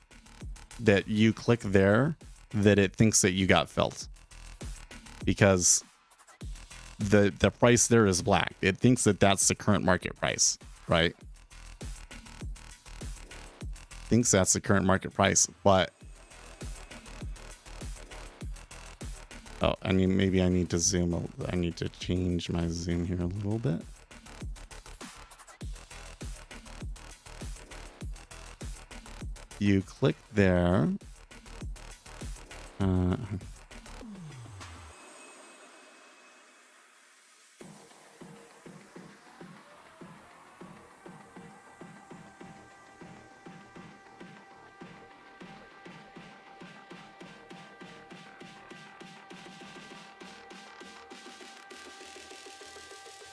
C: that you click there, that it thinks that you got filled. Because the price there is black. It thinks that that's the current market price, right? Thinks that's the current market price, but oh, I mean, maybe I need to zoom. I need to change my zoom here a little bit. You click there.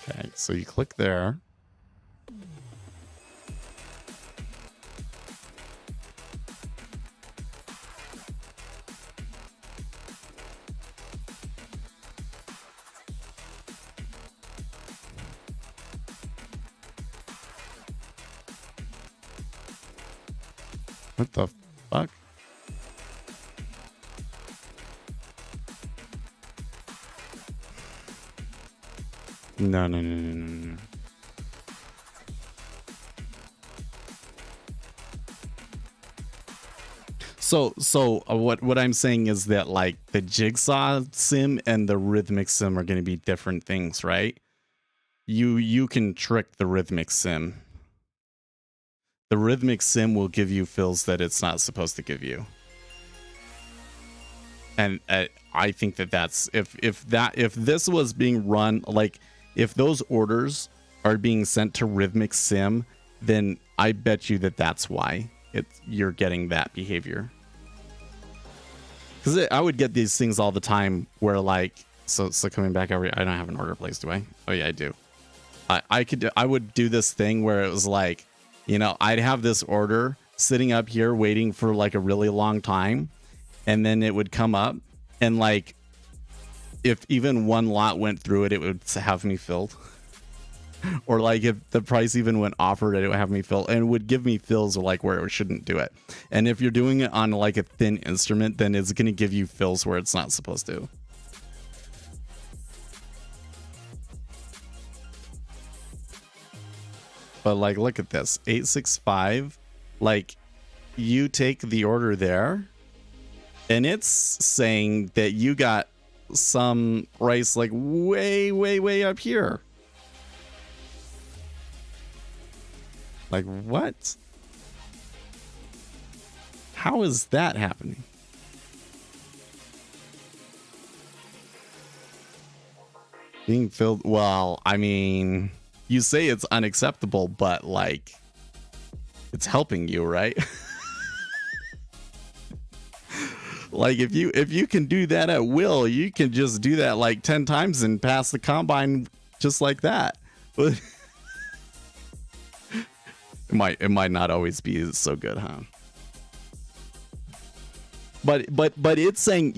C: Okay, so you click there. What the fuck? No. So what I'm saying is that like the jigsaw sim and the rhythmic sim are going to be different things, right? You can trick the rhythmic sim. The rhythmic sim will give you fills that it's not supposed to give you. And I think that's if this was being run, like if those orders are being sent to rhythmic sim, then I bet you that's why you're getting that behavior. Because I would get these things all the time where like so coming back over, I don't have an order placed, do I? Oh yeah, I do. I would do this thing where it was like, you know, I'd have this order sitting up here waiting for like a really long time, and then it would come up, and like if even one lot went through it, it would have me filled. Or like if the price even went offered, it would have me fill, and it would give me fills like where it shouldn't do it. And if you're doing it on like a thin instrument, then it's going to give you fills where it's not supposed to. But like, look at this 865. Like, you take the order there, and it's saying that you got some price like way up here. Like, what? How is that happening? Being filled. Well, I mean, you say it's unacceptable, but like, it's helping you, right? Like if you can do that at will, you can just do that like 10 times and pass the combine just like that. But it might not always be so good, huh? But it's saying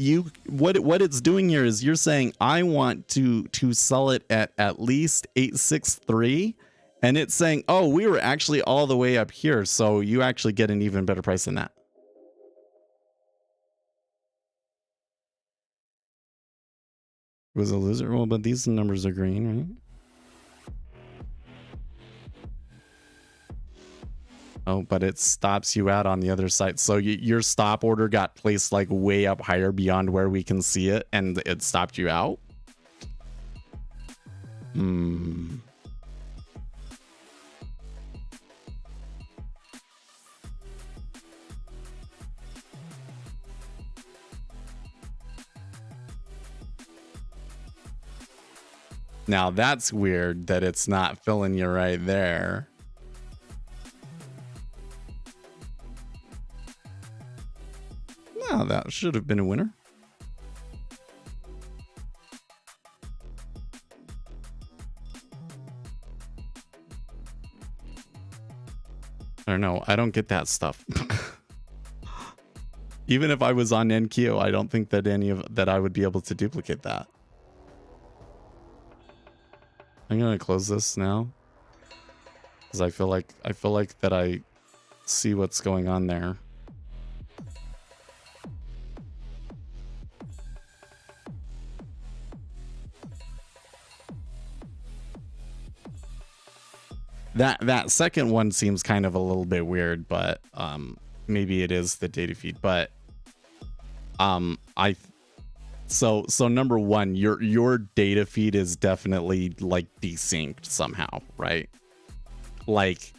C: what it's doing here is you're saying I want to sell it at least 863, and it's saying, oh, we were actually all the way up here, so you actually get an even better price than that. It was a loser. Well, but these numbers are green, right? Oh, but it stops you out on the other side. So your stop order got placed like way up higher beyond where we can see it, and it stopped you out. Now that's weird that it's not filling you right there. No, that should have been a winner. I don't know. I don't get that stuff. Even if I was on NQ, I don't think that that I would be able to duplicate that. I'm gonna close this now because I feel like that I see what's going on there. That second one seems kind of a little bit weird, but maybe it is the data feed. But so number one, your data feed is definitely like desynced somehow, right? Like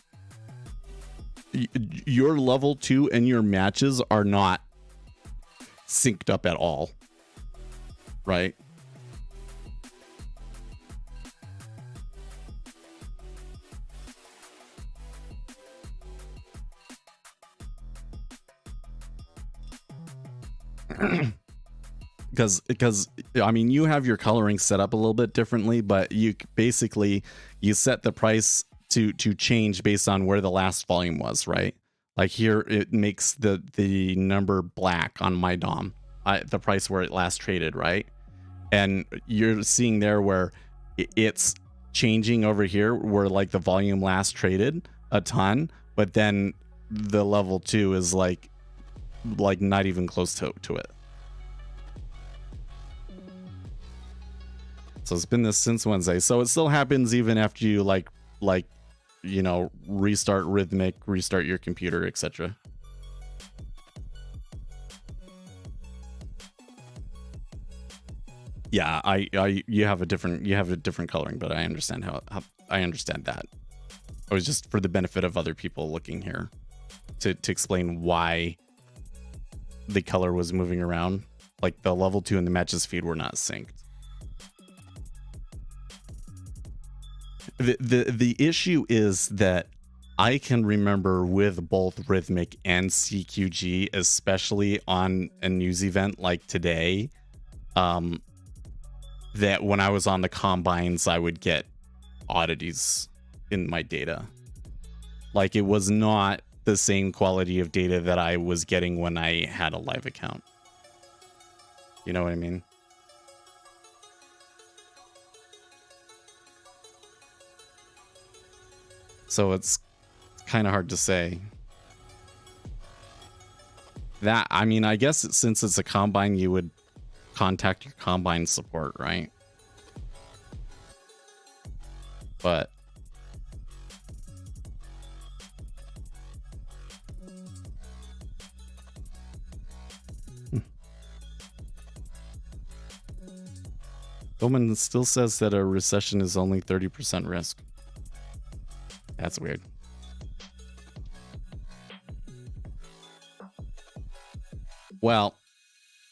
C: your level 2 and your matches are not synced up at all, right? because I mean, you have your coloring set up a little bit differently, but you basically set the price to change based on where the last volume was, right? Like here it makes the number black on my DOM, the price where it last traded, right? And you're seeing there where it's changing over here where like the volume last traded a ton, but then the level 2 is like not even close to it. So it's been this since Wednesday. So it still happens even after you like you know, restart Rhythmic, restart your computer, etc. Yeah, you have a different coloring, but I understand how I understand that. It was just for the benefit of other people looking here to explain why the color was moving around. Like the level 2 and the matches feed were not synced. The issue is that I can remember with both Rhythmic and CQG, especially on a news event like today, that when I was on the combines, I would get oddities in my data. Like it was not the same quality of data that I was getting when I had a live account. You know what I mean? So it's kind of hard to say. That, I mean, I guess since it's a combine, you would contact your combine support, right? But Bowman still says that a recession is only 30% risk. That's weird. Well,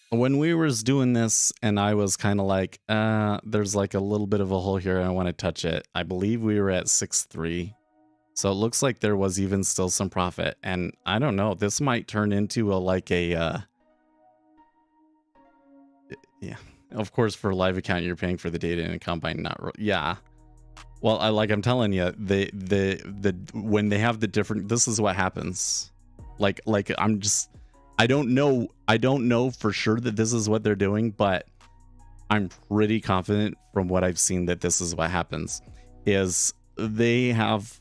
C: when we was doing this and I was kind of like, there's like a little bit of a hole here and I want to touch it. I believe we were at 6.3. So it looks like there was even still some profit. And I don't know, this might turn into yeah. Of course, for a live account, you're paying for the data in a combine, yeah. Well, I'm telling you, when they have the different, this is what happens. Like I don't know for sure that this is what they're doing, but I'm pretty confident from what I've seen that this is what happens. Is they have,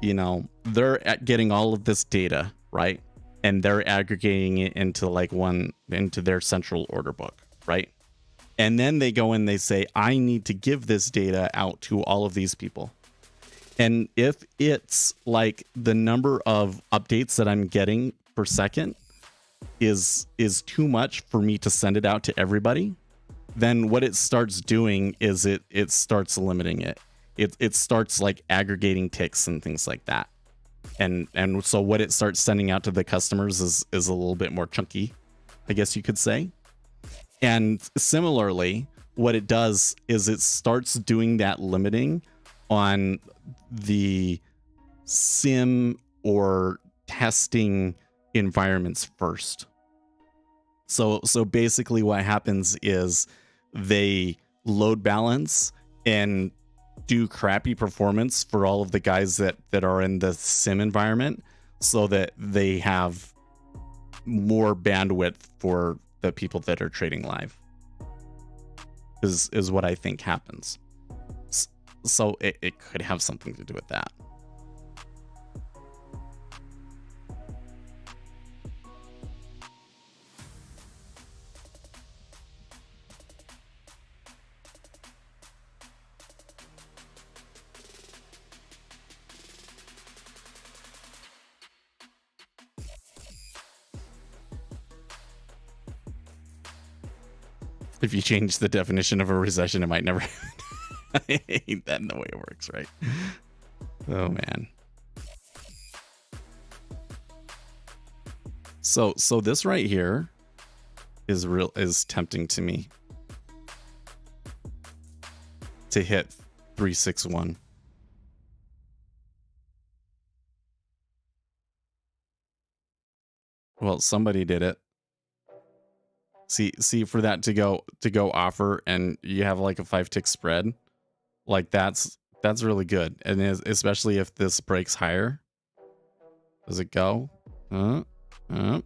C: you know, they're getting all of this data, right? And they're aggregating it into into their central order book, right? And then they go and they say, I need to give this data out to all of these people. And if it's like the number of updates that I'm getting per second is too much for me to send it out to everybody, then what it starts doing is it starts limiting it. It starts like aggregating ticks and things like that. And so what it starts sending out to the customers is a little bit more chunky, I guess you could say. And similarly, what it does is it starts doing that limiting on the sim or testing environments first. So basically what happens is they load balance and do crappy performance for all of the guys that are in the sim environment, so that they have more bandwidth for the people that are trading live, is what I think happens. So it could have something to do with that. If you change the definition of a recession, it might never happen. I hate that in the way it works, right? Oh man. So this right here is tempting to me to hit 361. Well, somebody did it. See for that to go offer, and you have like a 5-tick spread, like that's really good. And especially if this breaks higher. Does it go?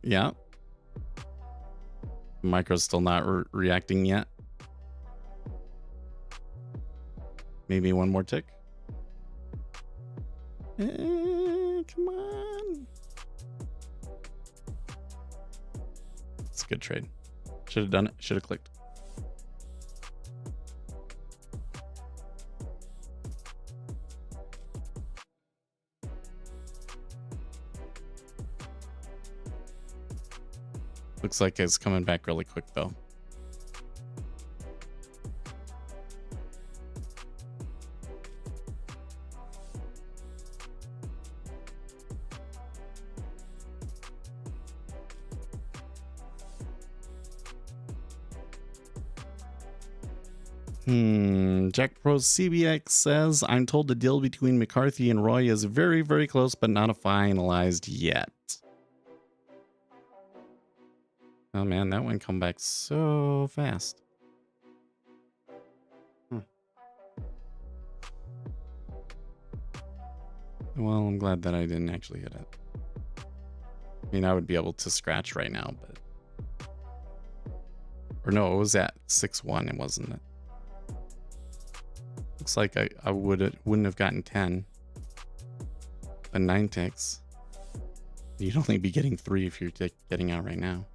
C: Yeah. Micro's still not reacting yet. Maybe one more tick. Come on. It's a good trade. Should have done it. Should have clicked. Looks like it's coming back really quick though. Jack Pro CBX says, I'm told the deal between McCarthy and Roy is very, very close, but not finalized yet. Oh man, that one come back so fast. Well, I'm glad that I didn't actually hit it. I mean, I would be able to scratch right now, but... Or no, it was at 6-1, it wasn't it? Looks like I wouldn't have gotten 10. But 9 ticks. You'd only be getting 3 if you're getting out right now.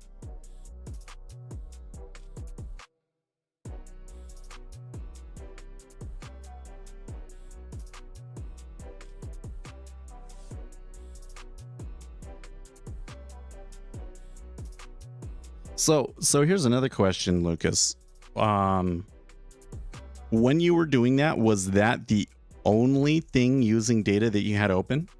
C: So here's another question, Lucas. When you were doing that, was that the only thing using data that you had open?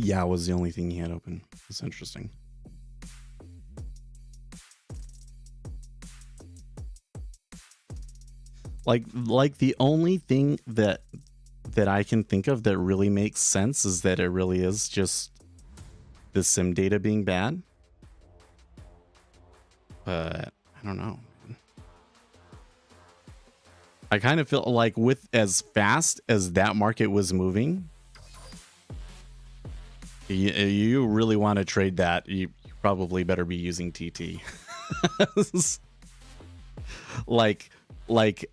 C: Yeah, it was the only thing he had open. That's interesting. Like the only thing that I can think of that really makes sense is that it really is just the sim data being bad. But I don't know. I kind of feel like with as fast as that market was moving, you really want to trade that, you probably better be using TT.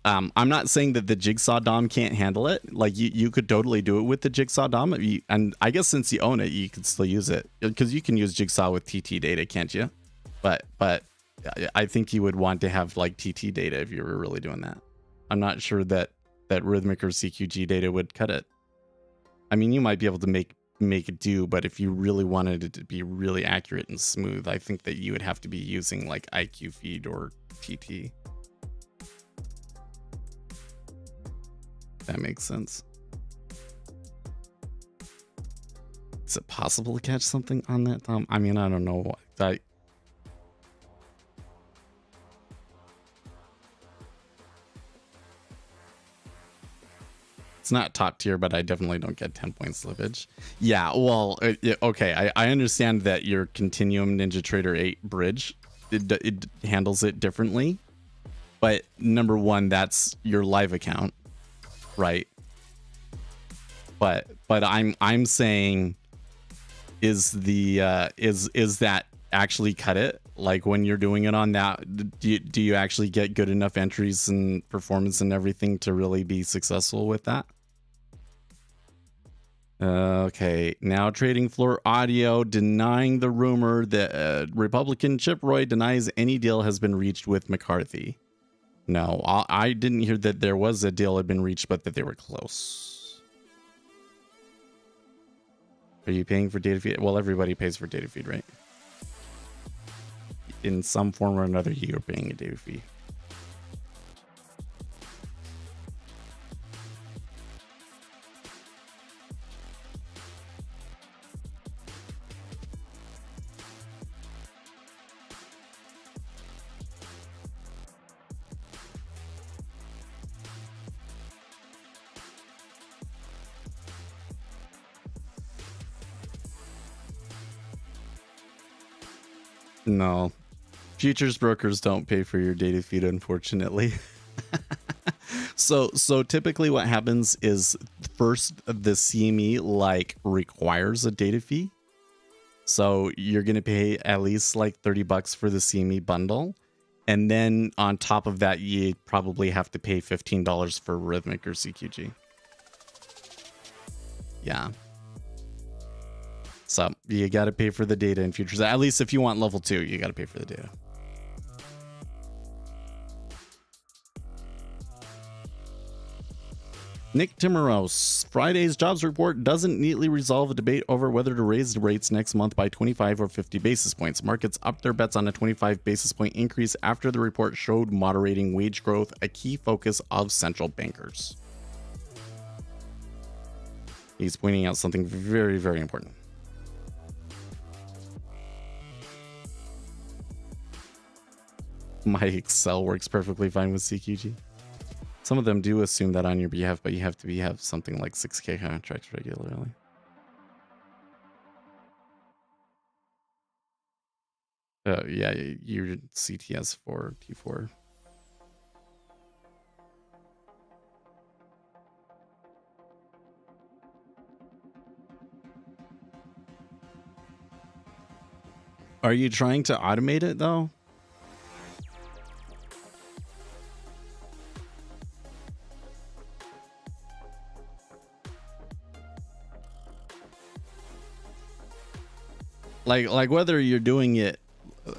C: I'm not saying that the Jigsaw DOM can't handle it. Like you could totally do it with the Jigsaw DOM, and I guess since you own it, you could still use it, because you can use Jigsaw with TT data, can't you? But I think you would want to have like TT data if you were really doing that. I'm not sure that Rhythmic or CQG data would cut it. I mean, you might be able to make it do, but if you really wanted it to be really accurate and smooth, I think that you would have to be using like IQ feed or TT. That makes sense. Is it possible to catch something on that, Tom? I mean, I don't know. It's not top tier, but I definitely don't get 10 point slippage. Yeah, well, okay. I understand that your Continuum Ninja Trader 8 bridge, it handles it differently. But number one, that's your live account, right? But I'm saying, is that actually cut it? Like when you're doing it on that, do you actually get good enough entries and performance and everything to really be successful with that? Okay, now Trading Floor Audio denying the rumor that Republican Chip Roy denies any deal has been reached with McCarthy. No, I didn't hear that there was a deal had been reached, but that they were close. Are you paying for data feed? Well, everybody pays for data feed, right? In some form or another, you're paying a data fee. No, futures brokers don't pay for your data feed, unfortunately. So typically what happens is first the CME like requires a data fee. So you're going to pay at least like $30 for the CME bundle. And then on top of that, you probably have to pay $15 for Rhythmic or CQG. Yeah. So you got to pay for the data in futures. At least if you want level 2, you got to pay for the data. Nick Timoros, Friday's jobs report doesn't neatly resolve a debate over whether to raise the rates next month by 25 or 50 basis points. Markets upped their bets on a 25 basis point increase after the report showed moderating wage growth, a key focus of central bankers. He's pointing out something very, very important. My Excel works perfectly fine with CQG. Some of them do assume that on your behalf, but you have to have something like 6K contracts regularly. Yeah, your CTS 4, T4. Are you trying to automate it though? Like whether you're doing it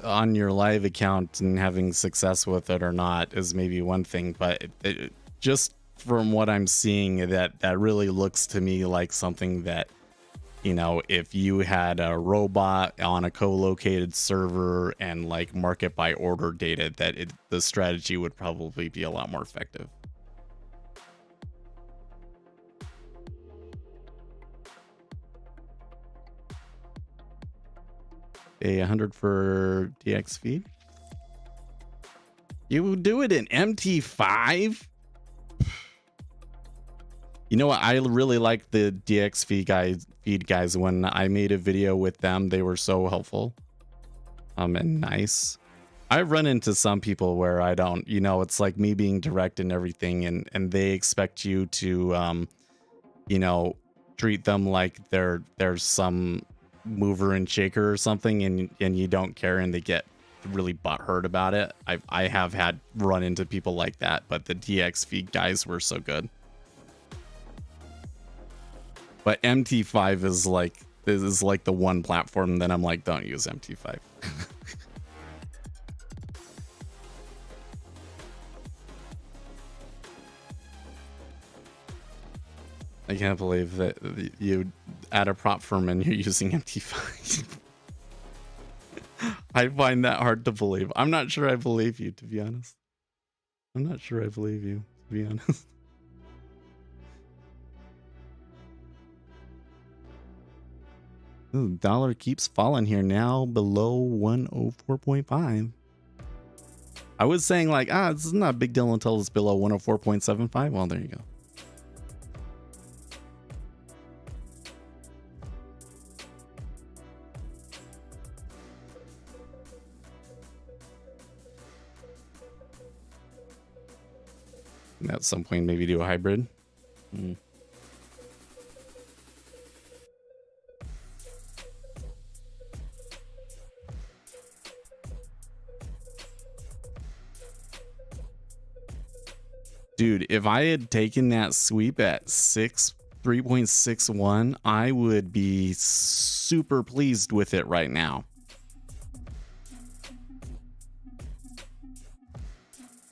C: on your live account and having success with it or not is maybe one thing, but it just from what I'm seeing, that really looks to me like something that, you know, if you had a robot on a co-located server and like market by order data, that the strategy would probably be a lot more effective. A 100 for DX feed. You do it in MT5? You know what? I really like the DX feed guys. When I made a video with them, they were so helpful. And nice. I've run into some people where I don't, you know, it's like me being direct and everything, and they expect you to, you know, treat them like there's some mover and shaker or something, and you don't care, and they get really butthurt about it. I have had run into people like that, but the DX feed guys were so good. But MT5 is like the one platform that I'm like, don't use MT5. I can't believe that you add a prop firm and you're using MT5. I find that hard to believe. I'm not sure I believe you, to be honest. I'm not sure I believe you, to be honest. The dollar keeps falling here, now below 104.5. I was saying like, this is not a big deal until it's below 104.75. Well, there you go. And at some point, maybe do a hybrid. Dude, if I had taken that sweep at 3.61, I would be super pleased with it right now.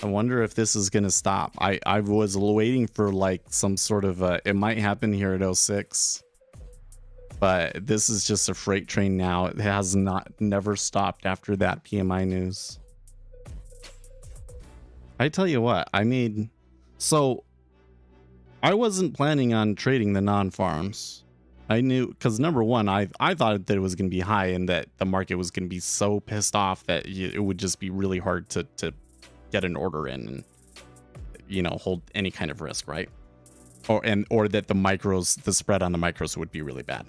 C: I wonder if this is going to stop. I was waiting for like some sort of it might happen here at 06, but this is just a freight train now. It has never stopped after that PMI news. I tell you what, so I wasn't planning on trading the non-farms. I knew, because number one, I thought that it was going to be high and that the market was going to be so pissed off that it would just be really hard to get an order in and, you know, hold any kind of risk, right? Or that the spread on the micros would be really bad.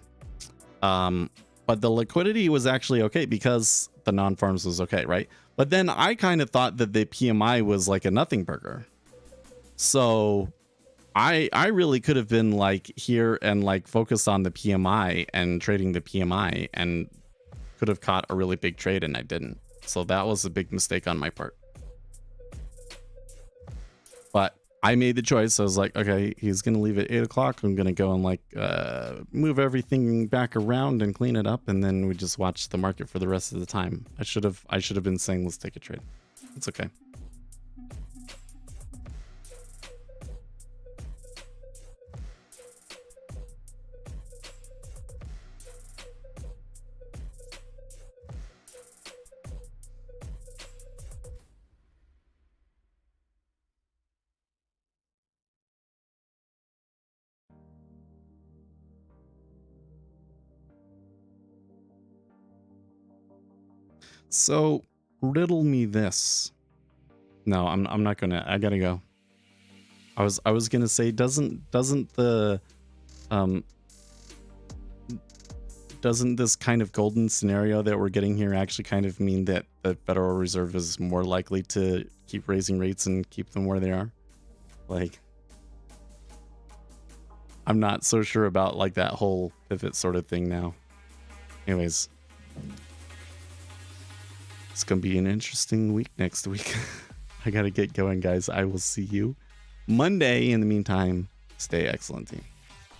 C: But the liquidity was actually okay because the non-farms was okay, right? But then I kind of thought that the PMI was like a nothing burger. So I really could have been like here and like focused on the PMI and trading the PMI and could have caught a really big trade, and I didn't. So that was a big mistake on my part. But I made the choice. I was like, okay, he's going to leave at 8 o'clock. I'm going to go and like move everything back around and clean it up. And then we just watch the market for the rest of the time. I should have been saying, let's take a trade. It's okay. So riddle me this. No, I'm not gonna. I gotta go. I was gonna say, doesn't this kind of golden scenario that we're getting here actually kind of mean that the Federal Reserve is more likely to keep raising rates and keep them where they are? Like, I'm not so sure about like that whole pivot sort of thing now. Anyways. It's going to be an interesting week next week. I got to get going, guys. I will see you Monday. In the meantime, stay excellent, team.